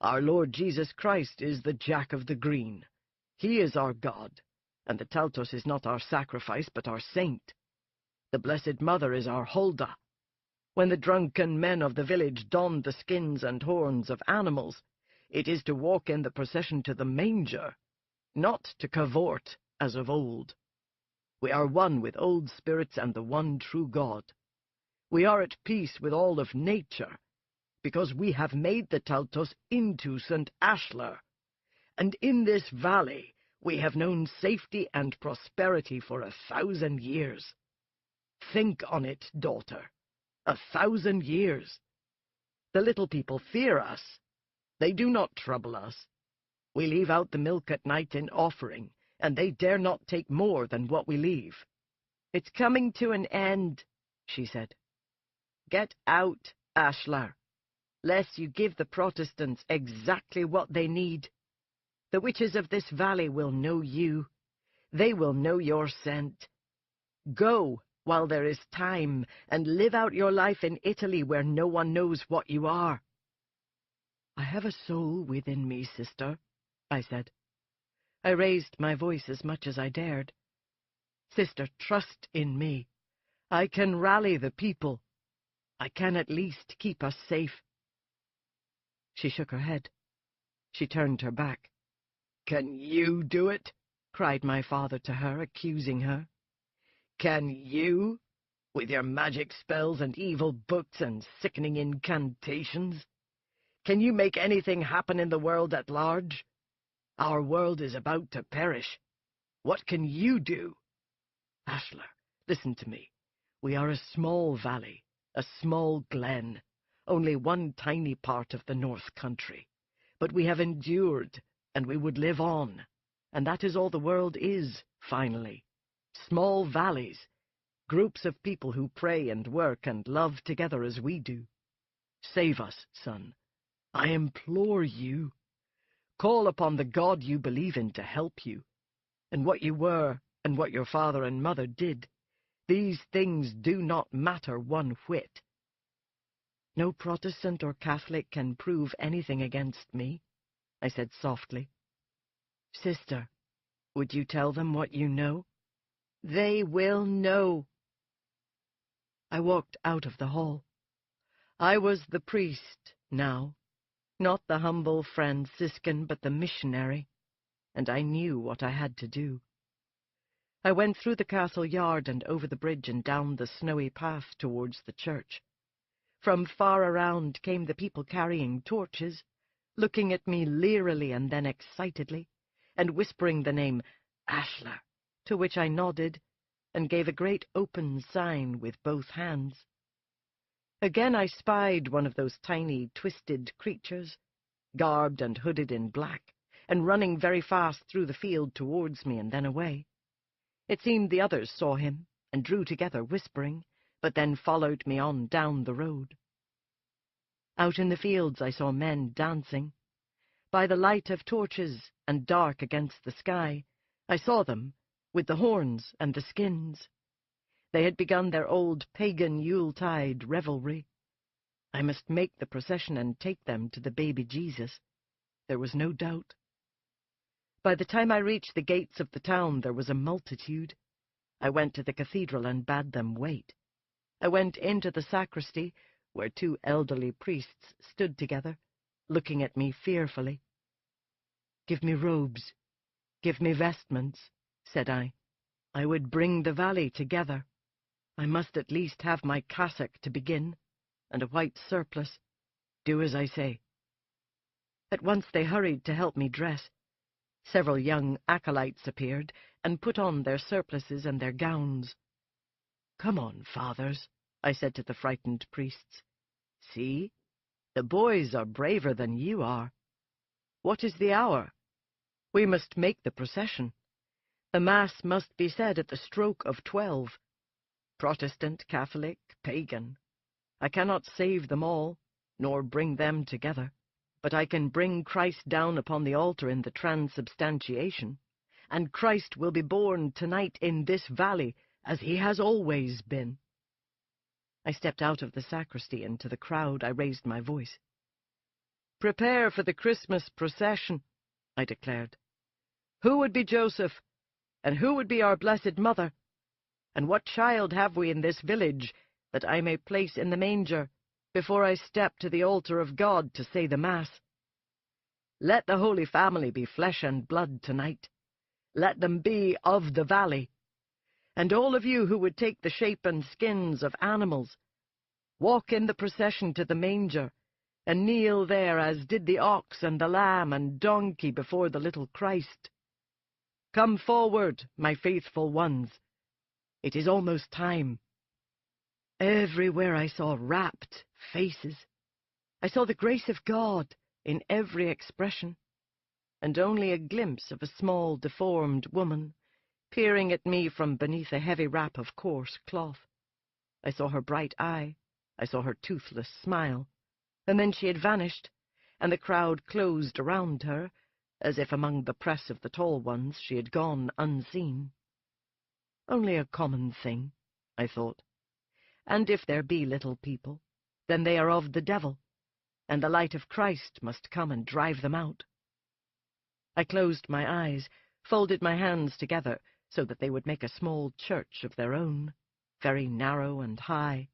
"Our Lord Jesus Christ is the Jack of the Green. He is our God, and the Taltos is not our sacrifice but our saint. The Blessed Mother is our Huldah. When the drunken men of the village don the skins and horns of animals, it is to walk in the procession to the manger, not to cavort as of old. We are one with old spirits and the one true God. We are at peace with all of nature, because we have made the Taltos into St. Ashlar, and in this valley we have known safety and prosperity for 1,000 years. Think on it, daughter, 1,000 years. The little people fear us. They do not trouble us. We leave out the milk at night in offering, and they dare not take more than what we leave." "It's coming to an end," she said. "Get out, Ashlar, lest you give the Protestants exactly what they need. The witches of this valley will know you. They will know your scent. Go while there is time, and live out your life in Italy where no one knows what you are." "I have a soul within me, sister," I said. I raised my voice as much as I dared. "Sister, trust in me. I can rally the people. I can at least keep us safe." She shook her head. She turned her back. "Can you do it?" cried my father to her, accusing her. "Can you, with your magic spells and evil books and sickening incantations? Can you make anything happen in the world at large? Our world is about to perish. What can you do? Ashlar, listen to me. We are a small valley, a small glen, only one tiny part of the North Country. But we have endured, and we would live on, and that is all the world is, finally. Small valleys, groups of people who pray and work and love together as we do. Save us, son. I implore you. Call upon the God you believe in to help you. And what you were, and what your father and mother did, these things do not matter one whit." "No Protestant or Catholic can prove anything against me," I said softly. "Sister, would you tell them what you know?" "They will know." I walked out of the hall. I was the priest now, not the humble Franciscan, but the missionary, and I knew what I had to do. I went through the castle yard and over the bridge and down the snowy path towards the church. From far around came the people carrying torches, looking at me leerily and then excitedly, and whispering the name Ashlar, to which I nodded and gave a great open sign with both hands. Again I spied one of those tiny, twisted creatures, garbed and hooded in black, and running very fast through the field towards me and then away. It seemed the others saw him and drew together, whispering, but then followed me on down the road. Out in the fields I saw men dancing. By the light of torches and dark against the sky, I saw them, with the horns and the skins. They had begun their old pagan Yuletide revelry. I must make the procession and take them to the baby Jesus. There was no doubt. By the time I reached the gates of the town, there was a multitude. I went to the cathedral and bade them wait. I went into the sacristy, where 2 elderly priests stood together, looking at me fearfully. "Give me robes, give me vestments," said I. "I would bring the valley together. I must at least have my cassock to begin, and a white surplice. Do as I say." At once they hurried to help me dress. Several young acolytes appeared, and put on their surplices and their gowns. "Come on, fathers," I said to the frightened priests. "See, the boys are braver than you are. What is the hour? We must make the procession. The Mass must be said at the stroke of 12. Protestant, Catholic, pagan. I cannot save them all, nor bring them together. but I can bring Christ down upon the altar in the transubstantiation, and Christ will be born tonight in this valley, as he has always been." I stepped out of the sacristy, and to the crowd I raised my voice. "Prepare for the Christmas procession," I declared. "Who would be Joseph? And who would be our Blessed Mother? And what child have we in this village that I may place in the manger before I step to the altar of God to say the Mass? Let the Holy Family be flesh and blood tonight. Let them be of the valley. And all of you who would take the shape and skins of animals, walk in the procession to the manger, and kneel there as did the ox and the lamb and donkey before the little Christ. Come forward, my faithful ones. It is almost time." Everywhere I saw rapt faces. I saw the grace of God in every expression, and only a glimpse of a small, deformed woman peering at me from beneath a heavy wrap of coarse cloth. I saw her bright eye, I saw her toothless smile, and then she had vanished, and the crowd closed around her, as if among the press of the tall ones she had gone unseen. Only a common thing, I thought, and if there be little people, then they are of the devil, and the light of Christ must come and drive them out. I closed my eyes, folded my hands together so that they would make a small church of their own, very narrow and high,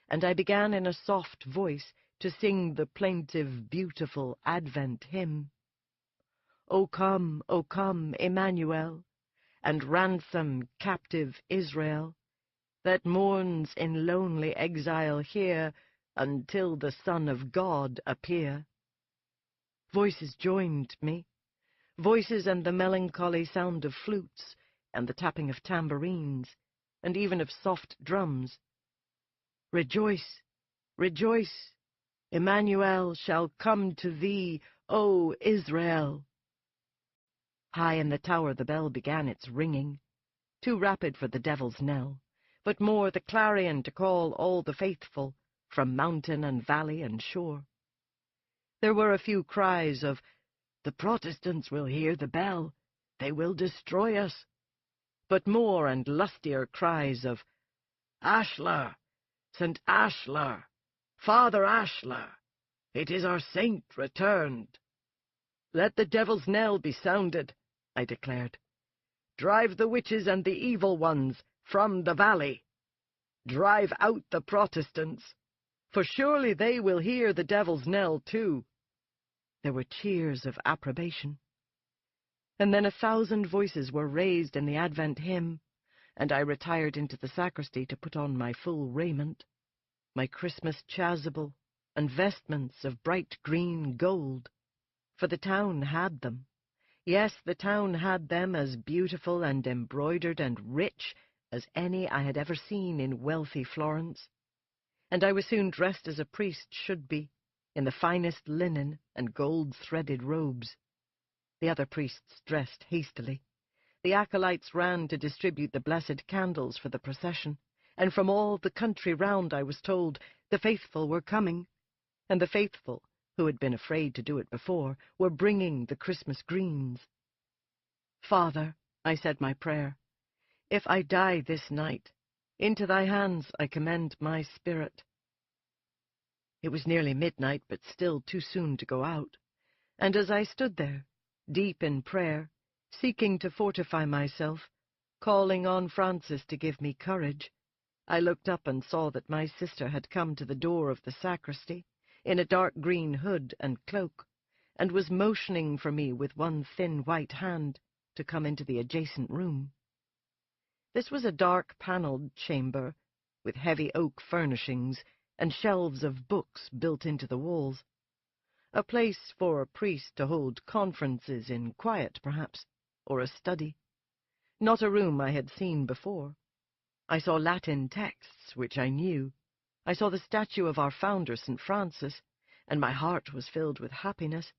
and I began in a soft voice to sing the plaintive, beautiful Advent hymn. O come, Emmanuel, and ransom captive Israel, that mourns in lonely exile here until the Son of God appear. Voices joined me, voices and the melancholy sound of flutes, and the tapping of tambourines, and even of soft drums. Rejoice, rejoice, Emmanuel shall come to thee, O Israel. High in the tower the bell began its ringing, too rapid for the devil's knell, but more the clarion to call all the faithful from mountain and valley and shore. There were a few cries of, "The Protestants will hear the bell, they will destroy us," but more and lustier cries of, "Ashlar, St. Ashlar, Father Ashlar, it is our saint returned." "Let the devil's knell be sounded," I declared. "Drive the witches and the evil ones from the valley. Drive out the Protestants, for surely they will hear the devil's knell too." There were cheers of approbation. And then 1,000 voices were raised in the Advent hymn, and I retired into the sacristy to put on my full raiment, my Christmas chasuble and vestments of bright green gold, for the town had them. Yes, the town had them, as beautiful and embroidered and rich as any I had ever seen in wealthy Florence, and I was soon dressed as a priest should be, in the finest linen and gold-threaded robes. The other priests dressed hastily. The acolytes ran to distribute the blessed candles for the procession, and from all the country round, I was told, the faithful were coming, and the faithful, who had been afraid to do it before, were bringing the Christmas greens. "Father," I said my prayer, "if I die this night, into thy hands I commend my spirit." It was nearly midnight, but still too soon to go out, and as I stood there, deep in prayer, seeking to fortify myself, calling on Francis to give me courage, I looked up and saw that my sister had come to the door of the sacristy, in a dark green hood and cloak, and was motioning for me with one thin white hand to come into the adjacent room. This was a dark-panelled chamber, with heavy oak furnishings and shelves of books built into the walls. A place for a priest to hold conferences in quiet, perhaps, or a study. Not a room I had seen before. I saw Latin texts, which I knew. I saw the statue of our founder, St. Francis, and my heart was filled with happiness,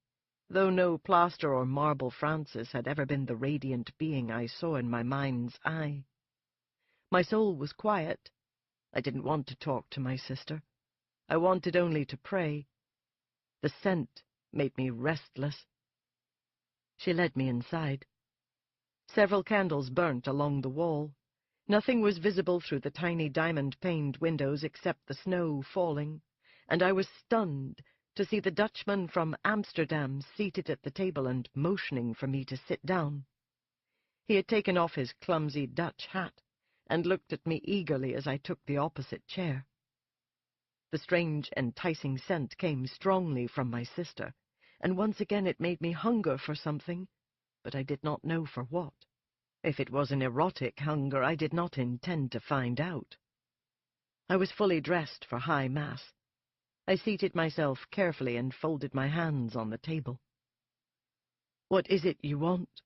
though no plaster or marble Francis had ever been the radiant being I saw in my mind's eye. My soul was quiet. I didn't want to talk to my sister. I wanted only to pray. The scent made me restless. She led me inside. Several candles burnt along the wall. Nothing was visible through the tiny diamond-paned windows except the snow falling, and I was stunned to see the Dutchman from Amsterdam seated at the table and motioning for me to sit down. He had taken off his clumsy Dutch hat and looked at me eagerly as I took the opposite chair. The strange, enticing scent came strongly from my sister, and once again it made me hunger for something, but I did not know for what. If it was an erotic hunger, I did not intend to find out. I was fully dressed for high mass. I seated myself carefully and folded my hands on the table. "What is it you want?"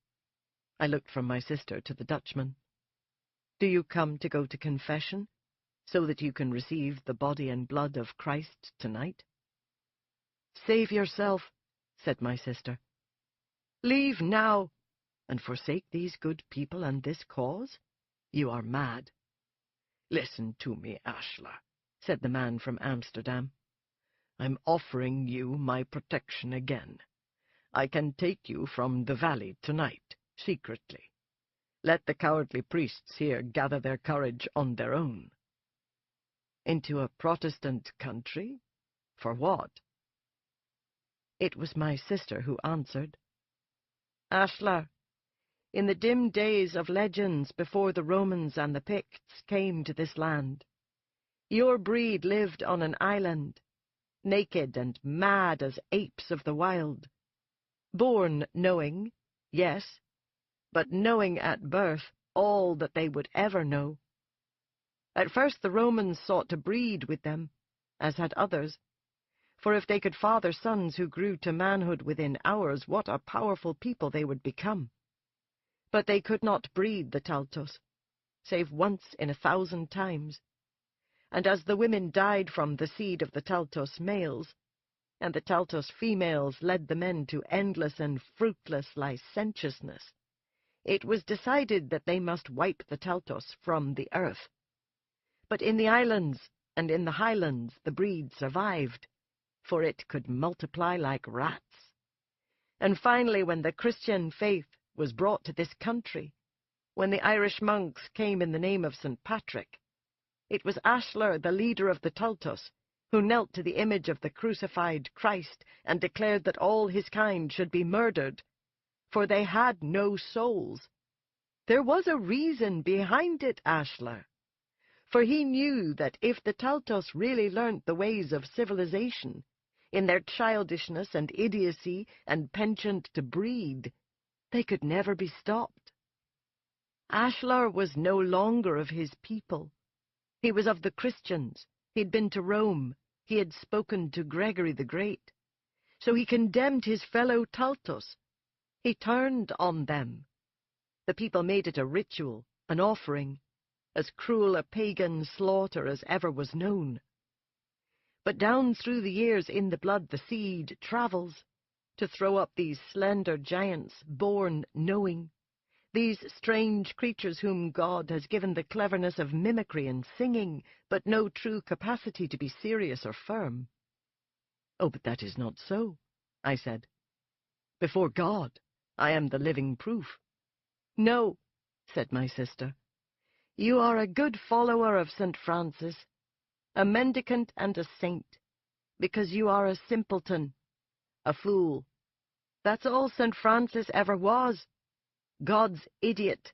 I looked from my sister to the Dutchman. "Do you come to go to confession, so that you can receive the body and blood of Christ tonight?" "Save yourself," said my sister. "Leave now, and forsake these good people and this cause? You are mad." "Listen to me, Ashla," said the man from Amsterdam. "I'm offering you my protection again. I can take you from the valley tonight, secretly. Let the cowardly priests here gather their courage on their own." "Into a Protestant country? For what?" It was my sister who answered. "Ashlar, in the dim days of legends before the Romans and the Picts came to this land, your breed lived on an island, naked and mad as apes of the wild, born knowing, yes, but knowing at birth all that they would ever know. At first the Romans sought to breed with them, as had others, for if they could father sons who grew to manhood within hours, what a powerful people they would become. But they could not breed the Taltos, save once in 1,000 times, and as the women died from the seed of the Taltos males, and the Taltos females led the men to endless and fruitless licentiousness, it was decided that they must wipe the Taltos from the earth. But in the islands and in the highlands the breed survived, for it could multiply like rats. And finally, when the Christian faith was brought to this country, when the Irish monks came in the name of St. Patrick, it was Ashlar, the leader of the Taltos, who knelt to the image of the crucified Christ and declared that all his kind should be murdered, for they had no souls. There was a reason behind it, Ashlar, for he knew that if the Taltos really learnt the ways of civilization, in their childishness and idiocy and penchant to breed, they could never be stopped. Ashlar was no longer of his people. He was of the Christians. He'd been to Rome. He had spoken to Gregory the Great. So he condemned his fellow Taltos. He turned on them. The people made it a ritual, an offering, as cruel a pagan slaughter as ever was known. But down through the years in the blood the seed travels, to throw up these slender giants born knowing, these strange creatures whom God has given the cleverness of mimicry and singing, but no true capacity to be serious or firm. "Oh, but that is not so," I said. "Before God, I am the living proof." "No," said my sister. "You are a good follower of St. Francis, a mendicant and a saint, because you are a simpleton, a fool. That's all St. Francis ever was. God's idiot,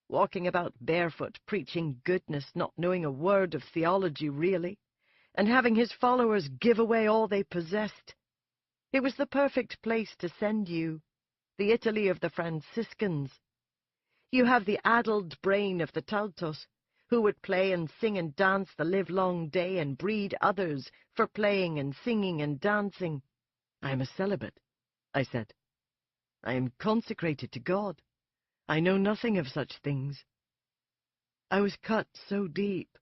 walking about barefoot, preaching goodness, not knowing a word of theology really, and having his followers give away all they possessed. It was the perfect place to send you, the Italy of the Franciscans. You have the addled brain of the Taltos, who would play and sing and dance the livelong day and breed others for playing and singing and dancing." "I am a celibate," I said. "I am consecrated to God. I know nothing of such things." I was cut so deep,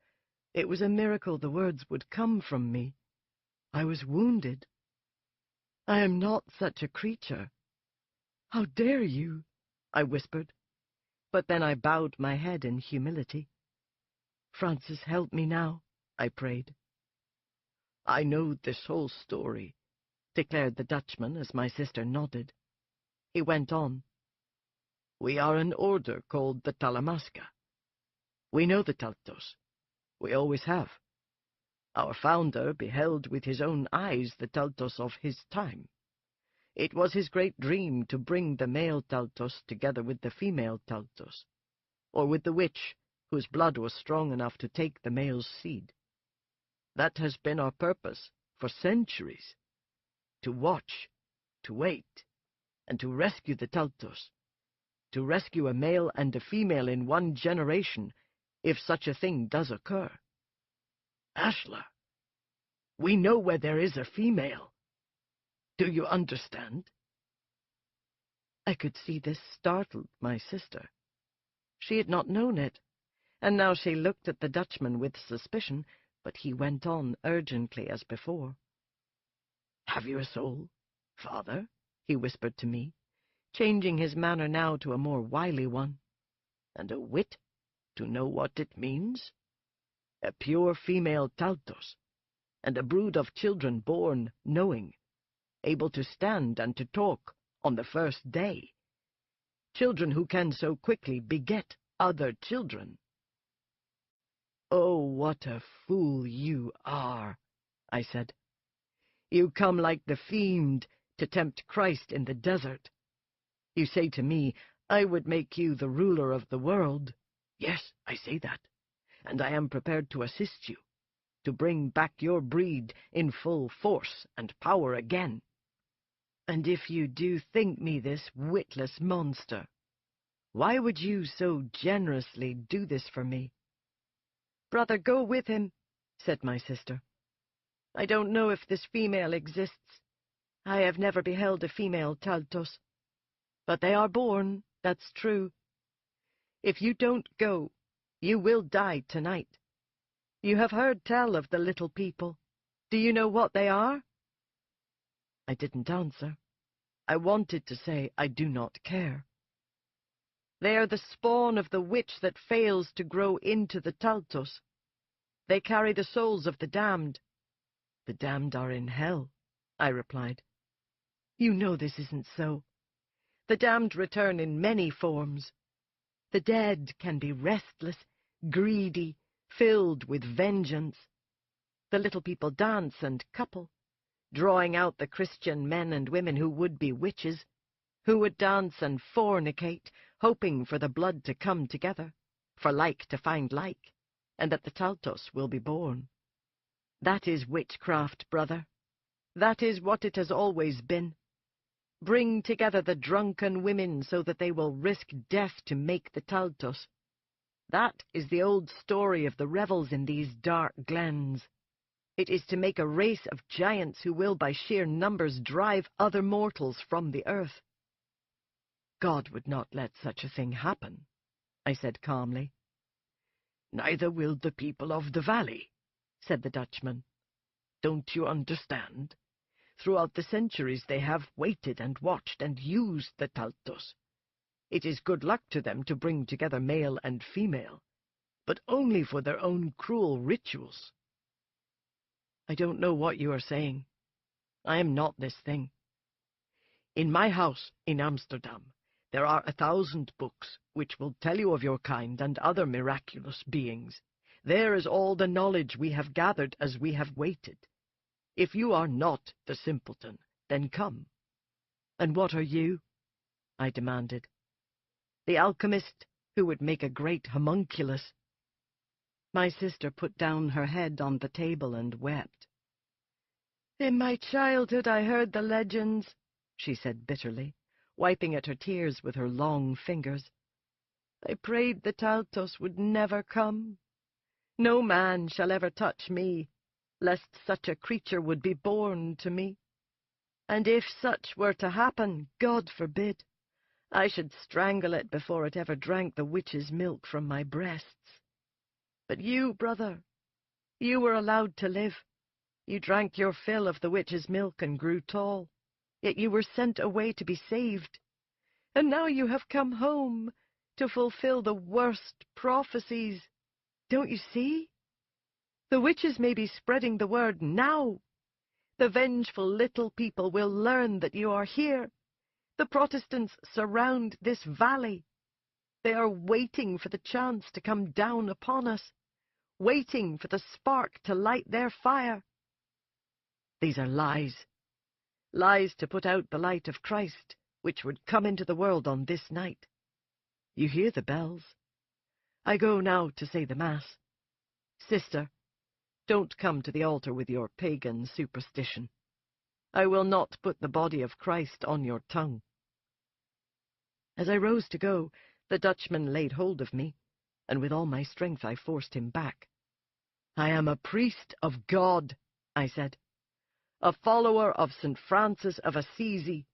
it was a miracle the words would come from me. I was wounded. "I am not such a creature. How dare you?" I whispered, but then I bowed my head in humility. "Francis, help me now," I prayed. "I know this whole story. declared the Dutchman as my sister nodded. He went on. "We are an order called the Talamasca. We know the Taltos. We always have. Our founder beheld with his own eyes the Taltos of his time. It was his great dream to bring the male Taltos together with the female Taltos, or with the witch whose blood was strong enough to take the male's seed. That has been our purpose for centuries, to watch, to wait, and to rescue the Taltos, to rescue a male and a female in one generation, if such a thing does occur. Ashla, we know where there is a female. Do you understand?" I could see this startled my sister. She had not known it, and now she looked at the Dutchman with suspicion, but he went on urgently as before. "Have you a soul, father?" he whispered to me, changing his manner now to a more wily one. "And a wit to know what it means? A pure female Taltos, and a brood of children born knowing, able to stand and to talk on the first day. Children who can so quickly beget other children." "Oh, what a fool you are," I said. "You come like the fiend to tempt Christ in the desert. You say to me, I would make you the ruler of the world. Yes, I say that, and I am prepared to assist you, to bring back your breed in full force and power again. And if you do think me this witless monster, why would you so generously do this for me?" "Brother, go with him," said my sister. "I don't know if this female exists. I have never beheld a female Taltos. But they are born, that's true. If you don't go, you will die tonight. You have heard tell of the little people. Do you know what they are?" I didn't answer. I wanted to say I do not care. "They are the spawn of the witch that fails to grow into the Taltos. They carry the souls of the damned." "The damned are in hell," I replied. "You know this isn't so. The damned return in many forms. The dead can be restless, greedy, filled with vengeance. The little people dance and couple, drawing out the Christian men and women who would be witches, who would dance and fornicate, hoping for the blood to come together, for like to find like, and that the Taltos will be born. That is witchcraft, brother. That is what it has always been. Bring together the drunken women so that they will risk death to make the Taltos. That is the old story of the revels in these dark glens. It is to make a race of giants who will by sheer numbers drive other mortals from the earth." "God would not let such a thing happen," I said calmly. "Neither will the people of the valley," said the Dutchman. "Don't you understand? Throughout the centuries they have waited and watched and used the Taltos. It is good luck to them to bring together male and female, but only for their own cruel rituals." "I don't know what you are saying. I am not this thing. In my house in Amsterdam there are 1,000 books which will tell you of your kind and other miraculous beings. There is all the knowledge we have gathered as we have waited. If you are not the simpleton, then come." "And what are you?" I demanded. "The alchemist who would make a great homunculus." My sister put down her head on the table and wept. "In my childhood I heard the legends," she said bitterly, wiping at her tears with her long fingers. "I prayed the Taltos would never come. No man shall ever touch me, lest such a creature would be born to me. And if such were to happen, God forbid, I should strangle it before it ever drank the witch's milk from my breasts. But you, brother, you were allowed to live. You drank your fill of the witch's milk and grew tall, yet you were sent away to be saved. And now you have come home to fulfill the worst prophecies. Don't you see? The witches may be spreading the word now. The vengeful little people will learn that you are here. The Protestants surround this valley. They are waiting for the chance to come down upon us, waiting for the spark to light their fire. These are lies. Lies to put out the light of Christ, which would come into the world on this night. You hear the bells. I go now to say the Mass. Sister, don't come to the altar with your pagan superstition. I will not put the body of Christ on your tongue. As I rose to go, the Dutchman laid hold of me, and with all my strength I forced him back. I am a priest of God, I said, a follower of St. Francis of Assisi.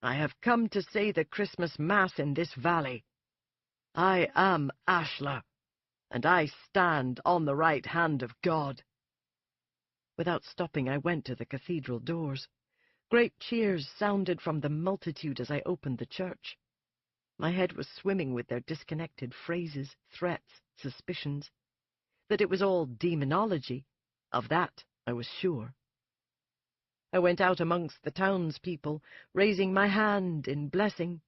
I have come to say the Christmas Mass in this valley. I am Ashlar, and I stand on the right hand of God. Without stopping, I went to the cathedral doors. Great cheers sounded from the multitude as I opened the church. My head was swimming with their disconnected phrases, threats, suspicions. That it was all demonology, of that I was sure. I went out amongst the townspeople, raising my hand in blessing,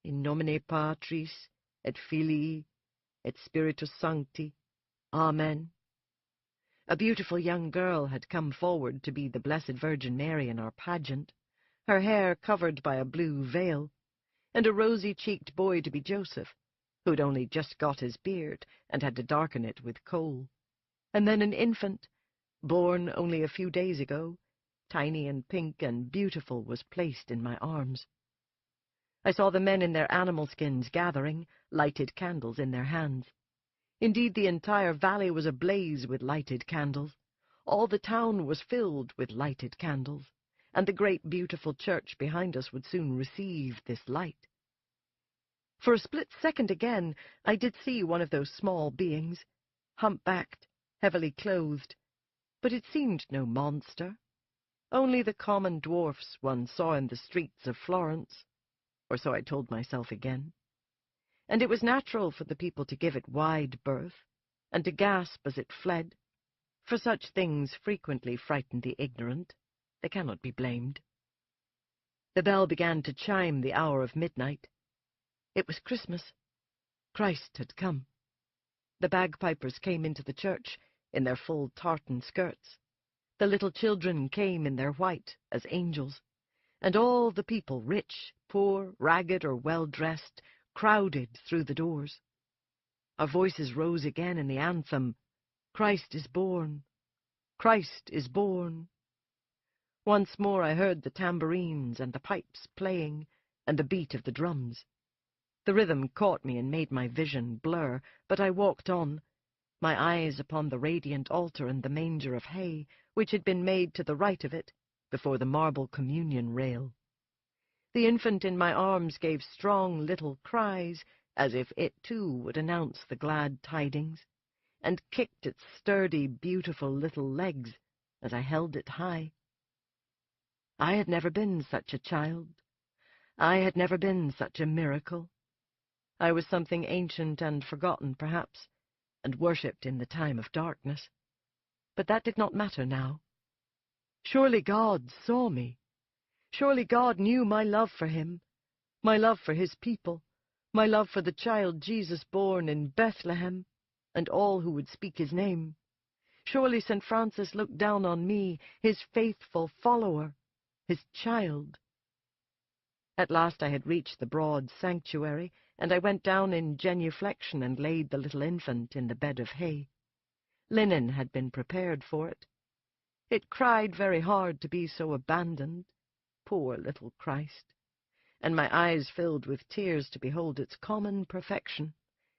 in nomine Patris, et Filii, et Spiritus Sancti. Amen. A beautiful young girl had come forward to be the Blessed Virgin Mary in our pageant, her hair covered by a blue veil, and a rosy-cheeked boy to be Joseph, who'd only just got his beard and had to darken it with kohl, and then an infant, born only a few days ago, tiny and pink and beautiful, was placed in my arms. I saw the men in their animal skins gathering, lighted candles in their hands. Indeed, the entire valley was ablaze with lighted candles. All the town was filled with lighted candles, and the great beautiful church behind us would soon receive this light. For a split second again, I did see one of those small beings, hump-backed, heavily clothed, but it seemed no monster, only the common dwarfs one saw in the streets of Florence, or so I told myself again. And it was natural for the people to give it wide berth, and to gasp as it fled, for such things frequently frighten the ignorant. They cannot be blamed. The bell began to chime the hour of midnight. It was Christmas. Christ had come. The bagpipers came into the church in their full tartan skirts. The little children came in their white as angels, and all the people, rich, poor, ragged, or well-dressed, crowded through the doors. Our voices rose again in the anthem, Christ is born, Christ is born. Once more I heard the tambourines and the pipes playing, and the beat of the drums. The rhythm caught me and made my vision blur, but I walked on, my eyes upon the radiant altar and the manger of hay, which had been made to the right of it, before the marble communion rail. The infant in my arms gave strong little cries, as if it too would announce the glad tidings, and kicked its sturdy, beautiful little legs as I held it high. I had never been such a child. I had never been such a miracle. I was something ancient and forgotten, perhaps, and worshipped in the time of darkness. But that did not matter now. Surely God saw me. Surely God knew my love for him, my love for his people, my love for the child Jesus born in Bethlehem, and all who would speak his name. Surely St. Francis looked down on me, his faithful follower, his child. At last I had reached the broad sanctuary, and I went down in genuflection and laid the little infant in the bed of hay. Linen had been prepared for it. It cried very hard to be so abandoned, poor little Christ, and my eyes filled with tears to behold its common perfection,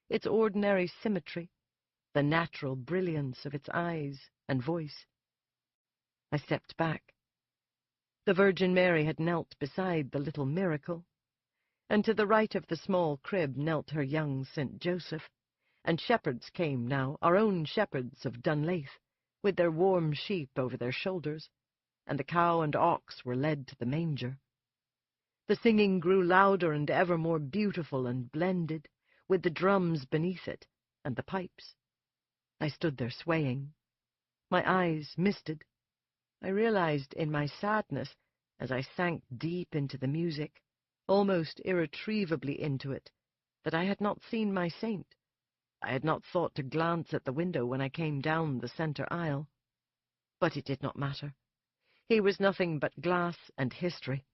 its ordinary symmetry, the natural brilliance of its eyes and voice. I stepped back. The Virgin Mary had knelt beside the little miracle, and to the right of the small crib knelt her young St. Joseph, and shepherds came now, our own shepherds of Dunlaith, with their warm sheep over their shoulders, and the cow and ox were led to the manger. The singing grew louder and ever more beautiful and blended, with the drums beneath it and the pipes. I stood there swaying. My eyes misted. I realized in my sadness, as I sank deep into the music, almost irretrievably into it, that I had not seen my saint. I had not thought to glance at the window when I came down the center aisle. But it did not matter. He was nothing but glass and history.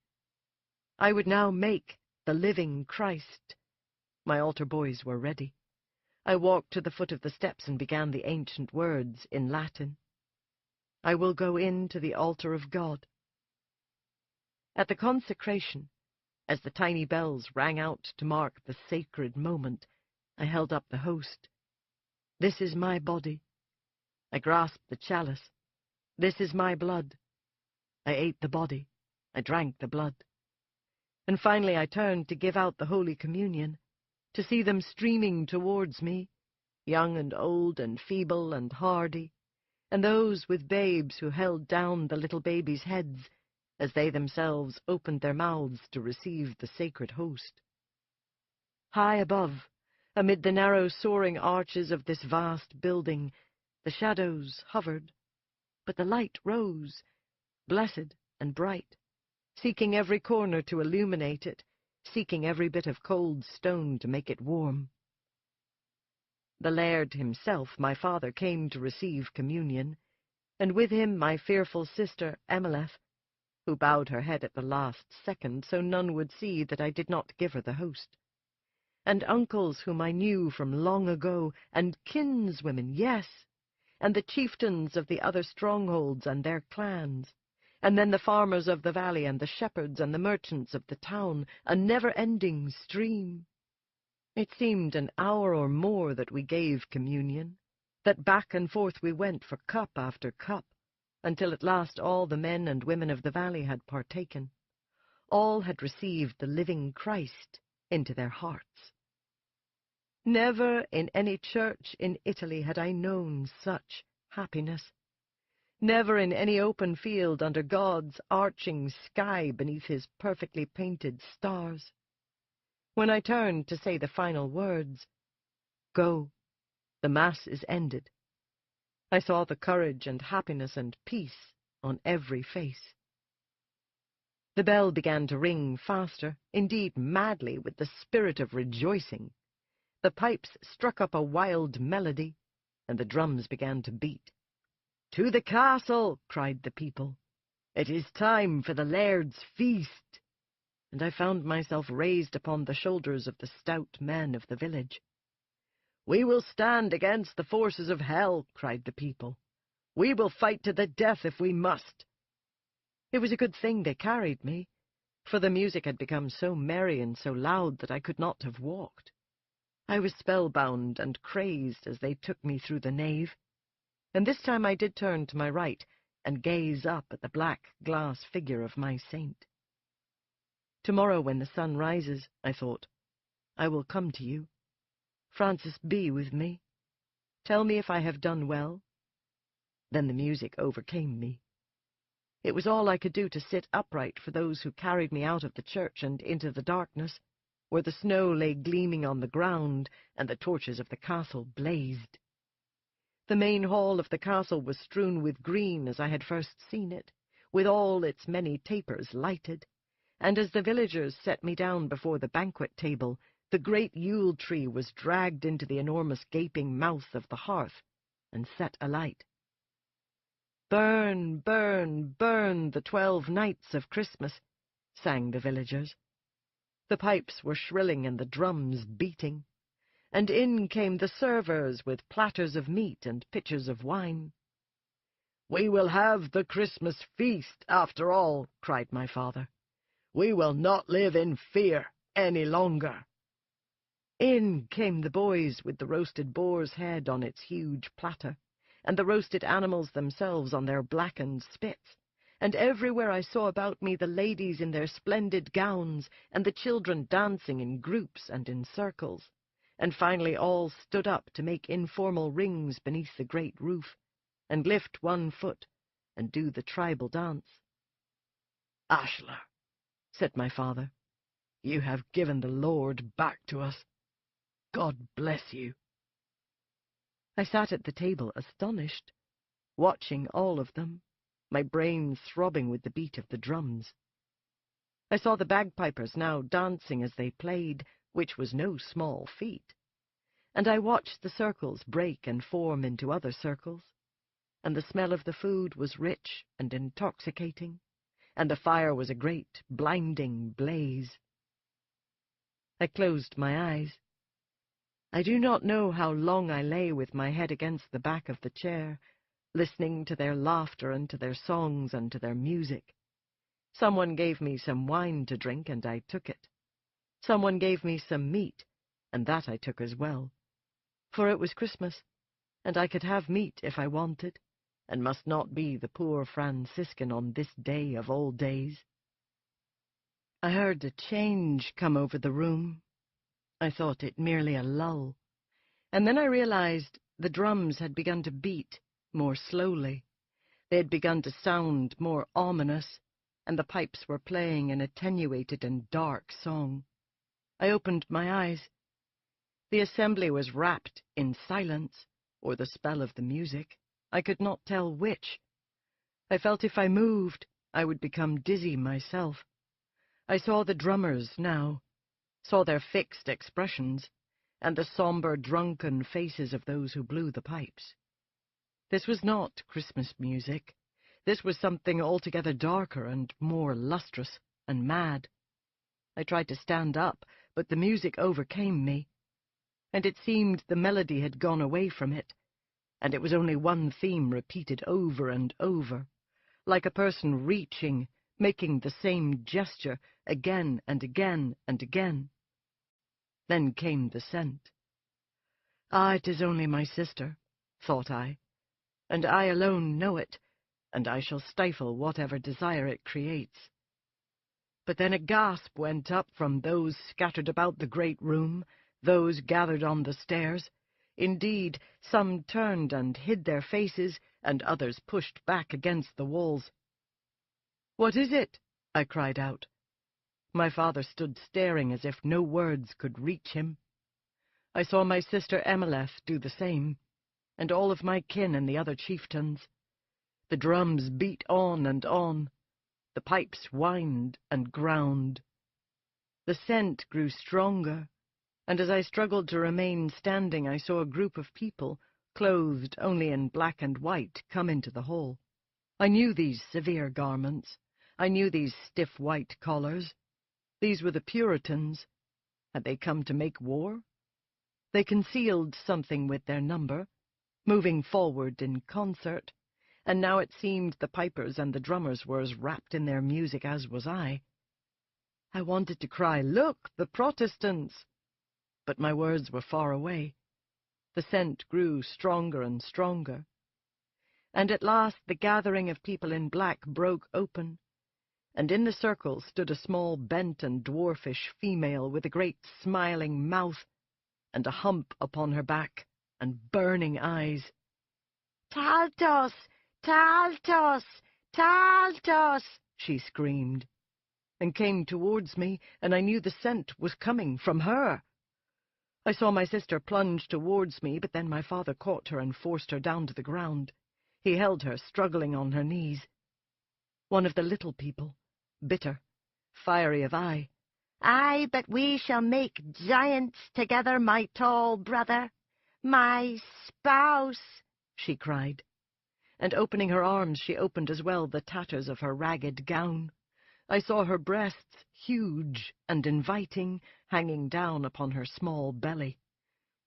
I would now make the living Christ. My altar boys were ready. I walked to the foot of the steps and began the ancient words in Latin. I will go in to the altar of God. At the consecration, as the tiny bells rang out to mark the sacred moment, I held up the host. This is my body. I grasped the chalice. This is my blood. I ate the body. I drank the blood. And finally I turned to give out the Holy Communion, to see them streaming towards me, young and old and feeble and hardy, and those with babes who held down the little babies' heads as they themselves opened their mouths to receive the sacred host. High above, amid the narrow soaring arches of this vast building, the shadows hovered, but the light rose, blessed and bright, seeking every corner to illuminate it, seeking every bit of cold stone to make it warm. The laird himself, my father, came to receive communion, and with him my fearful sister Emeleth, who bowed her head at the last second, so none would see that I did not give her the host, and uncles whom I knew from long ago, and kinswomen, yes, and the chieftains of the other strongholds and their clans, and then the farmers of the valley and the shepherds and the merchants of the town, a never-ending stream. It seemed an hour or more that we gave communion, that back and forth we went for cup after cup, until at last all the men and women of the valley had partaken. All had received the living Christ into their hearts. Never in any church in Italy had I known such happiness. Never in any open field under God's arching sky beneath his perfectly painted stars. When I turned to say the final words, "Go, the Mass is ended," I saw the courage and happiness and peace on every face. The bell began to ring faster, indeed madly, with the spirit of rejoicing. The pipes struck up a wild melody, and the drums began to beat. "To the castle!" cried the people. "It is time for the laird's feast." And I found myself raised upon the shoulders of the stout men of the village. "We will stand against the forces of hell," cried the people. "We will fight to the death if we must." It was a good thing they carried me, for the music had become so merry and so loud that I could not have walked. I was spellbound and crazed as they took me through the nave, and this time I did turn to my right and gaze up at the black glass figure of my saint. Tomorrow when the sun rises, I thought, I will come to you. Francis, be with me. Tell me if I have done well. Then the music overcame me. It was all I could do to sit upright for those who carried me out of the church and into the darkness, where the snow lay gleaming on the ground and the torches of the castle blazed. The main hall of the castle was strewn with green as I had first seen it, with all its many tapers lighted, and as the villagers set me down before the banquet table, the great Yule tree was dragged into the enormous gaping mouth of the hearth and set alight. "Burn, burn, burn the 12 nights of Christmas," sang the villagers. The pipes were shrilling and the drums beating, and in came the servers with platters of meat and pitchers of wine. "We will have the Christmas feast, after all," cried my father. "We will not live in fear any longer." In came the boys with the roasted boar's head on its huge platter, and the roasted animals themselves on their blackened spits, and everywhere I saw about me the ladies in their splendid gowns, and the children dancing in groups and in circles, and finally all stood up to make informal rings beneath the great roof, and lift one foot, and do the tribal dance. "Ashler," said my father, "you have given the Lord back to us. God bless you." I sat at the table astonished, watching all of them, my brain throbbing with the beat of the drums. I saw the bagpipers now dancing as they played, which was no small feat, and I watched the circles break and form into other circles, and the smell of the food was rich and intoxicating, and the fire was a great, blinding blaze. I closed my eyes. I do not know how long I lay with my head against the back of the chair, listening to their laughter and to their songs and to their music. Someone gave me some wine to drink, and I took it. Someone gave me some meat, and that I took as well. For it was Christmas, and I could have meat if I wanted, and must not be the poor Franciscan on this day of all days. I heard a change come over the room. I thought it merely a lull, and then I realized the drums had begun to beat more slowly. They had begun to sound more ominous, and the pipes were playing an attenuated and dark song. I opened my eyes. The assembly was wrapped in silence, or the spell of the music. I could not tell which. I felt if I moved, I would become dizzy myself. I saw the drummers now, saw their fixed expressions, and the somber, drunken faces of those who blew the pipes. This was not Christmas music. This was something altogether darker and more lustrous and mad. I tried to stand up, but the music overcame me, and it seemed the melody had gone away from it, and it was only one theme repeated over and over, like a person reaching, making the same gesture again and again and again. Then came the scent. Ah, it is only my sister, thought I, and I alone know it, and I shall stifle whatever desire it creates. But then a gasp went up from those scattered about the great room, those gathered on the stairs. Indeed, some turned and hid their faces, and others pushed back against the walls. "What is it?" I cried out. My father stood staring as if no words could reach him. I saw my sister Emeleth do the same, and all of my kin and the other chieftains. The drums beat on and on. The pipes whined and ground. The scent grew stronger, and as I struggled to remain standing, I saw a group of people, clothed only in black and white, come into the hall. I knew these severe garments. I knew these stiff white collars. These were the Puritans. Had they come to make war? They concealed something with their number, moving forward in concert, and now it seemed the pipers and the drummers were as wrapped in their music as was I. I wanted to cry, "Look, the Protestants!" but my words were far away. The scent grew stronger and stronger, and at last the gathering of people in black broke open, and in the circle stood a small bent and dwarfish female with a great smiling mouth and a hump upon her back and burning eyes. "Taltos! Taltos! Taltos!" she screamed, and came towards me, and I knew the scent was coming from her. I saw my sister plunge towards me, but then my father caught her and forced her down to the ground. He held her, struggling on her knees. One of the little people, bitter, fiery of eye. "Aye, but we shall make giants together, my tall brother, my spouse," she cried, and opening her arms she opened as well the tatters of her ragged gown. I saw her breasts, huge and inviting, hanging down upon her small belly.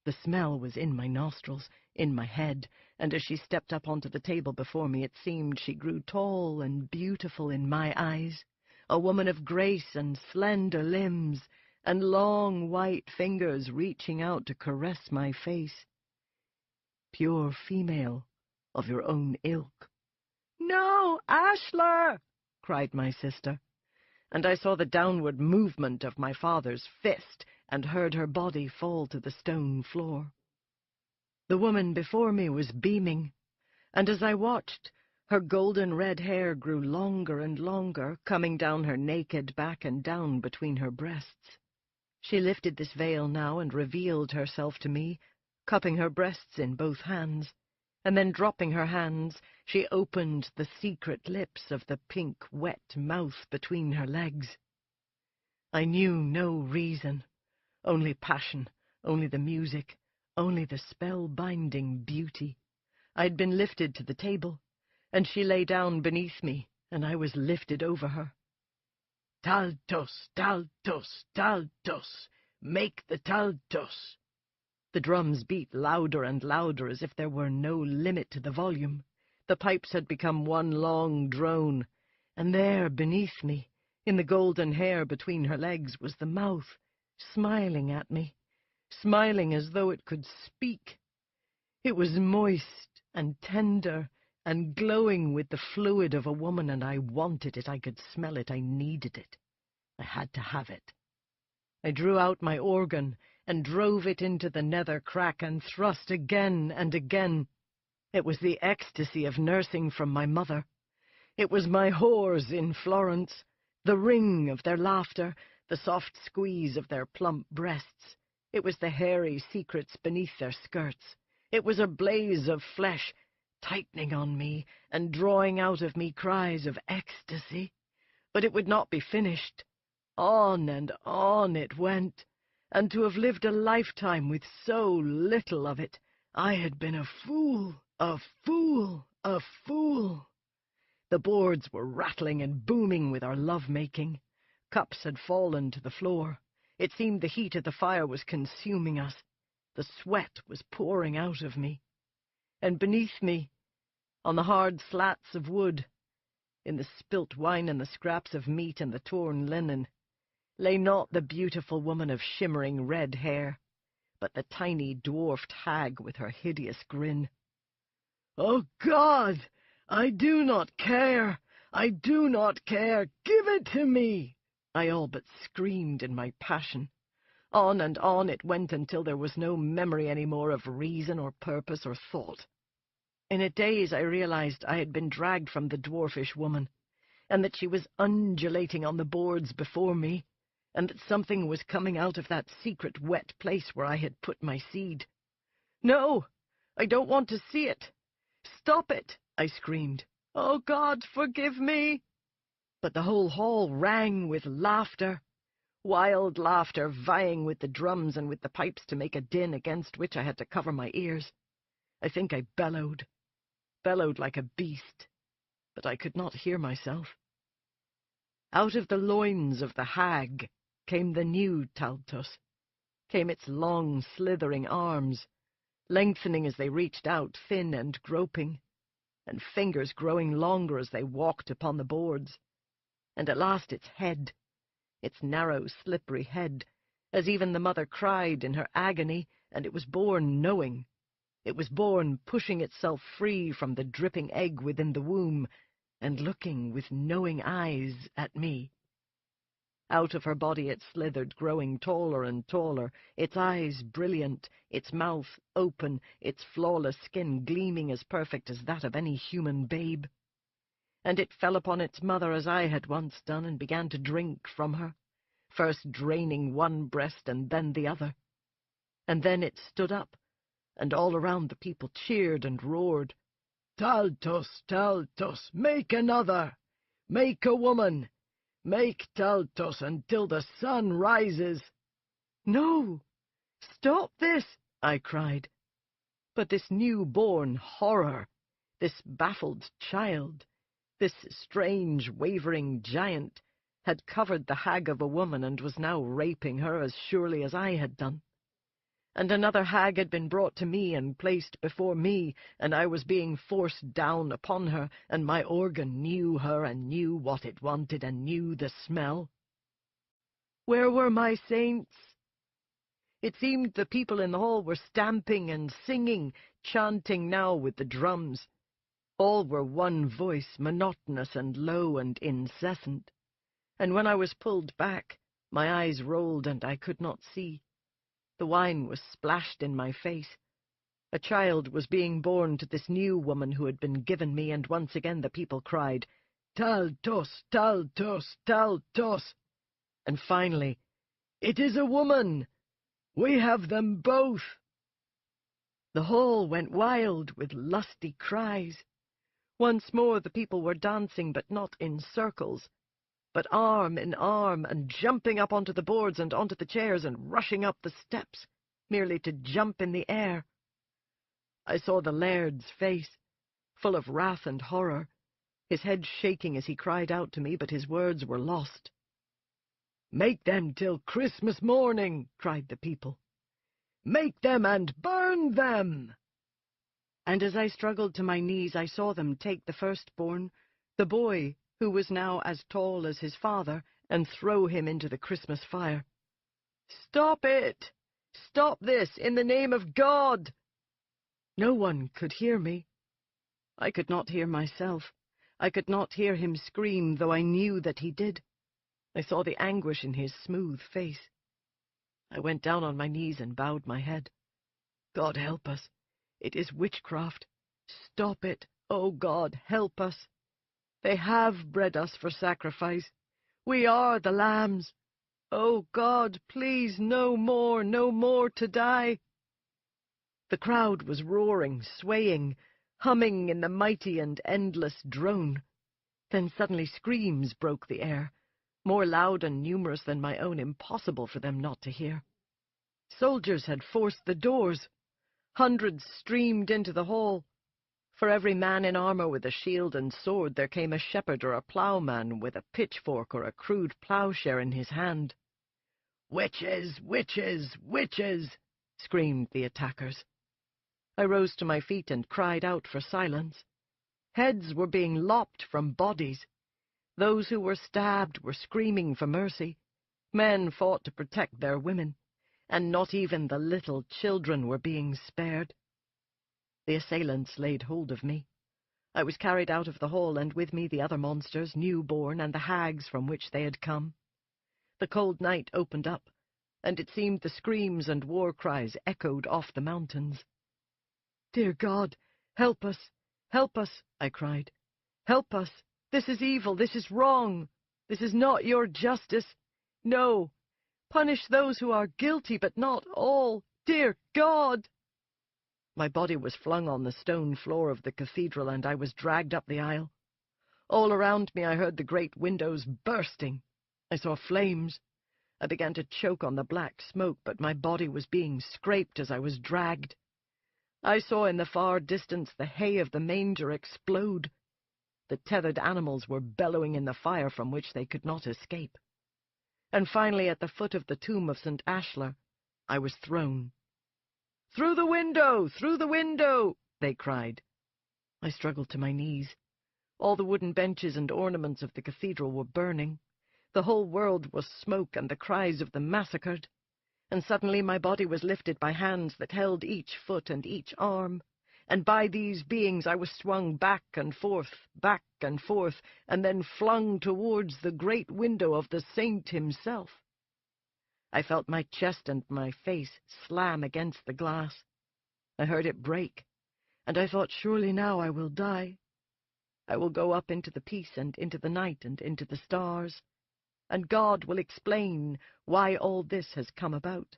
The smell was in my nostrils, in my head, and as she stepped up onto the table before me it seemed she grew tall and beautiful in my eyes, a woman of grace and slender limbs, and long white fingers reaching out to caress my face. Pure female, of your own ilk. "No, Ashler!" cried my sister, and I saw the downward movement of my father's fist, and heard her body fall to the stone floor. The woman before me was beaming, and as I watched, her golden red hair grew longer and longer, coming down her naked back and down between her breasts. She lifted this veil now and revealed herself to me, cupping her breasts in both hands, and then dropping her hands, she opened the secret lips of the pink, wet mouth between her legs. I knew no reason, only passion, only the music, only the spell-binding beauty. I'd been lifted to the table, and she lay down beneath me, and I was lifted over her. "Taltos, taltos, taltos, make the taltos." The drums beat louder and louder as if there were no limit to the volume. The pipes had become one long drone, and there, beneath me, in the golden hair between her legs, was the mouth, smiling at me, smiling as though it could speak. It was moist and tender and glowing with the fluid of a woman, and I wanted it, I could smell it, I needed it. I had to have it. I drew out my organ and drove it into the nether crack and thrust again and again. It was the ecstasy of nursing from my mother. It was my whores in Florence, the ring of their laughter, the soft squeeze of their plump breasts. It was the hairy secrets beneath their skirts. It was a blaze of flesh, tightening on me and drawing out of me cries of ecstasy. But it would not be finished. On and on it went, and to have lived a lifetime with so little of it, I had been a fool, a fool, a fool. The boards were rattling and booming with our love-making. Cups had fallen to the floor. It seemed the heat of the fire was consuming us. The sweat was pouring out of me. And beneath me, on the hard slats of wood, in the spilt wine and the scraps of meat and the torn linen, lay not the beautiful woman of shimmering red hair, but the tiny dwarfed hag with her hideous grin. "Oh, God! I do not care! I do not care! Give it to me!" I all but screamed in my passion. On and on it went until there was no memory any more of reason or purpose or thought. In a daze I realized I had been dragged from the dwarfish woman, and that she was undulating on the boards before me, and that something was coming out of that secret wet place where I had put my seed. "No, I don't want to see it! Stop it!" I screamed. "Oh, God, forgive me!" But the whole hall rang with laughter, wild laughter vying with the drums and with the pipes to make a din against which I had to cover my ears. I think I bellowed like a beast, but I could not hear myself. Out of the loins of the hag came the new Taltos, came its long, slithering arms, lengthening as they reached out, thin and groping, and fingers growing longer as they walked upon the boards, and at last its head, its narrow, slippery head, as even the mother cried in her agony, and it was born knowing. It was born pushing itself free from the dripping egg within the womb, and looking with knowing eyes at me. Out of her body it slithered, growing taller and taller, its eyes brilliant, its mouth open, its flawless skin gleaming as perfect as that of any human babe. And it fell upon its mother as I had once done, and began to drink from her, first draining one breast and then the other. And then it stood up, and all around the people cheered and roared. "Taltos, Taltos, make another! Make a woman! Make Taltos until the sun rises!" "No! Stop this!" I cried. But this new-born horror, this baffled child, this strange, wavering giant, had covered the hag of a woman and was now raping her as surely as I had done. And another hag had been brought to me and placed before me, and I was being forced down upon her, and my organ knew her and knew what it wanted and knew the smell. Where were my saints? It seemed the people in the hall were stamping and singing, chanting now with the drums. All were one voice, monotonous and low and incessant. And when I was pulled back, my eyes rolled and I could not see. The wine was splashed in my face. A child was being born to this new woman who had been given me, and once again the people cried, "Taltos, Taltos, Taltos!" And finally, "It is a woman! We have them both!" The hall went wild with lusty cries. Once more the people were dancing, but not in circles, but arm in arm, and jumping up onto the boards and onto the chairs and rushing up the steps, merely to jump in the air. I saw the laird's face, full of wrath and horror, his head shaking as he cried out to me, but his words were lost. "Make them till Christmas morning," cried the people. "Make them and burn them!" And as I struggled to my knees, I saw them take the firstborn, the boy, who was now as tall as his father, and throw him into the Christmas fire. "Stop it! Stop this, in the name of God!" No one could hear me. I could not hear myself. I could not hear him scream, though I knew that he did. I saw the anguish in his smooth face. I went down on my knees and bowed my head. God help us. It is witchcraft. Stop it. Oh God, help us. They have bred us for sacrifice. We are the lambs. Oh God, please, no more to die. The crowd was roaring, swaying, humming in the mighty and endless drone. Then suddenly screams broke the air, more loud and numerous than my own, impossible for them not to hear. Soldiers had forced the doors. Hundreds streamed into the hall. For every man in armor with a shield and sword there came a shepherd or a ploughman with a pitchfork or a crude ploughshare in his hand. "Witches! Witches! Witches!" screamed the attackers. I rose to my feet and cried out for silence. Heads were being lopped from bodies. Those who were stabbed were screaming for mercy. Men fought to protect their women, and not even the little children were being spared. The assailants laid hold of me. I was carried out of the hall, and with me the other monsters, new-born, and the hags from which they had come. The cold night opened up, and it seemed the screams and war-cries echoed off the mountains. "Dear God, help us, I cried. "Help us! This is evil, this is wrong. This is not your justice. No, punish those who are guilty, but not all. Dear God!" My body was flung on the stone floor of the cathedral, and I was dragged up the aisle. All around me I heard the great windows bursting. I saw flames. I began to choke on the black smoke, but my body was being scraped as I was dragged. I saw in the far distance the hay of the manger explode. The tethered animals were bellowing in the fire from which they could not escape. And finally, at the foot of the tomb of St. Ashlar, I was thrown. "Through the window! Through the window!" they cried. I struggled to my knees. All the wooden benches and ornaments of the cathedral were burning. The whole world was smoke and the cries of the massacred. And suddenly my body was lifted by hands that held each foot and each arm, and by these beings I was swung back and forth, and then flung towards the great window of the saint himself. I felt my chest and my face slam against the glass. I heard it break, and I thought, surely now I will die. I will go up into the peace and into the night and into the stars, and God will explain why all this has come about.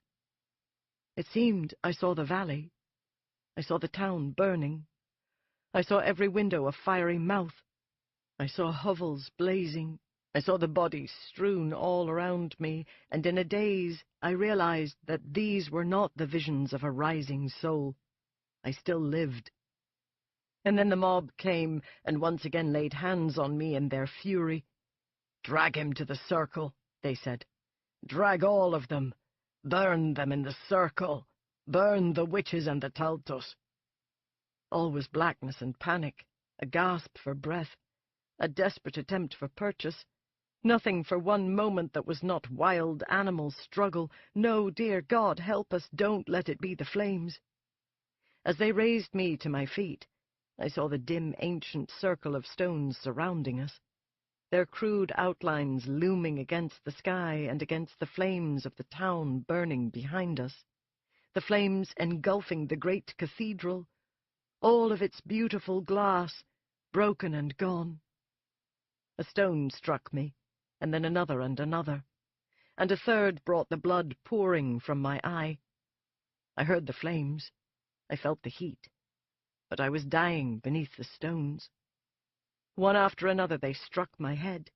It seemed I saw the valley. I saw the town burning. I saw every window a fiery mouth. I saw hovels blazing. I saw the bodies strewn all around me, and in a daze I realized that these were not the visions of a rising soul. I still lived. And then the mob came and once again laid hands on me in their fury. "Drag him to the circle," they said. "Drag all of them. Burn them in the circle. Burn the witches and the Taltos." All was blackness and panic, a gasp for breath, a desperate attempt for purchase. Nothing for one moment that was not wild animal struggle. No, dear God, help us, don't let it be the flames. As they raised me to my feet, I saw the dim ancient circle of stones surrounding us, their crude outlines looming against the sky and against the flames of the town burning behind us, the flames engulfing the great cathedral, all of its beautiful glass broken and gone. A stone struck me, and then another and another, and a third brought the blood pouring from my eye. I heard the flames. I felt the heat, but I was dying beneath the stones. One after another they struck my head,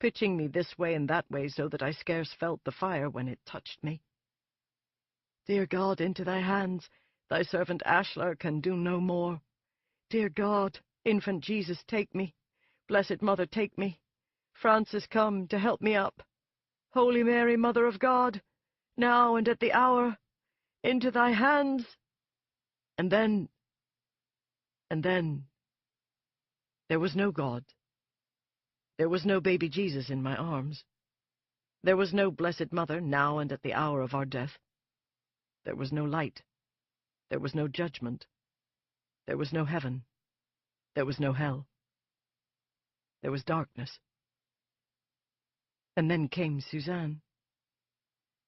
pitching me this way and that way so that I scarce felt the fire when it touched me. Dear God, into thy hands thy servant Ashlar can do no more. Dear God, infant Jesus, take me. Blessed Mother, take me. Francis, come to help me up. Holy Mary, Mother of God, now and at the hour, into thy hands. And then, there was no God. There was no baby Jesus in my arms. There was no Blessed Mother now and at the hour of our death. There was no light. There was no judgment. There was no heaven. There was no hell. There was darkness. And then came Suzanne.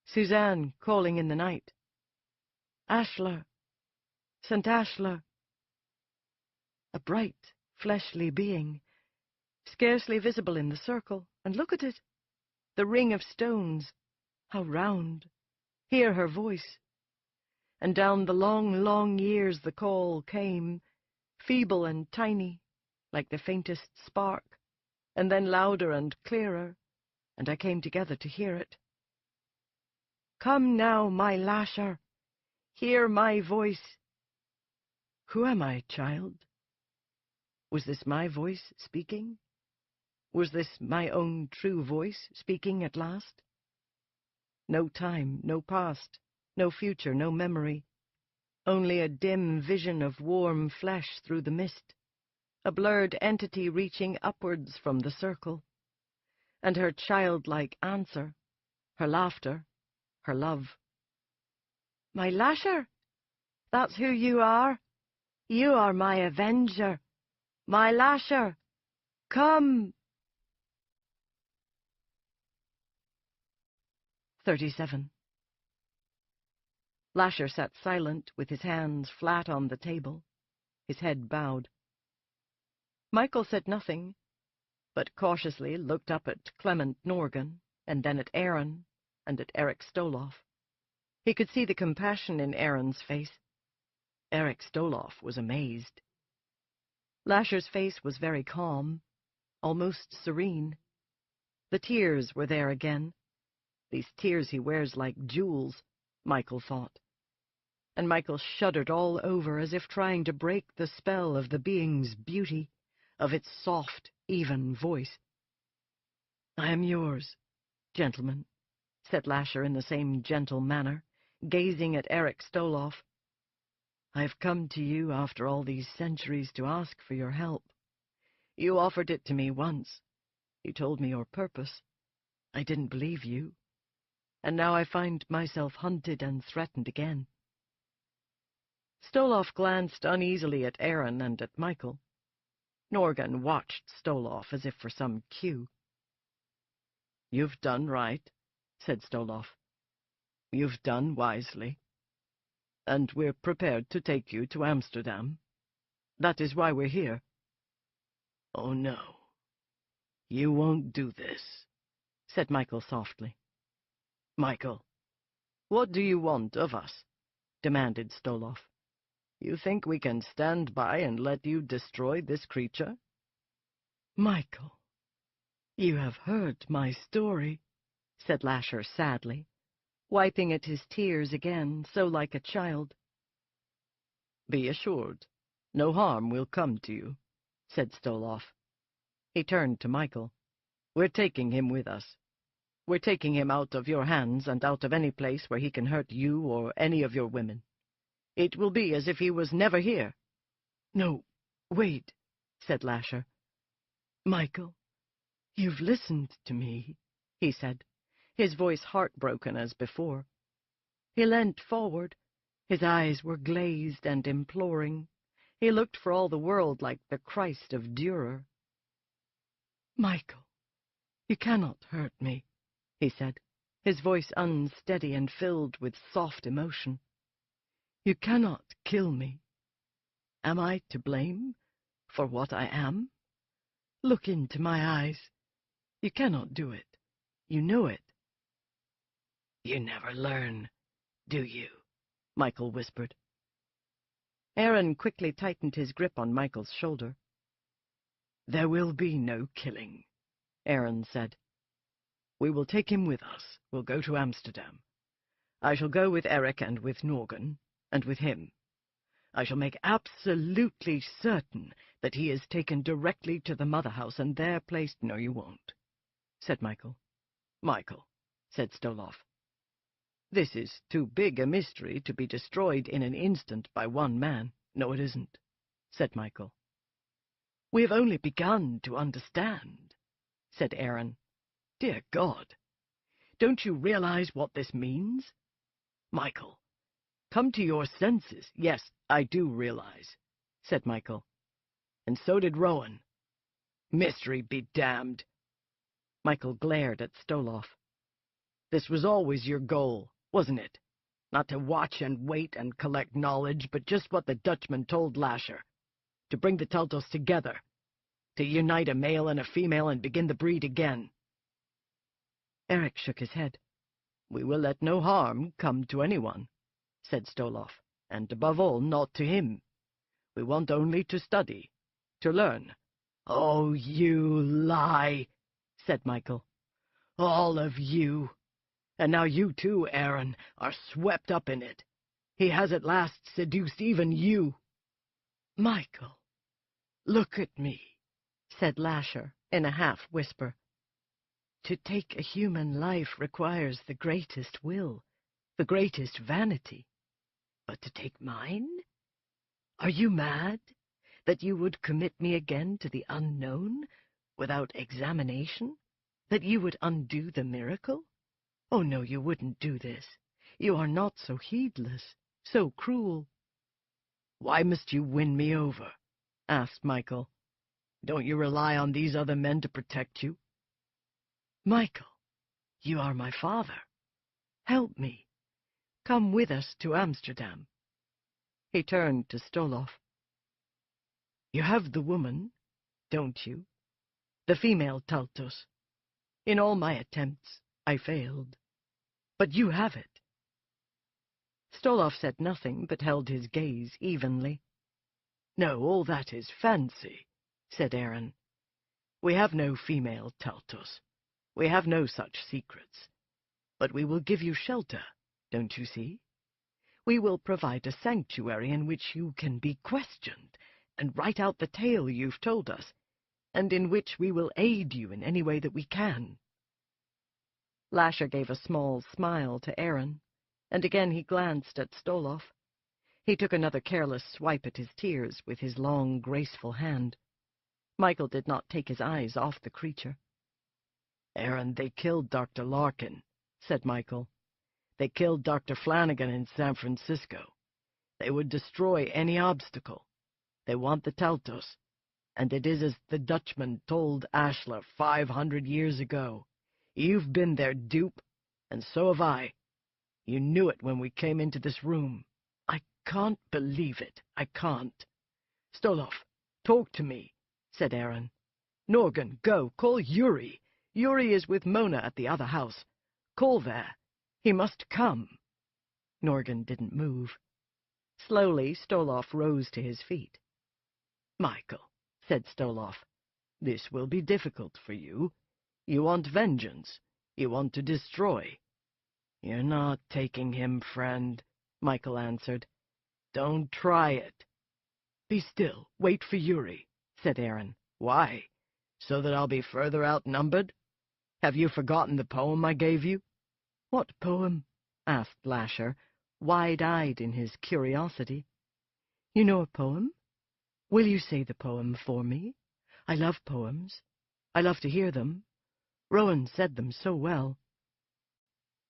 Suzanne calling in the night. Ashlar, St. Ashlar. A bright, fleshly being, scarcely visible in the circle, and look at it, the ring of stones, how round. Hear her voice. And down the long, long years the call came, feeble and tiny, like the faintest spark, and then louder and clearer, and I came together to hear it. Come now, my Lasher, hear my voice. Who am I, child? Was this my voice speaking? Was this my own true voice speaking at last? No time, no past, no future, no memory, only a dim vision of warm flesh through the mist, a blurred entity reaching upwards from the circle, and her childlike answer, her laughter, her love. My Lasher, that's who you are. You are my avenger. My Lasher, come. 37. Lasher sat silent, with his hands flat on the table, his head bowed. Michael said nothing, but cautiously looked up at Clement Norgan, and then at Aaron, and at Eric Stoloff. He could see the compassion in Aaron's face. Eric Stoloff was amazed. Lasher's face was very calm, almost serene. The tears were there again. These tears he wears like jewels, Michael thought. And Michael shuddered all over as if trying to break the spell of the being's beauty, of its soft, even voice. I am yours, gentlemen, said Lasher in the same gentle manner, gazing at Eric Stoloff. I have come to you after all these centuries to ask for your help. You offered it to me once. You told me your purpose. I didn't believe you. And now I find myself hunted and threatened again. Stoloff glanced uneasily at Aaron and at Michael. Norgan watched Stoloff as if for some cue. You've done right, said Stoloff. You've done wisely. And we're prepared to take you to Amsterdam. That is why we're here. Oh, no. You won't do this, said Michael softly. Michael, what do you want of us? Demanded Stoloff. You think we can stand by and let you destroy this creature? Michael, you have heard my story, said Lasher sadly, wiping at his tears again, so like a child. Be assured, no harm will come to you, said Stoloff. He turned to Michael. We're taking him with us. We're taking him out of your hands and out of any place where he can hurt you or any of your women. It will be as if he was never here. No, wait, said Lasher. Michael, you've listened to me, he said, his voice heartbroken as before. He leant forward. His eyes were glazed and imploring. He looked for all the world like the Christ of Dürer. Michael, you cannot hurt me, he said, his voice unsteady and filled with soft emotion. You cannot kill me. Am I to blame for what I am? Look into my eyes. You cannot do it. You know it. You never learn, do you? Michael whispered. Aaron quickly tightened his grip on Michael's shoulder. "There will be no killing," Aaron said. "We will take him with us. We'll go to Amsterdam. I shall go with Eric and with Norgan, and with him. I shall make absolutely certain that he is taken directly to the mother house and there placed—" "No, you won't," said Michael. "Michael," said Stoloff, "this is too big a mystery to be destroyed in an instant by one man." "No, it isn't," said Michael. "We have only begun to understand," said Aaron. "Dear God, don't you realize what this means? Michael, come to your senses." "Yes, I do realize," said Michael. "And so did Rowan. Mystery be damned." Michael glared at Stoloff. "This was always your goal, wasn't it? Not to watch and wait and collect knowledge, but just what the Dutchman told Lasher. To bring the Teltos together. To unite a male and a female and begin the breed again." Eric shook his head. "We will let no harm come to anyone," said Stoloff, "and above all, not to him. We want only to study, to learn." "Oh, you lie," said Michael. "All of you. And now you too, Aaron, are swept up in it. He has at last seduced even you." "Michael, look at me," said Lasher in a half-whisper. "To take a human life requires the greatest will, the greatest vanity. But to take mine? Are you mad, that you would commit me again to the unknown, without examination? That you would undo the miracle? Oh, no, you wouldn't do this. You are not so heedless, so cruel." "Why must you win me over?" asked Michael. "Don't you rely on these other men to protect you?" "Michael, you are my father. Help me. Come with us to Amsterdam." He turned to Stoloff. "You have the woman, don't you? The female Taltos. In all my attempts, I failed. But you have it." Stoloff said nothing, but held his gaze evenly. "No, all that is fancy," said Aaron. "We have no female Taltos. We have no such secrets. But we will give you shelter, don't you see? We will provide a sanctuary in which you can be questioned and write out the tale you've told us, and in which we will aid you in any way that we can." Lasher gave a small smile to Aaron, and again he glanced at Stoloff. He took another careless swipe at his tears with his long, graceful hand. Michael did not take his eyes off the creature. "Aaron, they killed Dr. Larkin," said Michael. "They killed Dr. Flanagan in San Francisco. They would destroy any obstacle. They want the Teltos, and it is as the Dutchman told Ashler 500 years ago. You've been their dupe, and so have I. You knew it when we came into this room. I can't believe it. I can't." "Stoloff, talk to me," said Aaron. "Norgan, go, call Yuri. Yuri is with Mona at the other house. Call there. He must come." Norgan didn't move. Slowly, Stoloff rose to his feet. "Michael," said Stoloff, "this will be difficult for you. You want vengeance. You want to destroy." "You're not taking him, friend," Michael answered. "Don't try it." "Be still. Wait for Yuri," said Aaron. "Why? So that I'll be further outnumbered? Have you forgotten the poem I gave you?" "What poem?" asked Lasher, wide-eyed in his curiosity. "You know a poem? Will you say the poem for me? I love poems. I love to hear them. Rowan said them so well."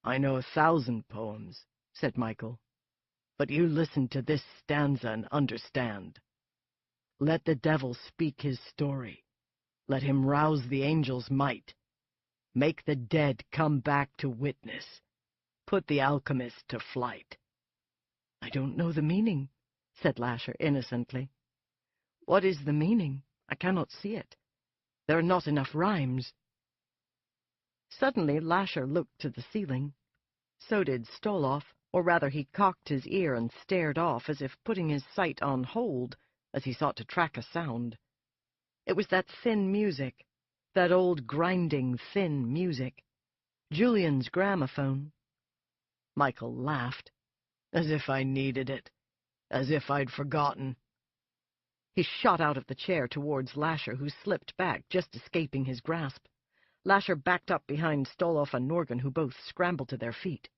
"I know 1,000 poems," said Michael. "But you listen to this stanza and understand. Let the devil speak his story. Let him rouse the angel's might. Make the dead come back to witness. Put the alchemist to flight." "I don't know the meaning," said Lasher innocently. "What is the meaning? I cannot see it. There are not enough rhymes." Suddenly Lasher looked to the ceiling. So did Stoloff. Or rather, he cocked his ear and stared off, as if putting his sight on hold as he sought to track a sound. It was that thin music, that old grinding, thin music. Julian's gramophone. Michael laughed. As if I needed it. As if I'd forgotten. He shot out of the chair towards Lasher, who slipped back, just escaping his grasp. Lasher backed up behind Stoloff and Norgan, who both scrambled to their feet.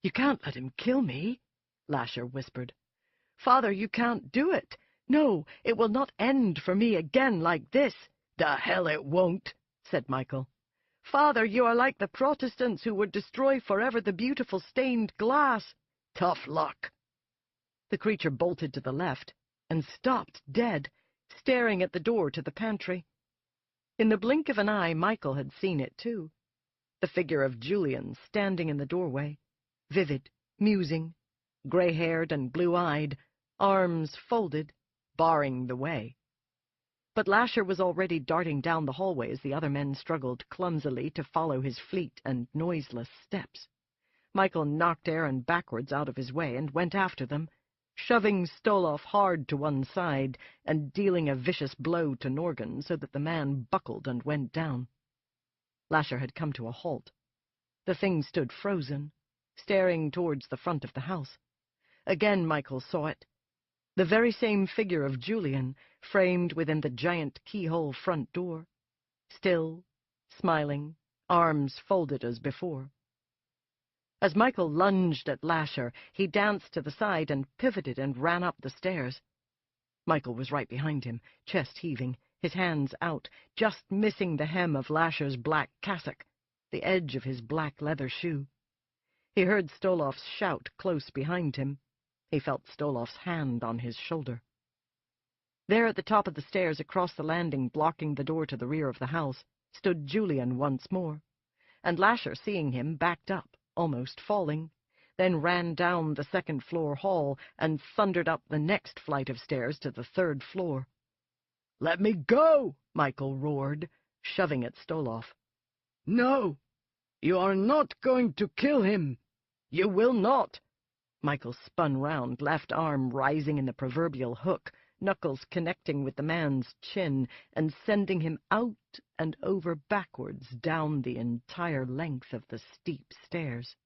"You can't let him kill me," Lasher whispered. "Father, you can't do it. No, it will not end for me again like this." "The hell it won't," said Michael. "Father, you are like the Protestants who would destroy forever the beautiful stained glass." "Tough luck." The creature bolted to the left and stopped dead, staring at the door to the pantry. In the blink of an eye, Michael had seen it too. The figure of Julian standing in the doorway, vivid, musing, gray-haired and blue-eyed, arms folded, barring the way. But Lasher was already darting down the hallway as the other men struggled clumsily to follow his fleet and noiseless steps. Michael knocked Aaron backwards out of his way and went after them, shoving Stoloff hard to one side and dealing a vicious blow to Norgan so that the man buckled and went down. Lasher had come to a halt. The thing stood frozen, staring towards the front of the house. Again Michael saw it. The very same figure of Julian, framed within the giant keyhole front door. Still, smiling, arms folded as before. As Michael lunged at Lasher, he danced to the side and pivoted and ran up the stairs. Michael was right behind him, chest heaving, his hands out, just missing the hem of Lasher's black cassock, the edge of his black leather shoe. He heard Stoloff's shout close behind him. He felt Stoloff's hand on his shoulder. There at the top of the stairs across the landing, blocking the door to the rear of the house, stood Julian once more, and Lasher, seeing him, backed up, almost falling, then ran down the second-floor hall and thundered up the next flight of stairs to the third floor. "Let me go!" Michael roared, shoving at Stoloff. "No! You are not going to kill him! You will not!" Michael spun round, left arm rising in the proverbial hook, knuckles connecting with the man's chin and sending him out and over backwards down the entire length of the steep stairs.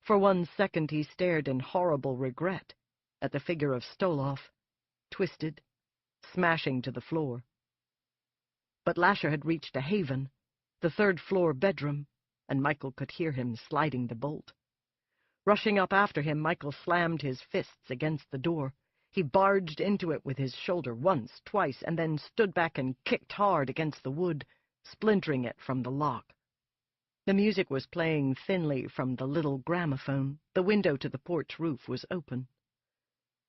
For 1 second he stared in horrible regret at the figure of Stoloff, twisted, smashing to the floor. But Lasher had reached a haven, the third-floor bedroom, and Michael could hear him sliding the bolt. Rushing up after him, Michael slammed his fists against the door. He barged into it with his shoulder once, twice, and then stood back and kicked hard against the wood, splintering it from the lock. The music was playing thinly from the little gramophone. The window to the porch roof was open.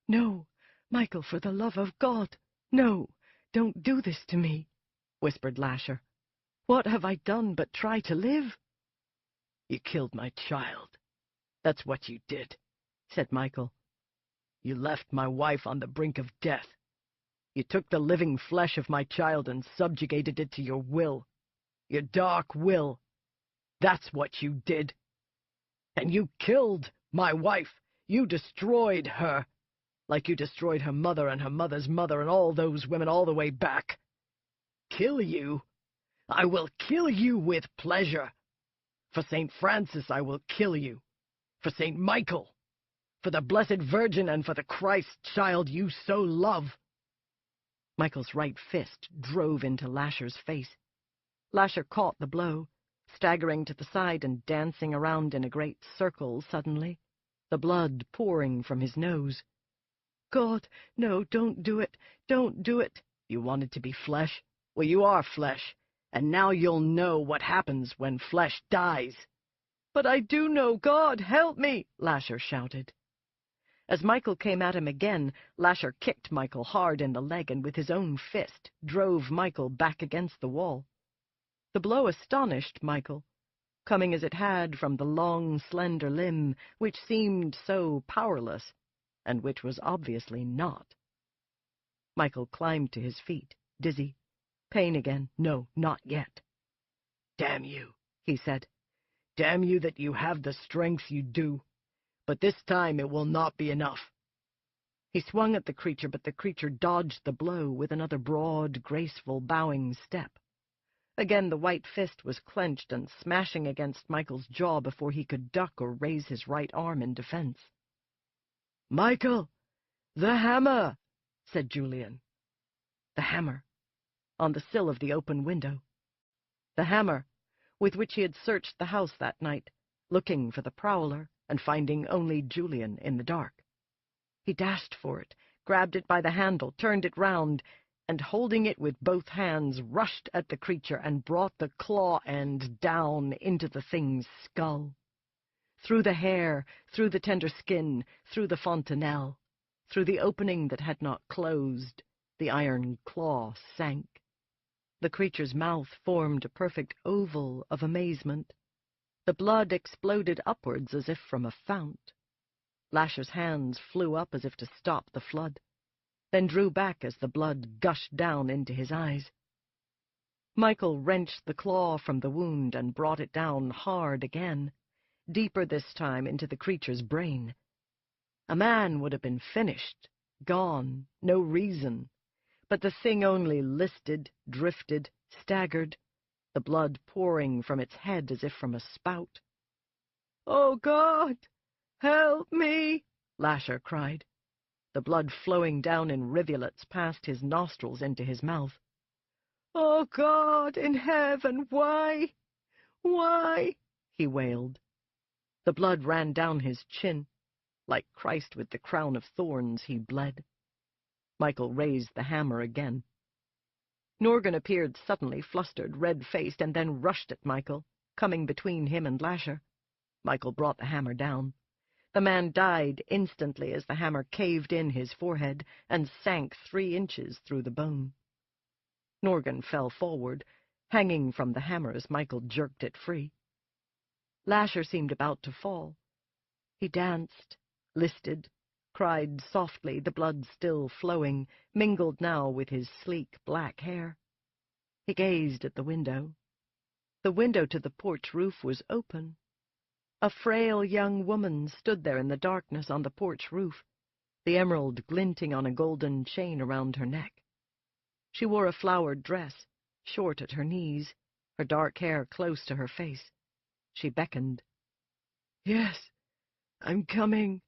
"No, Michael, for the love of God, no, don't do this to me," whispered Lasher. "What have I done but try to live?" "You killed my child. That's what you did," said Michael. "You left my wife on the brink of death. You took the living flesh of my child and subjugated it to your will, your dark will. That's what you did. And you killed my wife. You destroyed her, like you destroyed her mother and her mother's mother and all those women all the way back. Kill you? I will kill you with pleasure. For St. Francis I will kill you. For St. Michael, for the Blessed Virgin, and for the Christ child you so love." Michael's right fist drove into Lasher's face. Lasher caught the blow, staggering to the side and dancing around in a great circle suddenly, the blood pouring from his nose. "God, no, don't do it, don't do it." "You wanted to be flesh? Well, you are flesh, and now you'll know what happens when flesh dies." "But I do know, God, help me!" Lasher shouted. As Michael came at him again, Lasher kicked Michael hard in the leg and with his own fist drove Michael back against the wall. The blow astonished Michael, coming as it had from the long, slender limb which seemed so powerless, and which was obviously not. Michael climbed to his feet, dizzy. Pain again. No, not yet. "Damn you," he said. "Damn you that you have the strength you do. but this time it will not be enough." He swung at the creature, but the creature dodged the blow with another broad, graceful, bowing step. Again the white fist was clenched and smashing against Michael's jaw before he could duck or raise his right arm in defense. "Michael, the hammer!" said Julian. The hammer, on the sill of the open window. The hammer, with which he had searched the house that night, looking for the prowler and finding only Julian in the dark. He dashed for it, grabbed it by the handle, turned it round, and holding it with both hands, rushed at the creature and brought the claw end down into the thing's skull. Through the hair, through the tender skin, through the fontanelle, through the opening that had not closed, the iron claw sank. The creature's mouth formed a perfect oval of amazement. The blood exploded upwards as if from a fount. Lasher's hands flew up as if to stop the flood, then drew back as the blood gushed down into his eyes. Michael wrenched the claw from the wound and brought it down hard again, deeper this time into the creature's brain. A man would have been finished, gone, no reason, but the thing only listed, drifted, staggered, the blood pouring from its head as if from a spout. "Oh, God! Help me!" Lasher cried, the blood flowing down in rivulets past his nostrils into his mouth. "Oh, God in heaven, why? Why?" he wailed. The blood ran down his chin. Like Christ with the crown of thorns, he bled. Michael raised the hammer again. Norgan appeared suddenly, flustered, red-faced, and then rushed at Michael, coming between him and Lasher. Michael brought the hammer down. The man died instantly as the hammer caved in his forehead and sank 3 inches through the bone. Norgan fell forward, hanging from the hammer as Michael jerked it free. Lasher seemed about to fall. He danced, listed, cried softly, the blood still flowing, mingled now with his sleek black hair. He gazed at the window. The window to the porch roof was open. A frail young woman stood there in the darkness on the porch roof, the emerald glinting on a golden chain around her neck. She wore a flowered dress, short at her knees, her dark hair close to her face. She beckoned. "Yes, I'm coming,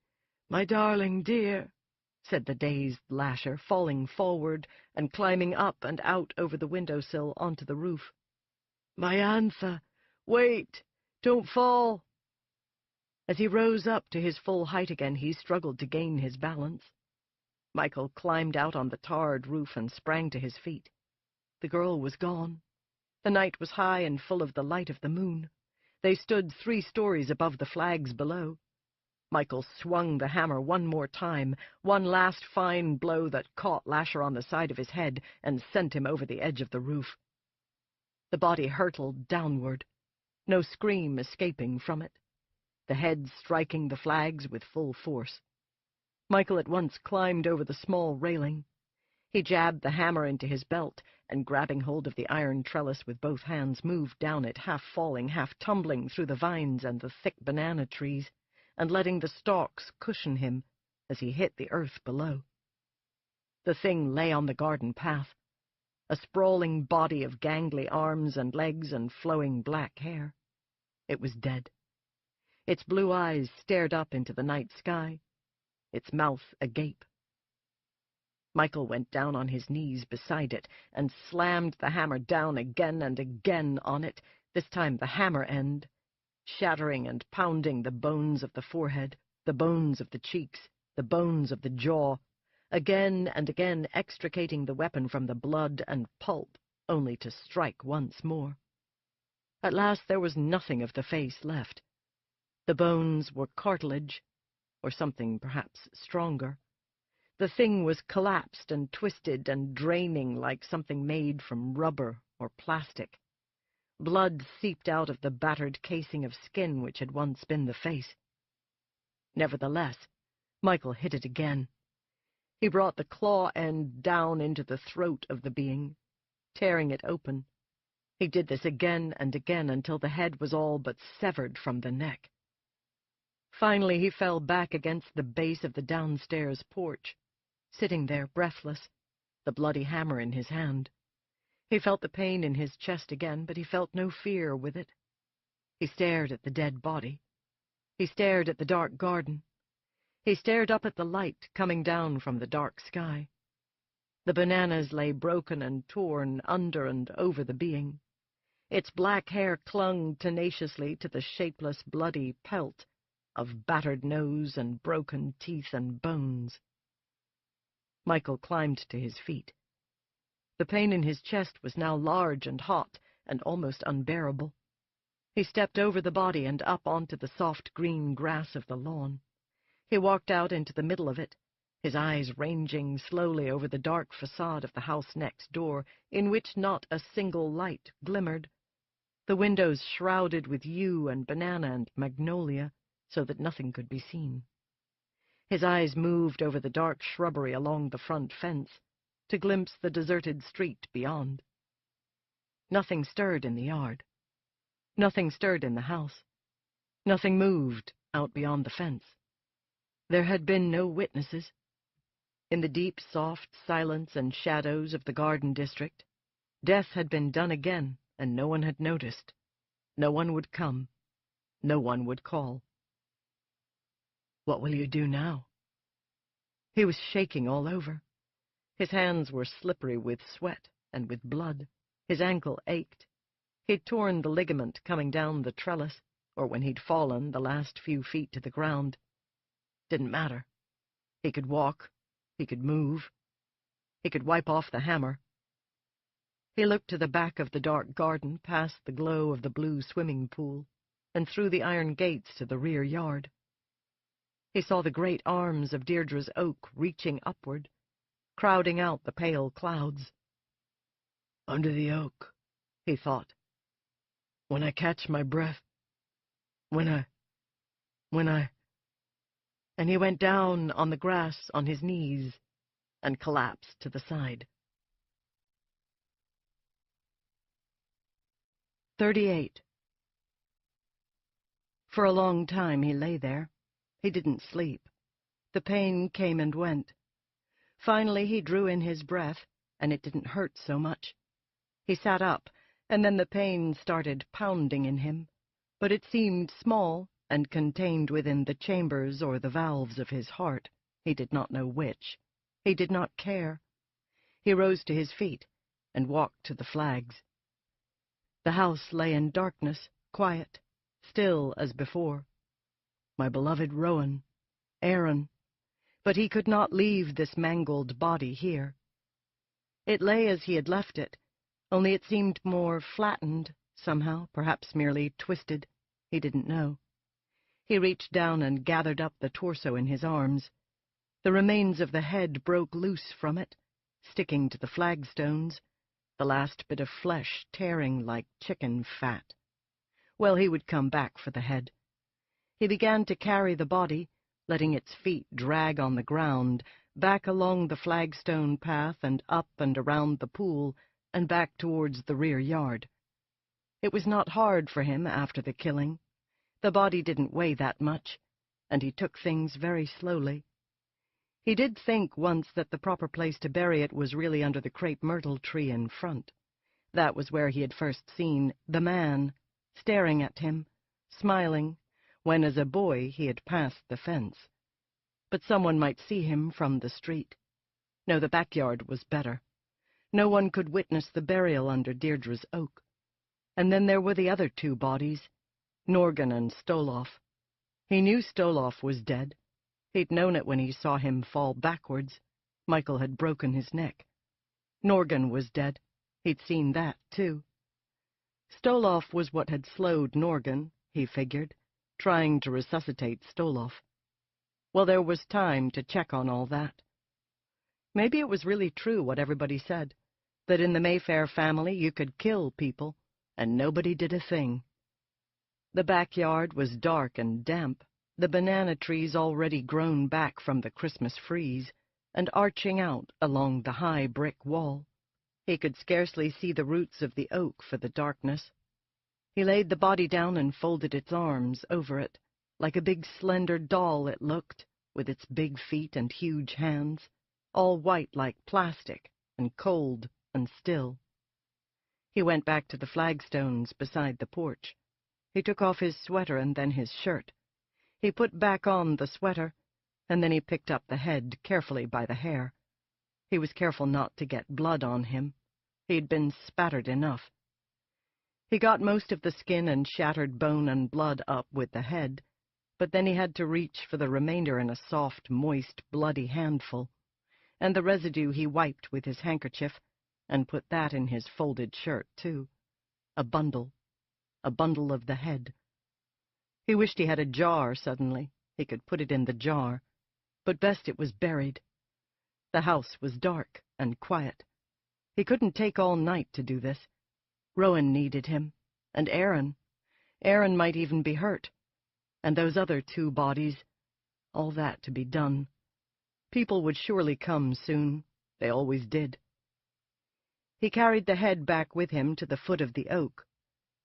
my darling dear," said the dazed Lasher, falling forward and climbing up and out over the windowsill onto the roof. "My Antha, wait, don't fall." As he rose up to his full height again, he struggled to gain his balance. Michael climbed out on the tarred roof and sprang to his feet. The girl was gone. The night was high and full of the light of the moon. They stood 3 stories above the flags below. Michael swung the hammer one more time, one last fine blow that caught Lasher on the side of his head and sent him over the edge of the roof. The body hurtled downward, no scream escaping from it, the head striking the flags with full force. Michael at once climbed over the small railing. He jabbed the hammer into his belt, and grabbing hold of the iron trellis with both hands, moved down it, half falling, half tumbling through the vines and the thick banana trees, and letting the stalks cushion him as he hit the earth below. The thing lay on the garden path, a sprawling body of gangly arms and legs and flowing black hair. It was dead. Its blue eyes stared up into the night sky, its mouth agape. Michael went down on his knees beside it and slammed the hammer down again and again on it, this time the hammer end, shattering and pounding the bones of the forehead, the bones of the cheeks, the bones of the jaw, again and again extricating the weapon from the blood and pulp, only to strike once more. At last there was nothing of the face left. The bones were cartilage, or something perhaps stronger. The thing was collapsed and twisted and draining like something made from rubber or plastic. Blood seeped out of the battered casing of skin which had once been the face. Nevertheless, Michael hit it again. He brought the claw end down into the throat of the being, tearing it open. He did this again and again until the head was all but severed from the neck. Finally he fell back against the base of the downstairs porch, sitting there breathless, the bloody hammer in his hand. He felt the pain in his chest again, but he felt no fear with it. He stared at the dead body. He stared at the dark garden. He stared up at the light coming down from the dark sky. The bananas lay broken and torn under and over the being. Its black hair clung tenaciously to the shapeless, bloody pelt of battered nose and broken teeth and bones. Michael climbed to his feet. The pain in his chest was now large and hot and almost unbearable. He stepped over the body and up onto the soft green grass of the lawn. He walked out into the middle of it, his eyes ranging slowly over the dark facade of the house next door, in which not a single light glimmered, the windows shrouded with yew and banana and magnolia, so that nothing could be seen. His eyes moved over the dark shrubbery along the front fence, to glimpse the deserted street beyond. Nothing stirred in the yard. Nothing stirred in the house. Nothing moved out beyond the fence. There had been no witnesses. In the deep, soft silence and shadows of the garden district, death had been done again, and no one had noticed. No one would come. No one would call. "What will you do now?" He was shaking all over. His hands were slippery with sweat and with blood. His ankle ached. He'd torn the ligament coming down the trellis, or when he'd fallen the last few feet to the ground. Didn't matter. He could walk. He could move. He could wipe off the hammer. He looked to the back of the dark garden, past the glow of the blue swimming pool, and through the iron gates to the rear yard. He saw the great arms of Deirdre's oak reaching upward, crowding out the pale clouds. "Under the oak," he thought. "When I catch my breath. When I... And he went down on the grass on his knees and collapsed to the side. 38. For a long time he lay there. He didn't sleep. The pain came and went. Finally he drew in his breath, and it didn't hurt so much. He sat up, and then the pain started pounding in him, but it seemed small and contained within the chambers or the valves of his heart. He did not know which. He did not care. He rose to his feet and walked to the flags. The house lay in darkness, quiet, still as before. My beloved Rowan, Aaron, but he could not leave this mangled body here. It lay as he had left it, only it seemed more flattened, somehow, perhaps merely twisted. He didn't know. He reached down and gathered up the torso in his arms. The remains of the head broke loose from it, sticking to the flagstones, the last bit of flesh tearing like chicken fat. Well, he would come back for the head. He began to carry the body, letting its feet drag on the ground, back along the flagstone path and up and around the pool, and back towards the rear yard. It was not hard for him after the killing. The body didn't weigh that much, and he took things very slowly. He did think once that the proper place to bury it was really under the crepe myrtle tree in front. That was where he had first seen the man, staring at him, smiling, when as a boy he had passed the fence. But someone might see him from the street. No, the backyard was better. No one could witness the burial under Deirdre's oak. And then there were the other two bodies, Norgan and Stoloff. He knew Stoloff was dead. He'd known it when he saw him fall backwards. Michael had broken his neck. Norgan was dead. He'd seen that, too. Stoloff was what had slowed Norgan, he figured, trying to resuscitate Stoloff. Well, there was time to check on all that. Maybe it was really true what everybody said, that in the Mayfair family you could kill people, and nobody did a thing. The backyard was dark and damp, the banana trees already grown back from the Christmas freeze, and arching out along the high brick wall. He could scarcely see the roots of the oak for the darkness. He laid the body down and folded its arms over it. Like a big slender doll it looked, with its big feet and huge hands, all white like plastic, and cold and still. He went back to the flagstones beside the porch. He took off his sweater and then his shirt. He put back on the sweater, and then he picked up the head carefully by the hair. He was careful not to get blood on him. He'd been spattered enough. He got most of the skin and shattered bone and blood up with the head, but then he had to reach for the remainder in a soft, moist, bloody handful, and the residue he wiped with his handkerchief, and put that in his folded shirt, too. A bundle of the head. He wished he had a jar suddenly. He could put it in the jar, but best it was buried. The house was dark and quiet. He couldn't take all night to do this. Rowan needed him, and Aaron. Aaron might even be hurt. And those other 2 bodies, all that to be done. People would surely come soon. They always did. He carried the head back with him to the foot of the oak.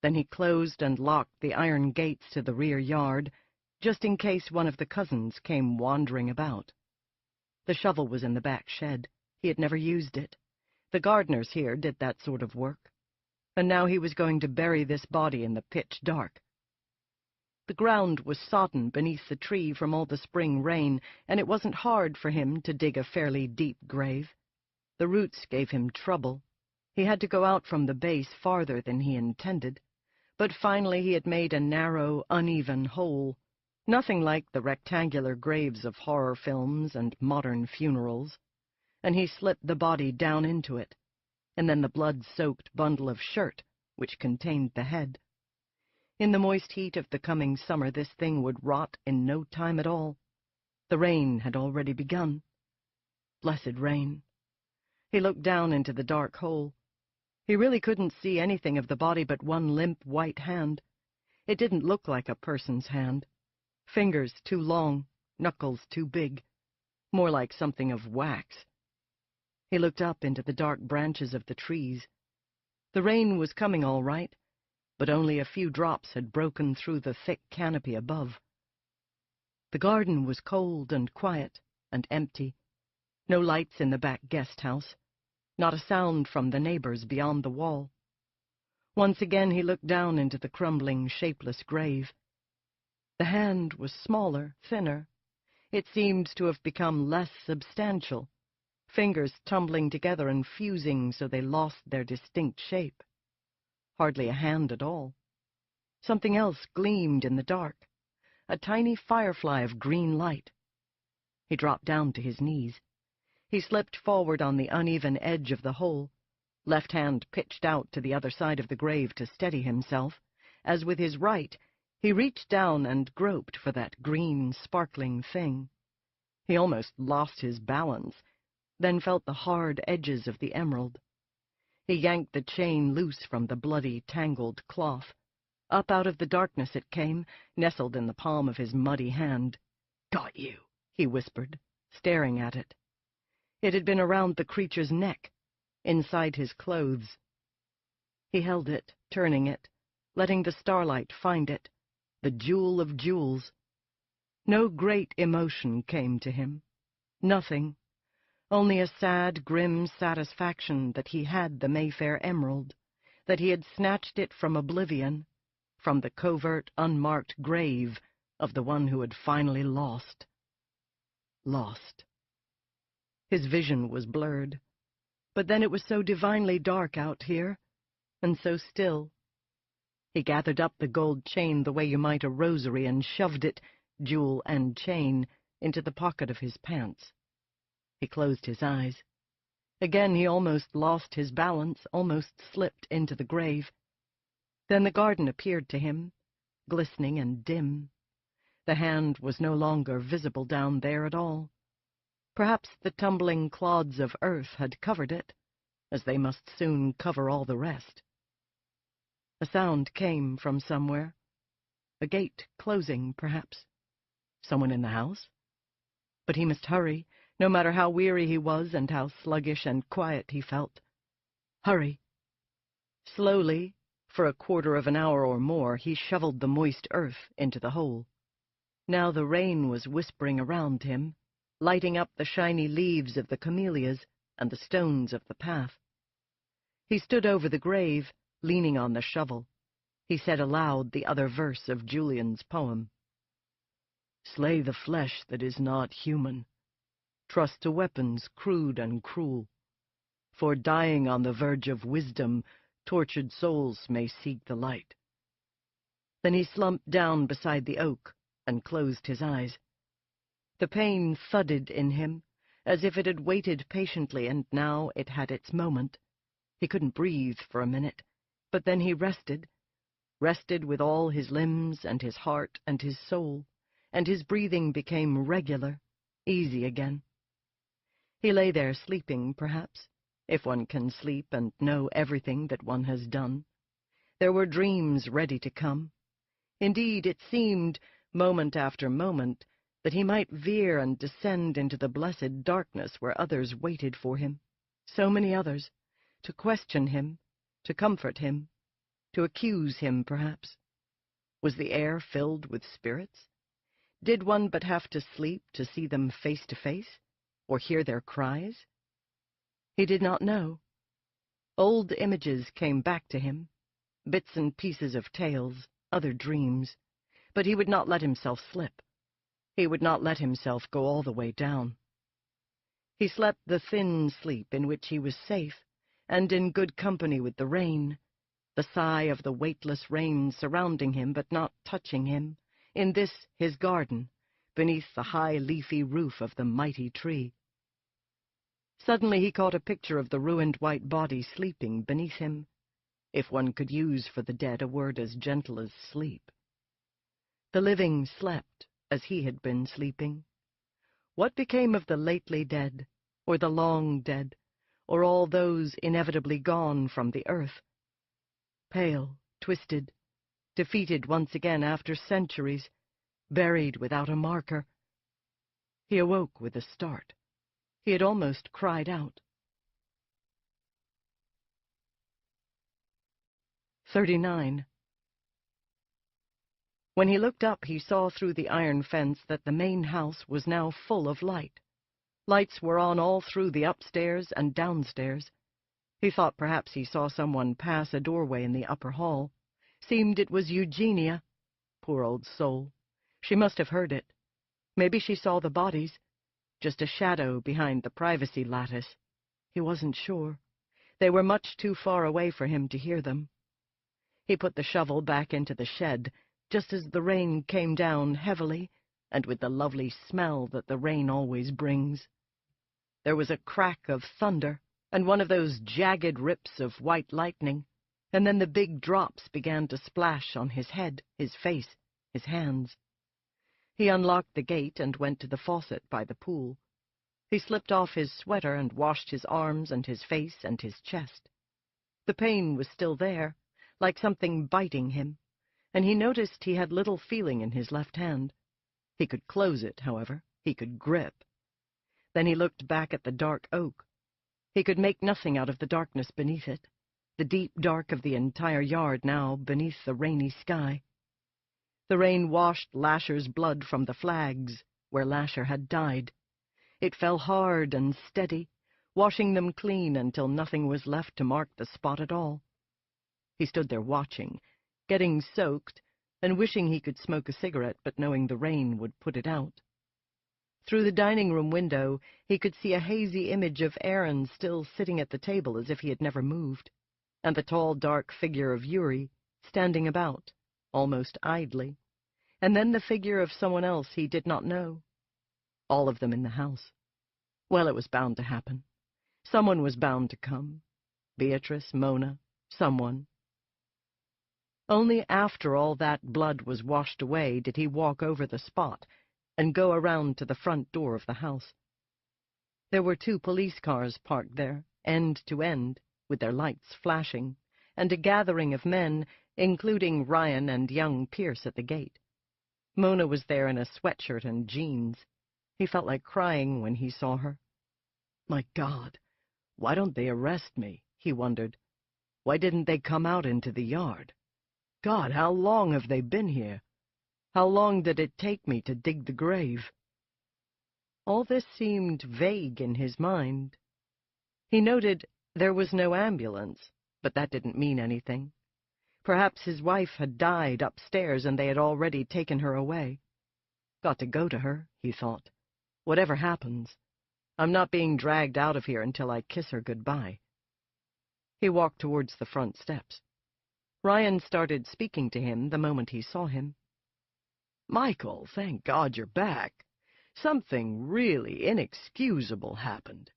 Then he closed and locked the iron gates to the rear yard, just in case one of the cousins came wandering about. The shovel was in the back shed. He had never used it. The gardeners here did that sort of work. And now he was going to bury this body in the pitch dark. The ground was sodden beneath the tree from all the spring rain, and it wasn't hard for him to dig a fairly deep grave. The roots gave him trouble. He had to go out from the base farther than he intended, but finally he had made a narrow, uneven hole, nothing like the rectangular graves of horror films and modern funerals, and he slipped the body down into it, and then the blood-soaked bundle of shirt which contained the head. In the moist heat of the coming summer this thing would rot in no time at all. The rain had already begun. Blessed rain. He looked down into the dark hole. He really couldn't see anything of the body but one limp white hand. It didn't look like a person's hand. Fingers too long, knuckles too big, more like something of wax. He looked up into the dark branches of the trees. The rain was coming all right, but only a few drops had broken through the thick canopy above. The garden was cold and quiet and empty. No lights in the back guest house. Not a sound from the neighbors beyond the wall. Once again he looked down into the crumbling, shapeless grave. The hand was smaller, thinner. It seemed to have become less substantial, fingers tumbling together and fusing so they lost their distinct shape. Hardly a hand at all. Something else gleamed in the dark, a tiny firefly of green light. He dropped down to his knees. He slipped forward on the uneven edge of the hole, left hand pitched out to the other side of the grave to steady himself, as with his right he reached down and groped for that green, sparkling thing. He almost lost his balance, then felt the hard edges of the emerald. He yanked the chain loose from the bloody, tangled cloth. Up out of the darkness it came, nestled in the palm of his muddy hand. "Got you," he whispered, staring at it. It had been around the creature's neck, inside his clothes. He held it, turning it, letting the starlight find it, the jewel of jewels. No great emotion came to him. Nothing. Only a sad, grim satisfaction that he had the Mayfair emerald, that he had snatched it from oblivion, from the covert, unmarked grave of the one who had finally lost. Lost. His vision was blurred, but then it was so divinely dark out here, and so still. He gathered up the gold chain the way you might a rosary and shoved it, jewel and chain, into the pocket of his pants. He closed his eyes. Again he almost lost his balance, almost slipped into the grave. Then the garden appeared to him, glistening and dim. The hand was no longer visible down there at all. Perhaps the tumbling clods of earth had covered it, as they must soon cover all the rest. A sound came from somewhere. A gate closing, perhaps. Someone in the house? But he must hurry, no matter how weary he was and how sluggish and quiet he felt. Hurry. Slowly, for a quarter of an hour or more, he shoveled the moist earth into the hole. Now the rain was whispering around him, lighting up the shiny leaves of the camellias and the stones of the path. He stood over the grave, leaning on the shovel. He said aloud the other verse of Julian's poem. Slay the flesh that is not human. Trust to weapons crude and cruel. For dying on the verge of wisdom, tortured souls may seek the light. Then he slumped down beside the oak and closed his eyes. The pain thudded in him, as if it had waited patiently, and now it had its moment. He couldn't breathe for a minute, but then he rested with all his limbs and his heart and his soul, and his breathing became regular, easy again. He lay there sleeping, perhaps, if one can sleep and know everything that one has done. There were dreams ready to come. Indeed, it seemed, moment after moment, that he might veer and descend into the blessed darkness where others waited for him, so many others, to question him, to comfort him, to accuse him, perhaps. Was the air filled with spirits? Did one but have to sleep to see them face to face, or hear their cries? He did not know. Old images came back to him, bits and pieces of tales, other dreams, but he would not let himself slip. He would not let himself go all the way down. He slept the thin sleep in which he was safe, and in good company with the rain, the sigh of the weightless rain surrounding him but not touching him, in this his garden, beneath the high leafy roof of the mighty tree. Suddenly he caught a picture of the ruined white body sleeping beneath him, if one could use for the dead a word as gentle as sleep. The living slept as he had been sleeping. What became of the lately dead, or the long dead, or all those inevitably gone from the earth? Pale, twisted, defeated once again after centuries, buried without a marker. He awoke with a start. He had almost cried out. 39. When he looked up, he saw through the iron fence that the main house was now full of light. Lights were on all through the upstairs and downstairs. He thought perhaps he saw someone pass a doorway in the upper hall. Seemed it was Eugenia. Poor old soul. She must have heard it. Maybe she saw the bodies. Just a shadow behind the privacy lattice. He wasn't sure. They were much too far away for him to hear them. He put the shovel back into the shed, just as the rain came down heavily, and with the lovely smell that the rain always brings. There was a crack of thunder, and one of those jagged rips of white lightning, and then the big drops began to splash on his head, his face, his hands. He unlocked the gate and went to the faucet by the pool. He slipped off his sweater and washed his arms and his face and his chest. The pain was still there, like something biting him, and he noticed he had little feeling in his left hand. He could close it, however. He could grip. Then he looked back at the dark oak. He could make nothing out of the darkness beneath it, the deep dark of the entire yard now beneath the rainy sky. The rain washed Lasher's blood from the flags where Lasher had died. It fell hard and steady, washing them clean until nothing was left to mark the spot at all. He stood there watching, getting soaked, and wishing he could smoke a cigarette, but knowing the rain would put it out. Through the dining-room window, he could see a hazy image of Aaron still sitting at the table as if he had never moved, and the tall, dark figure of Yuri standing about, almost idly, and then the figure of someone else he did not know. All of them in the house. Well, it was bound to happen. Someone was bound to come. Beatrice, Mona, someone. Only after all that blood was washed away did he walk over the spot and go around to the front door of the house. There were 2 police cars parked there, end to end, with their lights flashing, and a gathering of men, including Ryan and young Pierce at the gate. Mona was there in a sweatshirt and jeans. He felt like crying when he saw her. My God, why don't they arrest me? He wondered. Why didn't they come out into the yard? God, how long have they been here? How long did it take me to dig the grave? All this seemed vague in his mind. He noted there was no ambulance, but that didn't mean anything. Perhaps his wife had died upstairs and they had already taken her away. Got to go to her, he thought. Whatever happens, I'm not being dragged out of here until I kiss her goodbye. He walked towards the front steps. Ryan started speaking to him the moment he saw him. "Michael, thank God you're back. Something really inexcusable happened.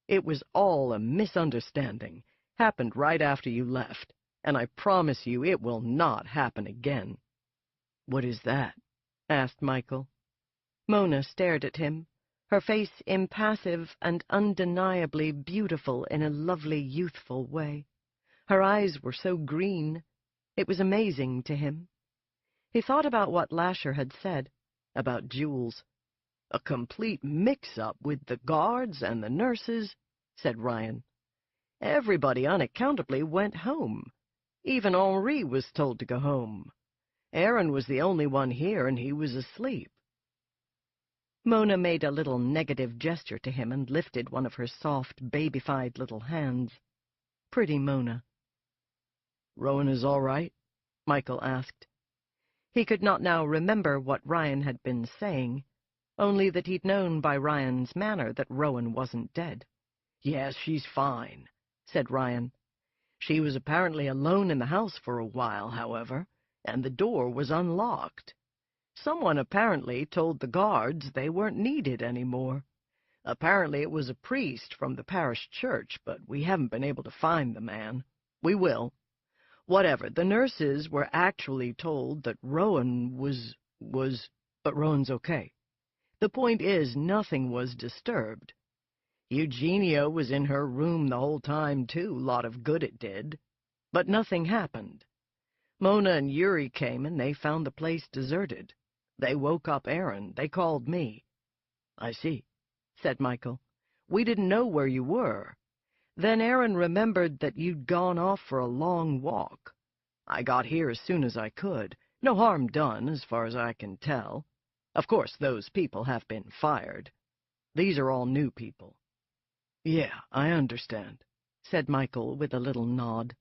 It was all a misunderstanding. Happened right after you left, and I promise you it will not happen again." "What is that?" asked Michael. Mona stared at him, her face impassive and undeniably beautiful in a lovely, youthful way. Her eyes were so green, it was amazing to him. He thought about what Lasher had said about Jules. "A complete mix-up with the guards and the nurses," said Ryan. "Everybody unaccountably went home. Even Henri was told to go home. Aaron was the only one here, and he was asleep." Mona made a little negative gesture to him and lifted one of her soft, babyfied little hands. Pretty Mona. "Rowan is all right?" Michael asked. He could not now remember what Ryan had been saying, only that he'd known by Ryan's manner that Rowan wasn't dead. "Yes, she's fine," said Ryan. "She was apparently alone in the house for a while, however, and the door was unlocked. Someone apparently told the guards they weren't needed anymore. Apparently it was a priest from the parish church, but we haven't been able to find the man. We will. Whatever, the nurses were actually told that Rowan was... But Rowan's okay. The point is, nothing was disturbed. Eugenia was in her room the whole time, too. Lot of good it did. But nothing happened. Mona and Yuri came, and they found the place deserted. They woke up Aaron. They called me." "I see," said Michael. "We didn't know where you were. Then Aaron remembered that you'd gone off for a long walk. I got here as soon as I could. No harm done, as far as I can tell. Of course, those people have been fired. These are all new people." "Yeah, I understand," said Michael with a little nod.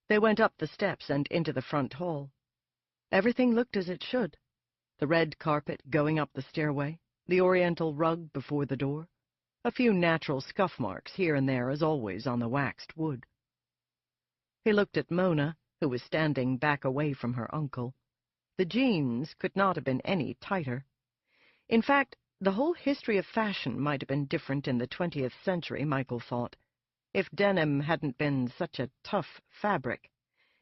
They went up the steps and into the front hall. Everything looked as it should. The red carpet going up the stairway, the oriental rug before the door, a few natural scuff marks here and there as always on the waxed wood. He looked at Mona, who was standing back away from her uncle. The jeans could not have been any tighter. In fact, the whole history of fashion might have been different in the 20th century, Michael thought, if denim hadn't been such a tough fabric,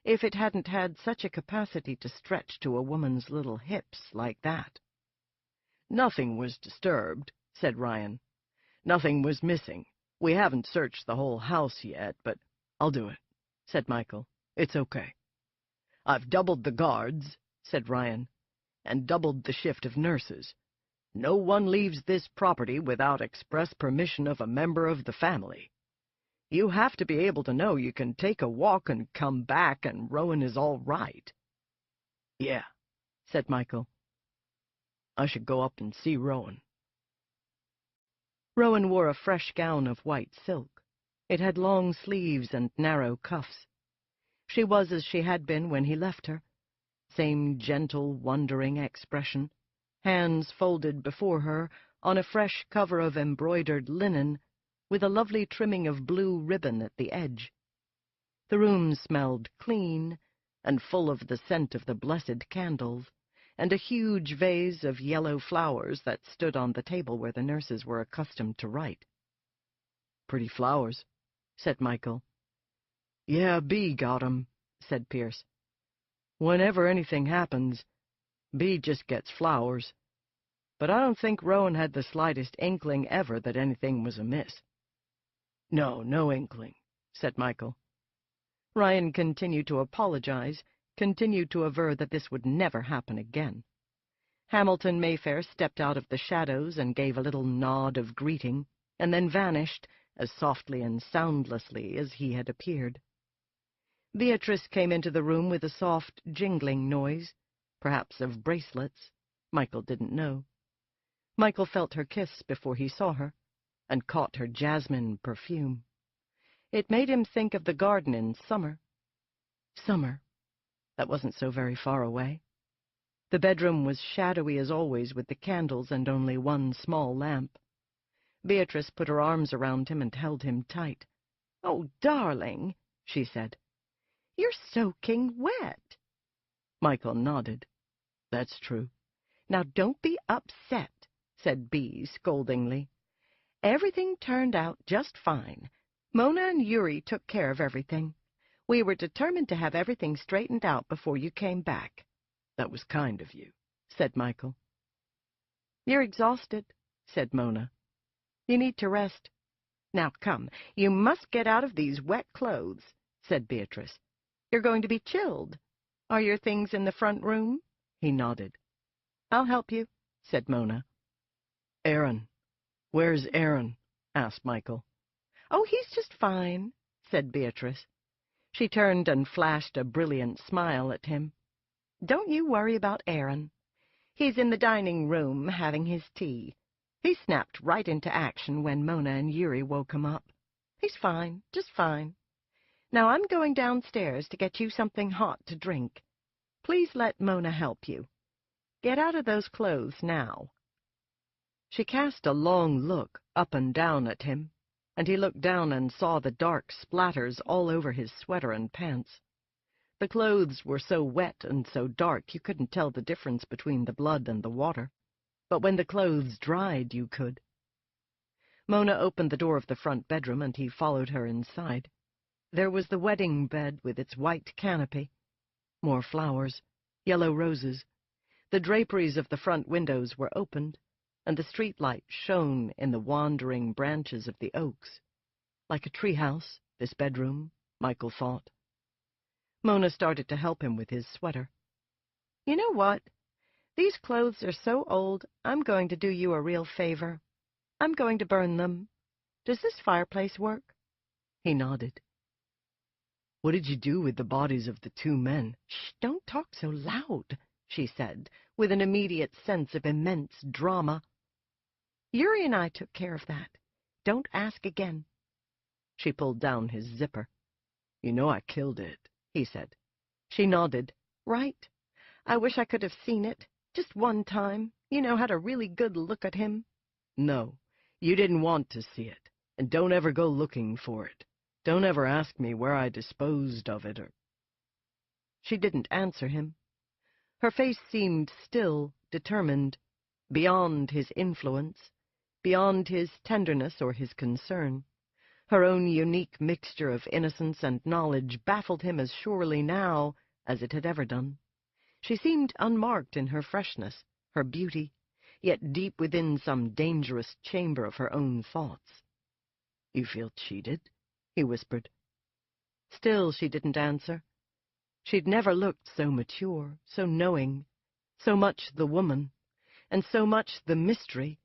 if it hadn't had such a capacity to stretch to a woman's little hips like that. "Nothing was disturbed," said Ryan. "Nothing was missing. We haven't searched the whole house yet, but I'll do it," said Michael. "It's okay." "I've doubled the guards," said Ryan, "and doubled the shift of nurses. No one leaves this property without express permission of a member of the family. You have to be able to know you can take a walk and come back and Rowan is all right." "Yeah," said Michael. "I should go up and see Rowan." Rowan wore a fresh gown of white silk. It had long sleeves and narrow cuffs. She was as she had been when he left her. Same gentle, wondering expression, hands folded before her on a fresh cover of embroidered linen, with a lovely trimming of blue ribbon at the edge. The room smelled clean and full of the scent of the blessed candles, and a huge vase of yellow flowers that stood on the table where the nurses were accustomed to write. "Pretty flowers," said Michael. "Yeah, Bea got 'em," said Pierce. "Whenever anything happens, Bea just gets flowers. But I don't think Rowan had the slightest inkling ever that anything was amiss." No inkling," said Michael. Ryan continued to apologize, continued to aver that this would never happen again. Hamilton Mayfair stepped out of the shadows and gave a little nod of greeting, and then vanished as softly and soundlessly as he had appeared. Beatrice came into the room with a soft, jingling noise. perhaps of bracelets. Michael didn't know. Michael felt her kiss before he saw her, and caught her jasmine perfume. It made him think of the garden in summer. Summer. That wasn't so very far away. The bedroom was shadowy as always, with the candles and only one small lamp. Beatrice put her arms around him and held him tight. "Oh, darling," she said. "You're soaking wet." Michael nodded. "That's true." "Now don't be upset," said Bee scoldingly. "Everything turned out just fine. Mona and Yuri took care of everything. We were determined to have everything straightened out before you came back." "That was kind of you," said Michael. "You're exhausted," said Mona. "You need to rest. Now come, you must get out of these wet clothes," said Beatrice. "You're going to be chilled. Are your things in the front room?" He nodded. "I'll help you," said Mona. "Aaron. Where's Aaron?" asked Michael. "Oh, he's just fine," said Beatrice. She turned and flashed a brilliant smile at him. "Don't you worry about Aaron. He's in the dining room having his tea. He snapped right into action when Mona and Yuri woke him up. He's fine, just fine. Now I'm going downstairs to get you something hot to drink. Please let Mona help you. Get out of those clothes now." She cast a long look up and down at him, and he looked down and saw the dark splatters all over his sweater and pants. The clothes were so wet and so dark you couldn't tell the difference between the blood and the water, but when the clothes dried you could. Mona opened the door of the front bedroom, and he followed her inside. There was the wedding bed with its white canopy. More flowers, yellow roses. The draperies of the front windows were opened, and the street light shone in the wandering branches of the oaks. Like a treehouse, this bedroom, Michael thought. Mona started to help him with his sweater. "You know what? These clothes are so old, I'm going to do you a real favor. I'm going to burn them. Does this fireplace work?" He nodded. "What did you do with the bodies of the 2 men? "Shh, don't talk so loud," she said, with an immediate sense of immense drama. "Yuri and I took care of that. Don't ask again." She pulled down his zipper. "You know I killed it," he said. She nodded. "Right. I wish I could have seen it. Just one time. You know, had a really good look at him." "No, you didn't want to see it. And don't ever go looking for it. Don't ever ask me where I disposed of it or—" She didn't answer him. Her face seemed still, determined, beyond his influence, beyond his tenderness or his concern. Her own unique mixture of innocence and knowledge baffled him as surely now as it had ever done. She seemed unmarked in her freshness, her beauty, yet deep within some dangerous chamber of her own thoughts. "You feel cheated?" he whispered. Still she didn't answer. She'd never looked so mature, so knowing, so much the woman, and so much the mystery,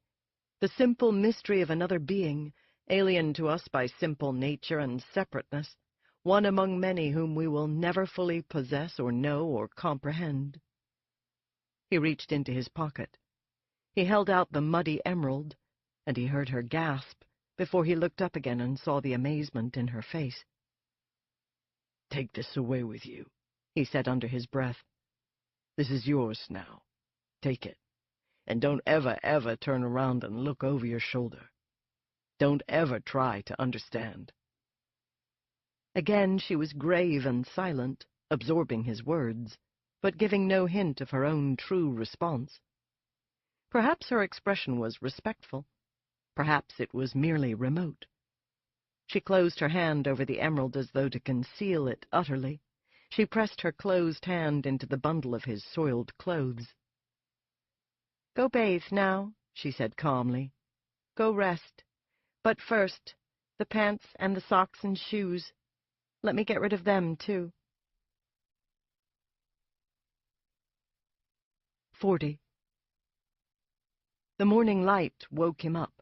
the simple mystery of another being, alien to us by simple nature and separateness, one among many whom we will never fully possess or know or comprehend. He reached into his pocket. He held out the muddy emerald, and he heard her gasp before he looked up again and saw the amazement in her face. "Take this away with you," he said under his breath. "This is yours now. Take it. And don't ever turn around and look over your shoulder. Don't ever try to understand." Again she was grave and silent, absorbing his words, but giving no hint of her own true response. Perhaps her expression was respectful. Perhaps it was merely remote. She closed her hand over the emerald as though to conceal it utterly. She pressed her closed hand into the bundle of his soiled clothes. "Go bathe now," she said calmly. "Go rest. But first, the pants and the socks and shoes. Let me get rid of them, too." 40. The morning light woke him up.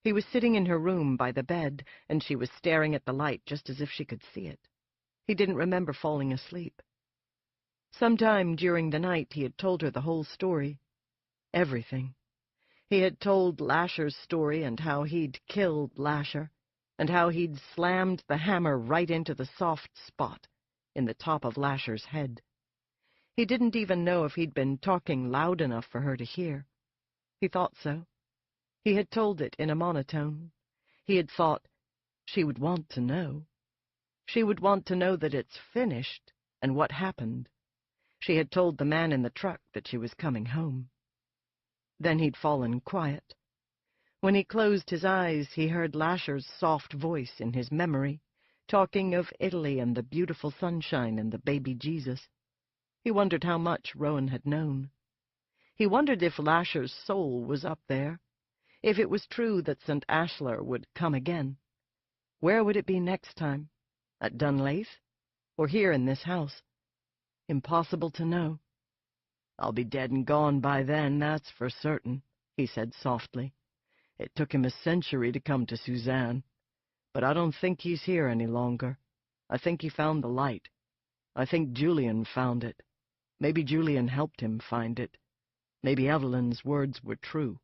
He was sitting in her room by the bed, and she was staring at the light just as if she could see it. He didn't remember falling asleep. Sometime during the night he had told her the whole story. Everything. He had told Lasher's story and how he'd killed Lasher, and how he'd slammed the hammer right into the soft spot in the top of Lasher's head. He didn't even know if he'd been talking loud enough for her to hear. He thought so. He had told it in a monotone. He had thought, she would want to know. She would want to know that it's finished and what happened. She had told the man in the truck that she was coming home. Then he'd fallen quiet. When he closed his eyes, he heard Lasher's soft voice in his memory, talking of Italy and the beautiful sunshine and the baby Jesus. He wondered how much Rowan had known. He wondered if Lasher's soul was up there, if it was true that St. Ashlar would come again. Where would it be next time? At Dunlace? Or here in this house? Impossible to know. "I'll be dead and gone by then, that's for certain," he said softly. "It took him a century to come to Suzanne. But I don't think he's here any longer. I think he found the light. I think Julian found it. Maybe Julian helped him find it. Maybe Evelyn's words were true."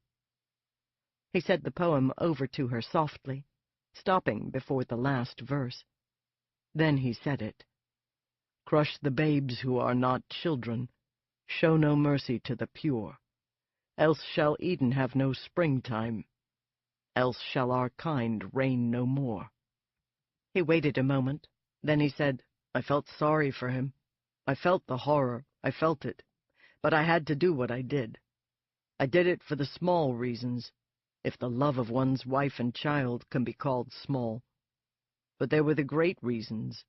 He said the poem over to her softly, stopping before the last verse. Then he said it. "Crush the babes who are not children. Show no mercy to the pure. Else shall Eden have no springtime. Else shall our kind reign no more." He waited a moment. Then he said, "I felt sorry for him. I felt the horror. I felt it. But I had to do what I did. I did it for the small reasons, if the love of one's wife and child can be called small. But there were the great reasons,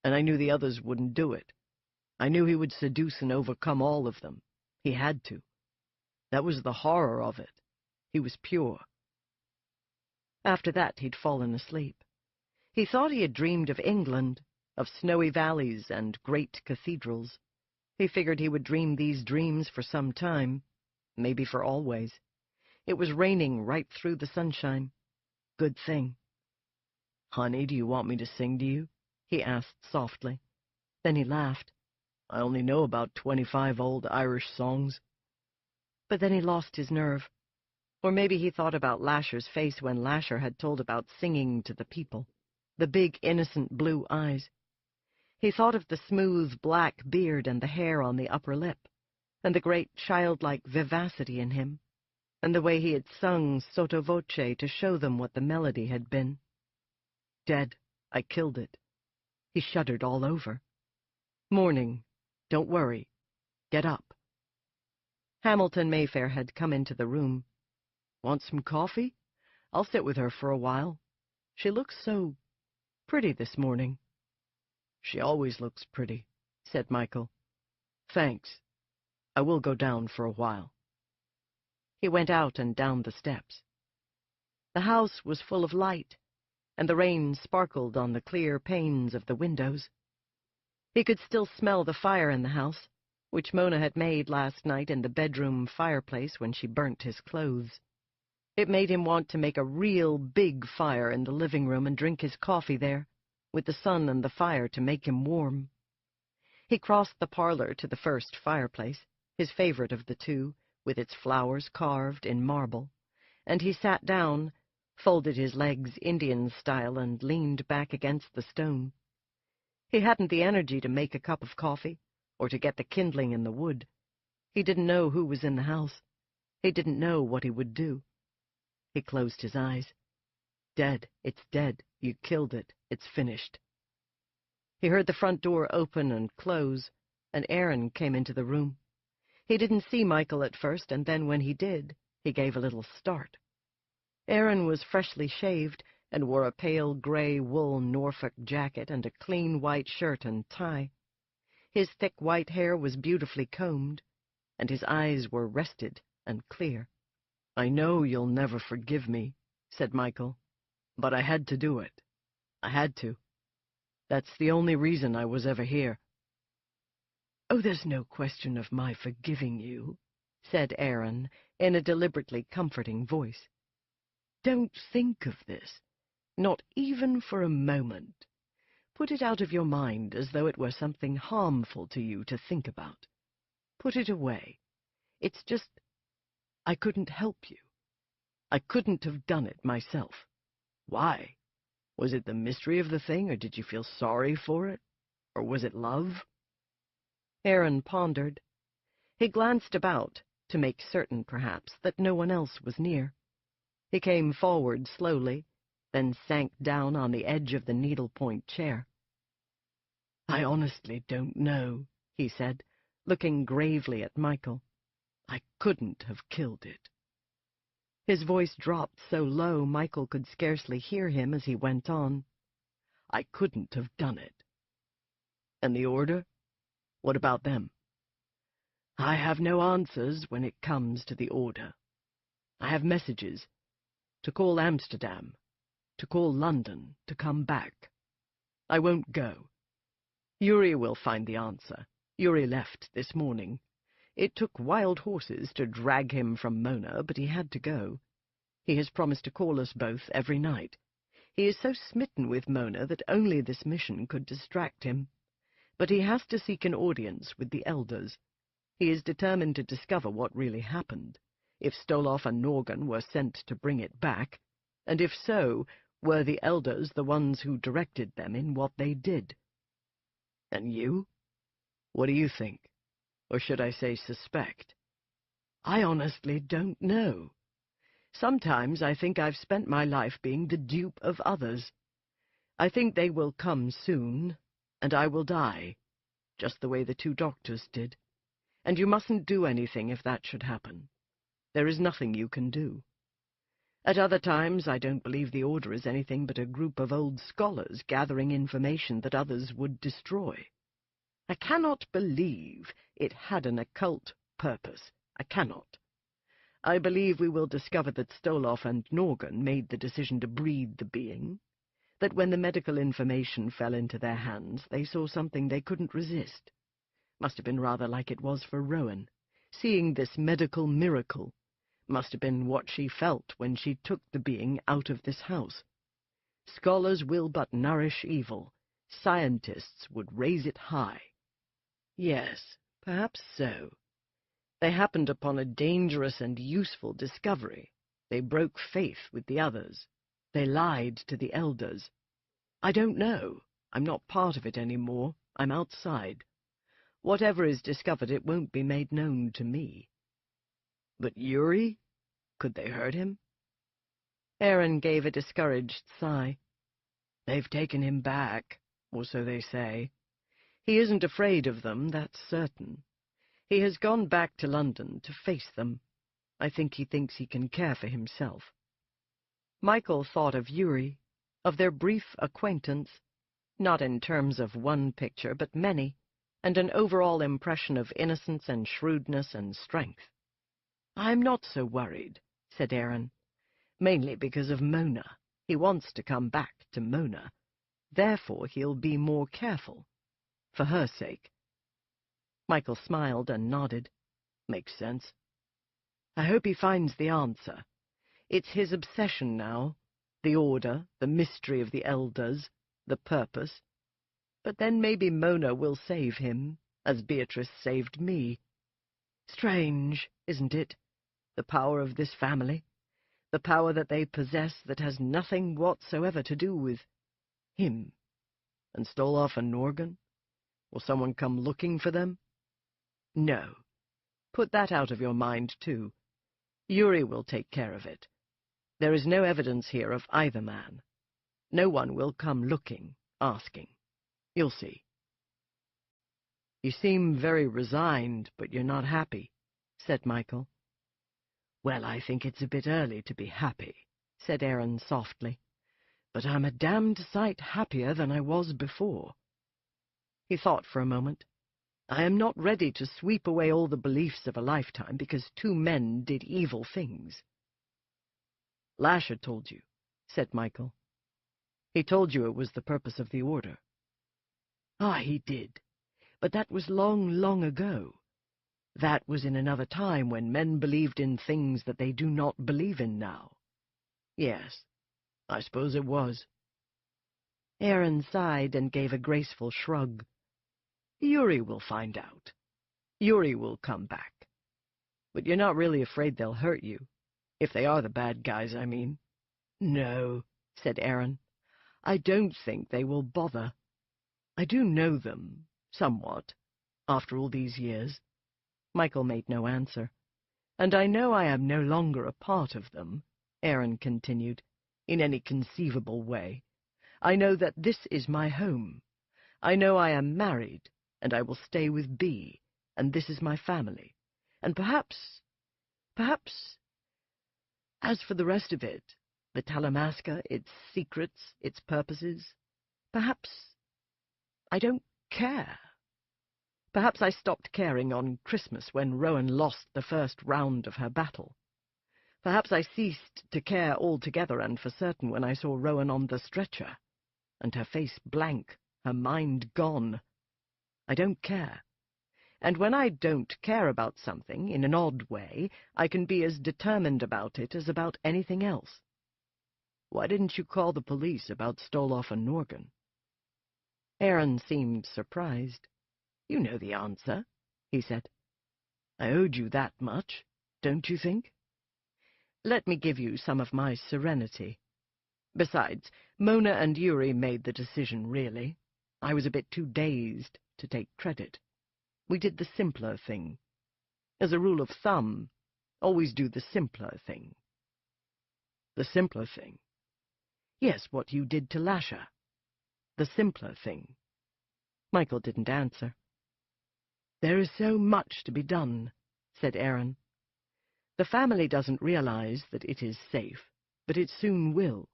and I knew the others wouldn't do it. I knew he would seduce and overcome all of them. He had to. That was the horror of it. He was pure." After that he'd fallen asleep. He thought he had dreamed of England, of snowy valleys and great cathedrals. He figured he would dream these dreams for some time, maybe for always. It was raining right through the sunshine. Good thing. "Honey, do you want me to sing to you?" he asked softly. Then he laughed. "I only know about 25 old Irish songs." But then he lost his nerve. Or maybe he thought about Lasher's face when Lasher had told about singing to the people, the big innocent blue eyes. He thought of the smooth black beard and the hair on the upper lip, and the great childlike vivacity in him, and the way he had sung sotto voce to show them what the melody had been. "Dead. I killed it." He shuddered all over. "Morning. Don't worry. Get up." Hamilton Mayfair had come into the room. "Want some coffee? I'll sit with her for a while. She looks so pretty this morning." "She always looks pretty," said Michael. "Thanks. I will go down for a while." He went out and down the steps. The house was full of light, and the rain sparkled on the clear panes of the windows. He could still smell the fire in the house, which Mona had made last night in the bedroom fireplace when she burnt his clothes. It made him want to make a real big fire in the living room and drink his coffee there, with the sun and the fire to make him warm. He crossed the parlor to the first fireplace, his favorite of the two, with its flowers carved in marble, and he sat down, folded his legs Indian style, and leaned back against the stone. He hadn't the energy to make a cup of coffee, or to get the kindling in the wood. He didn't know who was in the house. He didn't know what he would do. He closed his eyes. "Dead. It's dead. You killed it. It's finished." He heard the front door open and close, and Aaron came into the room. He didn't see Michael at first, and then when he did, he gave a little start. Aaron was freshly shaved, and wore a pale gray wool Norfolk jacket and a clean white shirt and tie. His thick white hair was beautifully combed, and his eyes were rested and clear. "I know you'll never forgive me," said Michael, "but I had to do it. I had to. That's the only reason I was ever here." "Oh, there's no question of my forgiving you," said Aaron, in a deliberately comforting voice. "Don't think of this, not even for a moment. Put it out of your mind as though it were something harmful to you to think about. Put it away. It's just, I couldn't help you. I couldn't have done it myself. Why? Was it the mystery of the thing, or did you feel sorry for it? Or was it love? Aaron pondered. He glanced about, to make certain, perhaps, that no one else was near. He came forward slowly, then sank down on the edge of the needlepoint chair. "I honestly don't know," he said, looking gravely at Michael. "I couldn't have killed it." His voice dropped so low Michael could scarcely hear him as he went on. "I couldn't have done it." "And the order? What about them?" "I have no answers when it comes to the order. I have messages to call Amsterdam, to call London, to come back. I won't go. Yuri will find the answer. Yuri left this morning. It took wild horses to drag him from Mona, but he had to go. He has promised to call us both every night. He is so smitten with Mona that only this mission could distract him. But he has to seek an audience with the elders. He is determined to discover what really happened, if Stoloff and Norgan were sent to bring it back, and if so, were the elders the ones who directed them in what they did. And you? What do you think? Or should I say suspect? I honestly don't know. Sometimes I think I've spent my life being the dupe of others. I think they will come soon, and I will die, just the way the two doctors did. And you mustn't do anything if that should happen. There is nothing you can do. At other times, I don't believe the Order is anything but a group of old scholars gathering information that others would destroy. I cannot believe it had an occult purpose. I cannot. I believe we will discover that Stoloff and Norgan made the decision to breed the being, that when the medical information fell into their hands, they saw something they couldn't resist. Must have been rather like it was for Rowan. Seeing this medical miracle must have been what she felt when she took the being out of this house. Scholars will but nourish evil. Scientists would raise it high. Yes, perhaps so. They happened upon a dangerous and useful discovery. They broke faith with the others. They lied to the elders. I don't know. I'm not part of it any more. I'm outside. Whatever is discovered, it won't be made known to me. But Yuri? Could they hurt him? Aaron gave a discouraged sigh. They've taken him back, or so they say. He isn't afraid of them, that's certain. He has gone back to London to face them. I think he thinks he can care for himself. Michael thought of Yuri, of their brief acquaintance, not in terms of one picture, but many, and an overall impression of innocence and shrewdness and strength. I'm not so worried, said Aaron, mainly because of Mona. He wants to come back to Mona. Therefore he'll be more careful, for her sake. Michael smiled and nodded. Makes sense. I hope he finds the answer. It's his obsession now, the order, the mystery of the elders, the purpose. But then maybe Mona will save him, as Beatrice saved me. Strange, isn't it? The power of this family, the power that they possess that has nothing whatsoever to do with him. And Stoloff and Norgan? Will someone come looking for them? No. Put that out of your mind, too. Yuri will take care of it. There is no evidence here of either man. No one will come looking, asking. You'll see. You seem very resigned, but you're not happy, said Michael. Well, I think it's a bit early to be happy, said Aaron softly. But I'm a damned sight happier than I was before. He thought for a moment. I am not ready to sweep away all the beliefs of a lifetime because two men did evil things. Lasher told you, said Michael. He told you it was the purpose of the Order. Ah, he did. But that was long, long ago. That was in another time when men believed in things that they do not believe in now. Yes, I suppose it was. Aaron sighed and gave a graceful shrug. Yuri will find out. Yuri will come back. But you're not really afraid they'll hurt you. If they are the bad guys, I mean. No, said Aaron. I don't think they will bother. I do know them, somewhat, after all these years. Michael made no answer. And I know I am no longer a part of them, Aaron continued, in any conceivable way. I know that this is my home. I know I am married, and I will stay with Bee, and this is my family. And perhaps... As for the rest of it, the Talamasca, its secrets, its purposes, perhaps I don't care. Perhaps I stopped caring on Christmas when Rowan lost the first round of her battle. Perhaps I ceased to care altogether and for certain when I saw Rowan on the stretcher, and her face blank, her mind gone. I don't care. And when I don't care about something, in an odd way, I can be as determined about it as about anything else. Why didn't you call the police about Stoloff and Norgan? Aaron seemed surprised. You know the answer, he said. I owed you that much, don't you think? Let me give you some of my serenity. Besides, Mona and Yuri made the decision, really. I was a bit too dazed to take credit. We did the simpler thing. As a rule of thumb, always do the simpler thing. The simpler thing? Yes, what you did to Lasher. The simpler thing. Michael didn't answer. There is so much to be done, said Aaron. The family doesn't realize that it is safe, but it soon will.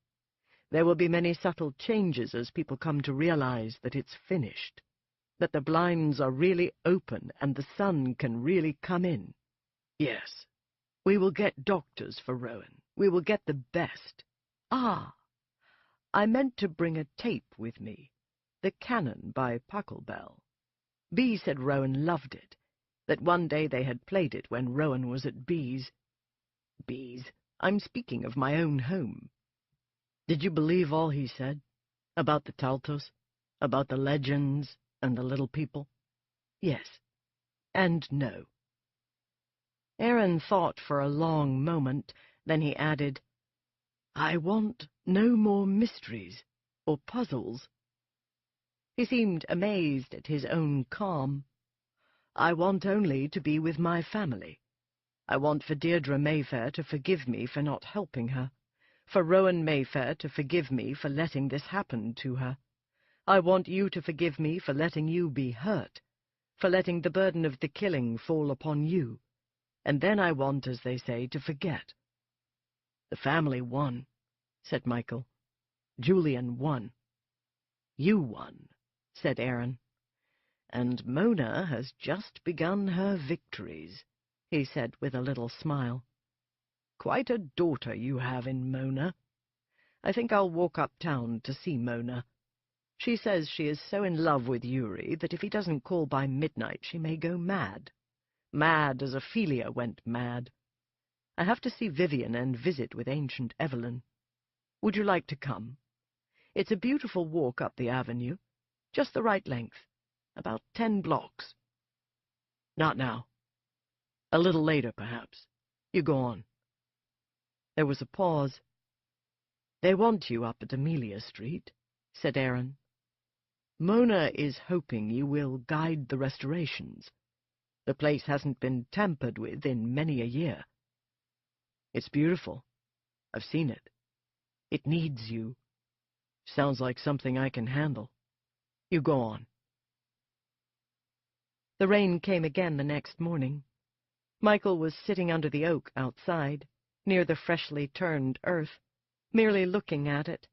There will be many subtle changes as people come to realize that it's finished, that the blinds are really open and the sun can really come in. Yes, we will get doctors for Rowan. We will get the best. Ah, I meant to bring a tape with me, The Canon by Pachelbel. Bee said Rowan loved it, that one day they had played it when Rowan was at Bee's. Bee's? I'm speaking of my own home. Did you believe all he said? About the Taltos? About the legends and the little people? Yes. And no. Aaron thought for a long moment, then he added, I want no more mysteries or puzzles. He seemed amazed at his own calm. I want only to be with my family. I want for Deirdre Mayfair to forgive me for not helping her, for Rowan Mayfair to forgive me for letting this happen to her. I want you to forgive me for letting you be hurt, for letting the burden of the killing fall upon you, and then I want, as they say, to forget. The family won, said Michael. Julian won. You won, said Aaron. And Mona has just begun her victories, he said with a little smile. Quite a daughter you have in Mona. I think I'll walk uptown to see Mona. She says she is so in love with Yuri that if he doesn't call by midnight she may go mad. Mad as Ophelia went mad. I have to see Vivian and visit with ancient Evelyn. Would you like to come? It's a beautiful walk up the avenue, just the right length, about 10 blocks. Not now. A little later, perhaps. You go on. There was a pause. They want you up at Amelia Street, said Aaron. Mona is hoping you will guide the restorations. The place hasn't been tampered with in many a year. It's beautiful. I've seen it. It needs you. Sounds like something I can handle. You go on. The rain came again the next morning. Michael was sitting under the oak outside, near the freshly turned earth, merely looking at it,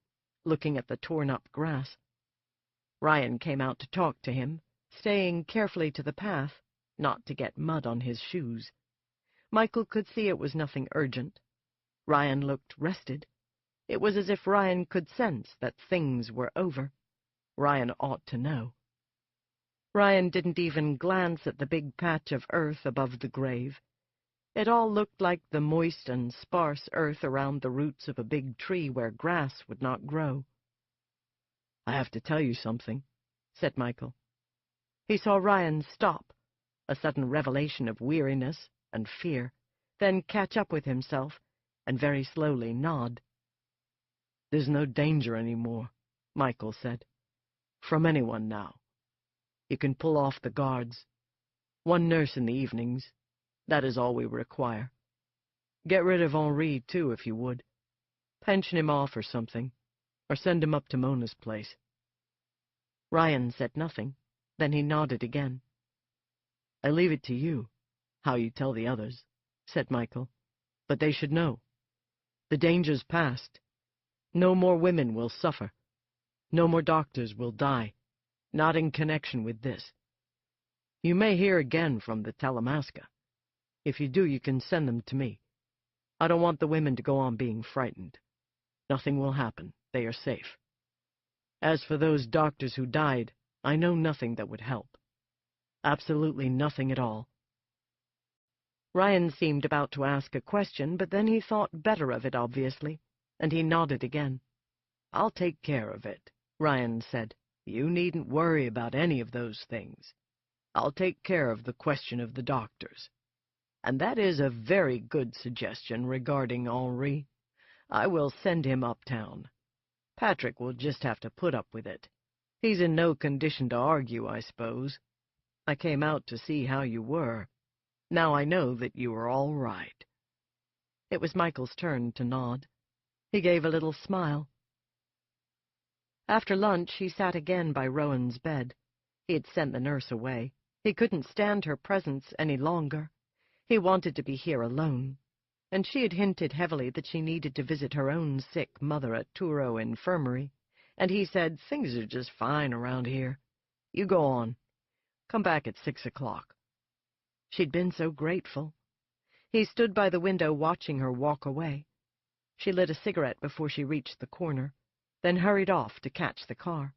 looking at the torn-up grass. Ryan came out to talk to him, staying carefully to the path, not to get mud on his shoes. Michael could see it was nothing urgent. Ryan looked rested. It was as if Ryan could sense that things were over. Ryan ought to know. Ryan didn't even glance at the big patch of earth above the grave. It all looked like the moist and sparse earth around the roots of a big tree where grass would not grow. I have to tell you something," said Michael. He saw Ryan stop, a sudden revelation of weariness and fear, then catch up with himself and very slowly nod. "There's no danger any more," Michael said. "From anyone now. You can pull off the guards. One nurse in the evenings. That is all we require. Get rid of Henri, too, if you would. Pension him off or something, or send him up to Mona's place." Ryan said nothing. Then he nodded again. "I leave it to you, how you tell the others," said Michael. "But they should know. The danger's past. No more women will suffer. No more doctors will die, not in connection with this. You may hear again from the Talamasca. If you do, you can send them to me. I don't want the women to go on being frightened. Nothing will happen. They are safe. As for those doctors who died, I know nothing that would help. Absolutely nothing at all." Ryan seemed about to ask a question, but then he thought better of it, obviously, and he nodded again. "I'll take care of it," Ryan said. "You needn't worry about any of those things. I'll take care of the question of the doctors. And that is a very good suggestion regarding Henri. I will send him uptown. Patrick will just have to put up with it. He's in no condition to argue, I suppose. I came out to see how you were. Now I know that you are all right." It was Michael's turn to nod. He gave a little smile. After lunch, he sat again by Rowan's bed. He had sent the nurse away. He couldn't stand her presence any longer. He wanted to be here alone, and she had hinted heavily that she needed to visit her own sick mother at Touro Infirmary, and he said, "Things are just fine around here. You go on. Come back at 6 o'clock. She'd been so grateful. He stood by the window watching her walk away. She lit a cigarette before she reached the corner, then hurried off to catch the car.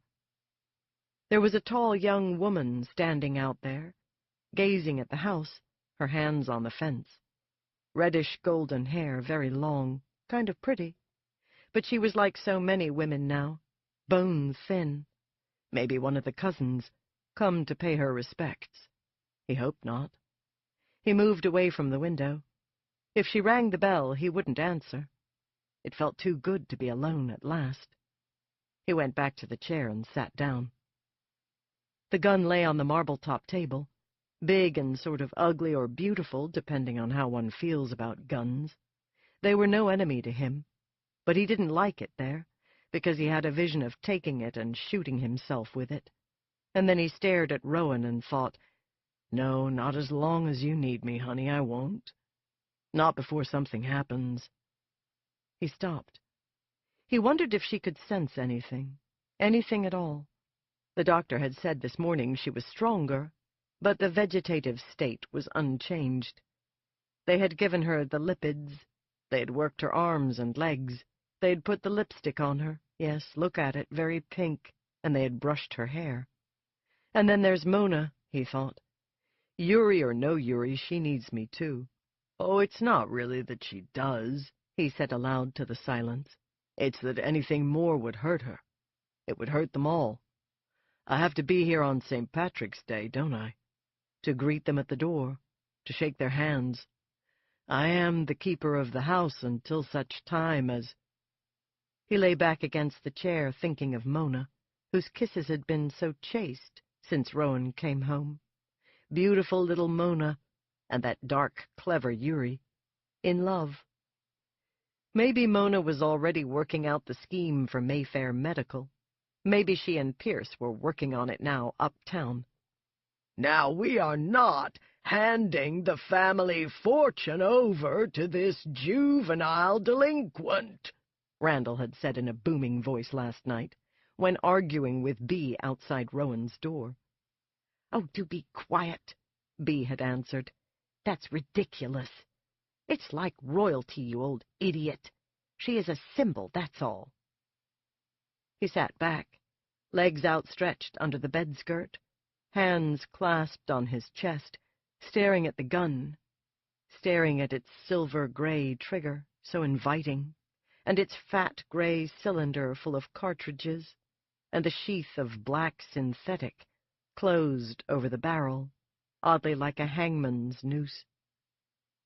There was a tall young woman standing out there, gazing at the house, her hands on the fence. Reddish golden hair, very long, kind of pretty. But she was like so many women now, bone thin. Maybe one of the cousins, come to pay her respects. He hoped not. He moved away from the window. If she rang the bell, he wouldn't answer. It felt too good to be alone at last. He went back to the chair and sat down. The gun lay on the marble-top table, big and sort of ugly or beautiful, depending on how one feels about guns. They were no enemy to him, but he didn't like it there, because he had a vision of taking it and shooting himself with it. And then he stared at Rowan and thought, "No, not as long as you need me, honey, I won't. Not before something happens." He stopped. He wondered if she could sense anything at all. The doctor had said this morning she was stronger, but the vegetative state was unchanged. They had given her the lipids, they had worked her arms and legs, they had put the lipstick on her, yes, look at it, very pink, and they had brushed her hair. And then there's Mona, he thought. Yuri or no Yuri, she needs me too. Oh, it's not really that she does, he said aloud to the silence. It's that anything more would hurt her. It would hurt them all. I have to be here on St. Patrick's Day, don't I? To greet them at the door, to shake their hands. I am the keeper of the house until such time as... He lay back against the chair thinking of Mona, whose kisses had been so chaste since Rowan came home. Beautiful little Mona, and that dark, clever Yuri, in love. Maybe Mona was already working out the scheme for Mayfair Medical. Maybe she and Pierce were working on it now uptown. Now we are not handing the family fortune over to this juvenile delinquent, Randall had said in a booming voice last night, when arguing with Bea outside Rowan's door. Oh, do be quiet, Bea had answered. That's ridiculous. It's like royalty, you old idiot. She is a symbol, that's all. He sat back, legs outstretched under the bedskirt, hands clasped on his chest, staring at the gun, staring at its silver-gray trigger, so inviting, and its fat gray cylinder full of cartridges, and the sheath of black synthetic closed over the barrel, oddly like a hangman's noose.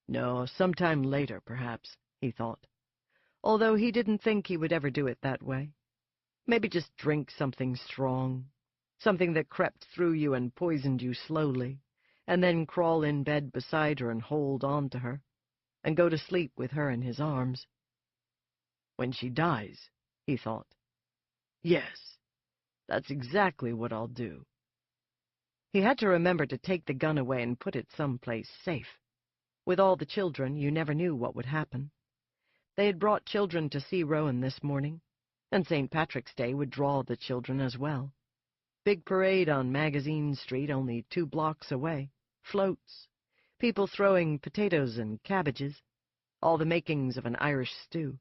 No, sometime later, perhaps, he thought, although he didn't think he would ever do it that way. Maybe just drink something strong, something that crept through you and poisoned you slowly, and then crawl in bed beside her and hold on to her, and go to sleep with her in his arms. When she dies, he thought, yes, that's exactly what I'll do. He had to remember to take the gun away and put it someplace safe. With all the children, you never knew what would happen. They had brought children to see Rowan this morning, and St. Patrick's Day would draw the children as well. Big parade on Magazine Street, only 2 blocks away. Floats, people throwing potatoes and cabbages, all the makings of an Irish stew.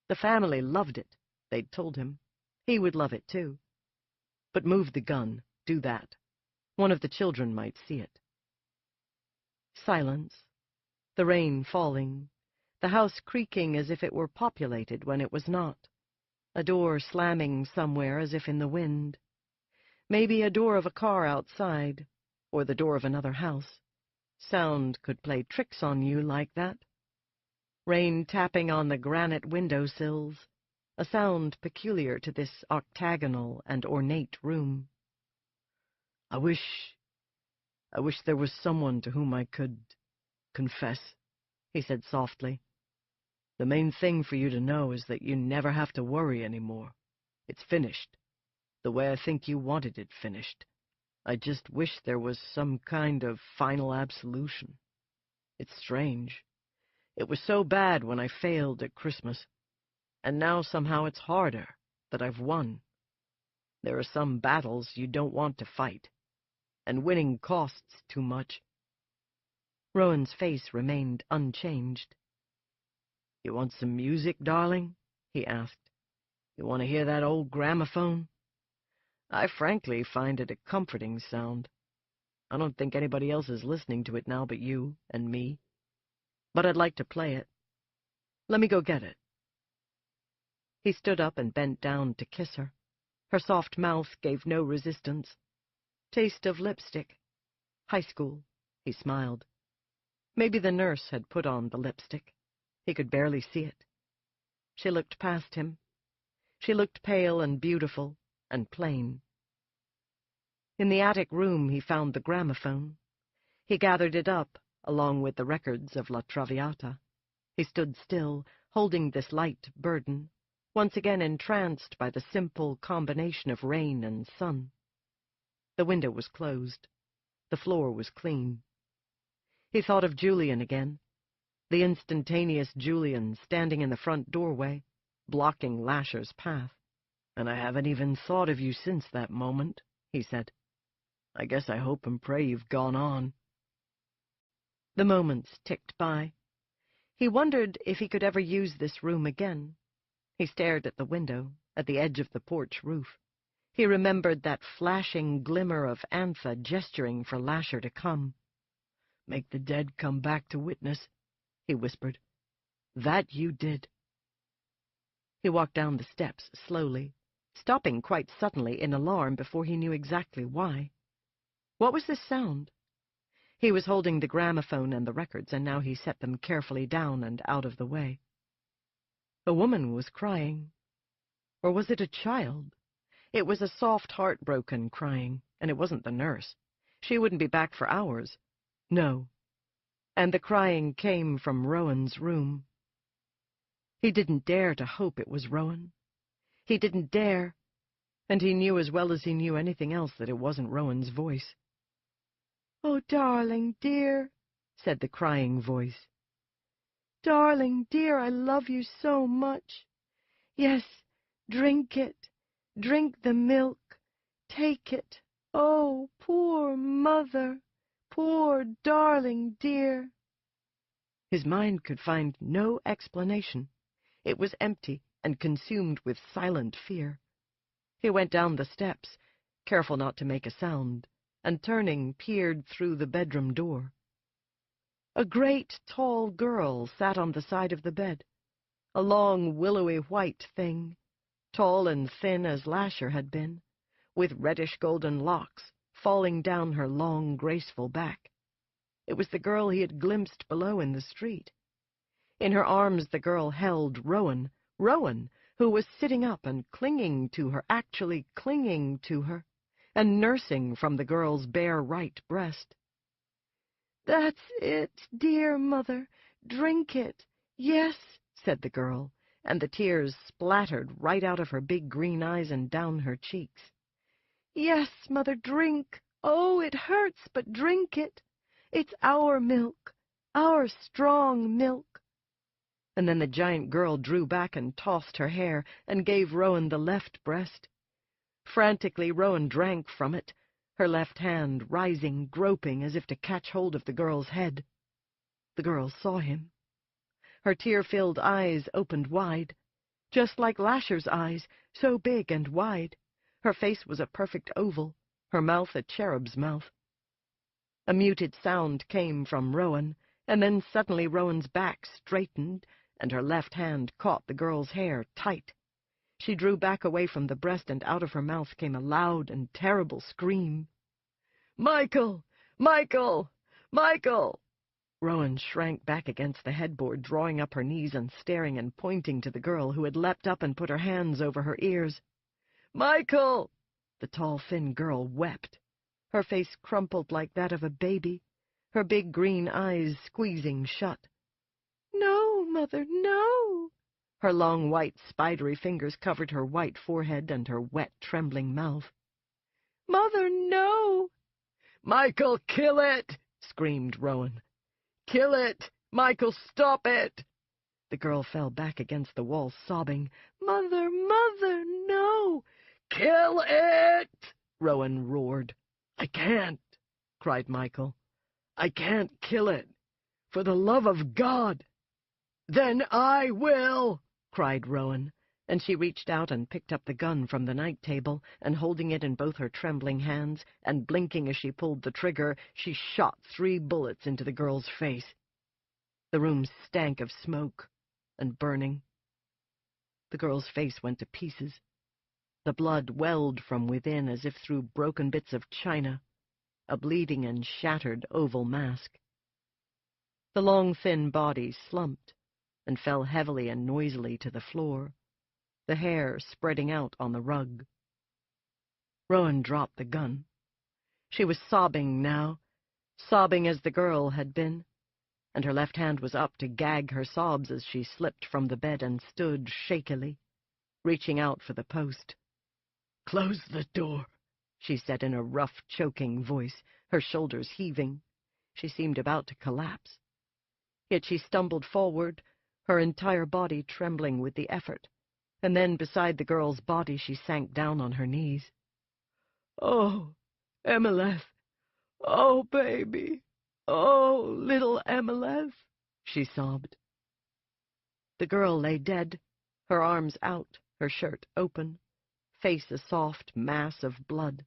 The family loved it, they'd told him. He would love it too. But move the gun, do that. One of the children might see it. Silence, the rain falling, the house creaking as if it were populated when it was not, a door slamming somewhere as if in the wind. Maybe a door of a car outside, or the door of another house. Sound could play tricks on you like that. Rain tapping on the granite windowsills, a sound peculiar to this octagonal and ornate room. I wish there was someone to whom I could confess, he said softly. The main thing for you to know is that you never have to worry anymore. It's finished, the way I think you wanted it finished. I just wish there was some kind of final absolution. It's strange. It was so bad when I failed at Christmas, and now somehow it's harder that I've won. There are some battles you don't want to fight, and winning costs too much. Rowan's face remained unchanged. You want some music, darling? He asked. You want to hear that old gramophone? I frankly find it a comforting sound. I don't think anybody else is listening to it now but you and me. But I'd like to play it. Let me go get it. He stood up and bent down to kiss her. Her soft mouth gave no resistance. Taste of lipstick. High school, he smiled. Maybe the nurse had put on the lipstick. He could barely see it. She looked past him. She looked pale and beautiful and plain. In the attic room he found the gramophone. He gathered it up, along with the records of La Traviata. He stood still, holding this light burden, once again entranced by the simple combination of rain and sun. The window was closed. The floor was clean. He thought of Julian again, the instantaneous Julian standing in the front doorway, blocking Lasher's path. And I haven't even thought of you since that moment, he said. I guess I hope and pray you've gone on. The moments ticked by. He wondered if he could ever use this room again. He stared at the window, at the edge of the porch roof. He remembered that flashing glimmer of Antha gesturing for Lasher to come. Make the dead come back to witness, he whispered. That you did. He walked down the steps slowly, stopping quite suddenly in alarm before he knew exactly why. What was this sound? He was holding the gramophone and the records, and now he set them carefully down and out of the way. A woman was crying. Or was it a child? It was a soft, heartbroken crying, and it wasn't the nurse. She wouldn't be back for hours. No. And the crying came from Rowan's room. He didn't dare to hope it was Rowan. He didn't dare, and he knew as well as he knew anything else that it wasn't Rowan's voice. "Oh, darling, dear," said the crying voice. "Darling, dear, I love you so much. Yes, drink it. Drink the milk. Take it. Oh, poor mother. Poor darling dear." His mind could find no explanation. It was empty and consumed with silent fear. He went down the steps, careful not to make a sound, and turning, peered through the bedroom door. A great, tall girl sat on the side of the bed, a long, willowy white thing, tall and thin as Lasher had been, with reddish-golden locks falling down her long, graceful back. It was the girl he had glimpsed below in the street. In her arms the girl held Rowan, who was sitting up and clinging to her, actually clinging to her, and nursing from the girl's bare right breast. "That's it, dear mother. Drink it. Yes," said the girl, and the tears splattered right out of her big green eyes and down her cheeks. "Yes, mother, drink. Oh, it hurts, but drink it. It's our milk, our strong milk." And then the giant girl drew back and tossed her hair and gave Rowan the left breast. Frantically, Rowan drank from it, her left hand rising, groping as if to catch hold of the girl's head. The girl saw him. Her tear-filled eyes opened wide, just like Lasher's eyes, so big and wide. Her face was a perfect oval, her mouth a cherub's mouth. A muted sound came from Rowan, and then suddenly Rowan's back straightened, and her left hand caught the girl's hair tight. She drew back away from the breast, and out of her mouth came a loud and terrible scream. "Michael! Michael! Michael!" Rowan shrank back against the headboard, drawing up her knees and staring and pointing to the girl, who had leapt up and put her hands over her ears. "Michael!" The tall, thin girl wept, her face crumpled like that of a baby, her big green eyes squeezing shut. "No, mother, no!" Her long, white, spidery fingers covered her white forehead and her wet, trembling mouth. "Mother, no!" "Michael, kill it!" screamed Rowan. "Kill it! Michael, stop it!" The girl fell back against the wall, sobbing. "Mother, mother, no!" "Kill it!" Rowan roared. "I can't!" cried Michael. "I can't kill it, for the love of God!" "Then I will!" cried Rowan, and she reached out and picked up the gun from the night table, and holding it in both her trembling hands, and blinking as she pulled the trigger, she shot 3 bullets into the girl's face. The room stank of smoke and burning. The girl's face went to pieces. The blood welled from within as if through broken bits of china, a bleeding and shattered oval mask. The long, thin body slumped and fell heavily and noisily to the floor, the hair spreading out on the rug. Rowan dropped the gun. She was sobbing now, sobbing as the girl had been, and her left hand was up to gag her sobs as she slipped from the bed and stood shakily, reaching out for the post. "Close the door," she said in a rough, choking voice, her shoulders heaving. She seemed about to collapse. Yet she stumbled forward, her entire body trembling with the effort, and then beside the girl's body she sank down on her knees. "Oh, Emeleth! Oh, baby! Oh, little Emeleth!" she sobbed. The girl lay dead, her arms out, her shirt open, face a soft mass of blood.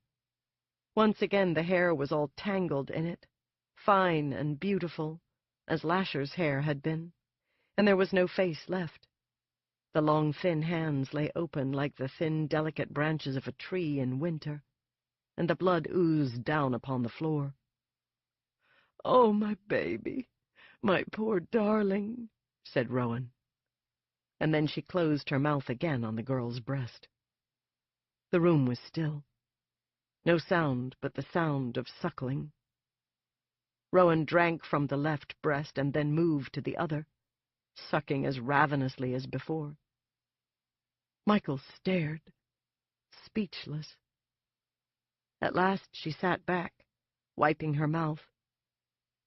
Once again the hair was all tangled in it, fine and beautiful, as Lasher's hair had been, and there was no face left. The long, thin hands lay open like the thin, delicate branches of a tree in winter, and the blood oozed down upon the floor. "Oh, my baby, my poor darling," said Rowan. And then she closed her mouth again on the girl's breast. The room was still. No sound but the sound of suckling. Rowan drank from the left breast and then moved to the other, sucking as ravenously as before. Michael stared, speechless. At last she sat back, wiping her mouth,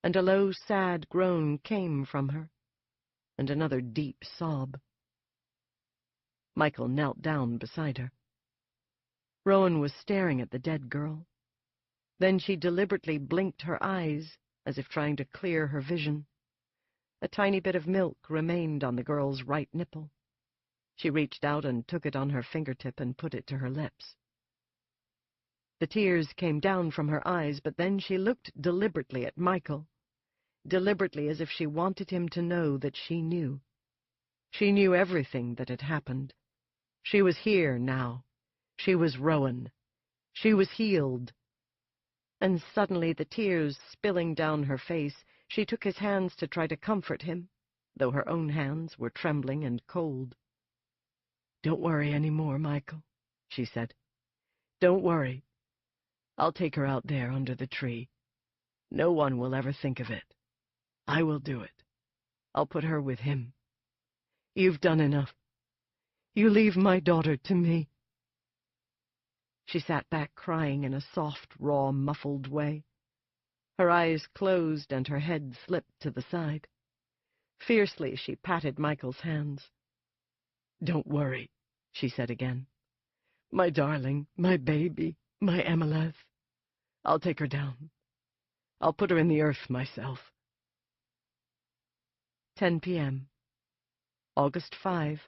and a low, sad groan came from her, and another deep sob. Michael knelt down beside her. Rowan was staring at the dead girl. Then she deliberately blinked her eyes, as if trying to clear her vision. A tiny bit of milk remained on the girl's right nipple. She reached out and took it on her fingertip and put it to her lips. The tears came down from her eyes, but then she looked deliberately at Michael, deliberately as if she wanted him to know that she knew. She knew everything that had happened. She was here now. She was Rowan. She was healed. And suddenly, the tears spilling down her face, she took his hands to try to comfort him, though her own hands were trembling and cold. "Don't worry any more, Michael," she said. "Don't worry. I'll take her out there under the tree. No one will ever think of it. I will do it. I'll put her with him. You've done enough. You leave my daughter to me." She sat back crying in a soft, raw, muffled way. Her eyes closed and her head slipped to the side. Fiercely she patted Michael's hands. "Don't worry," she said again. "My darling, my baby, my Emeleth. I'll take her down. I'll put her in the earth myself." 10 p.m. August 5,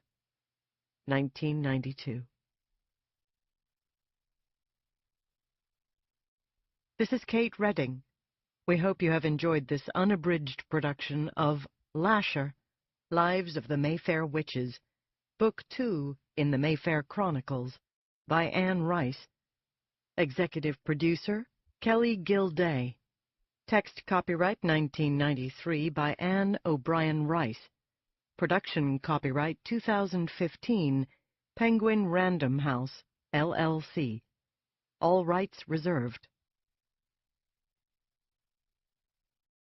1992. This is Kate Redding. We hope you have enjoyed this unabridged production of Lasher, Lives of the Mayfair Witches, Book 2 in the Mayfair Chronicles, by Anne Rice. Executive Producer, Kelly Gilday. Text copyright 1993 by Anne O'Brien Rice. Production copyright 2015, Penguin Random House, LLC. All rights reserved.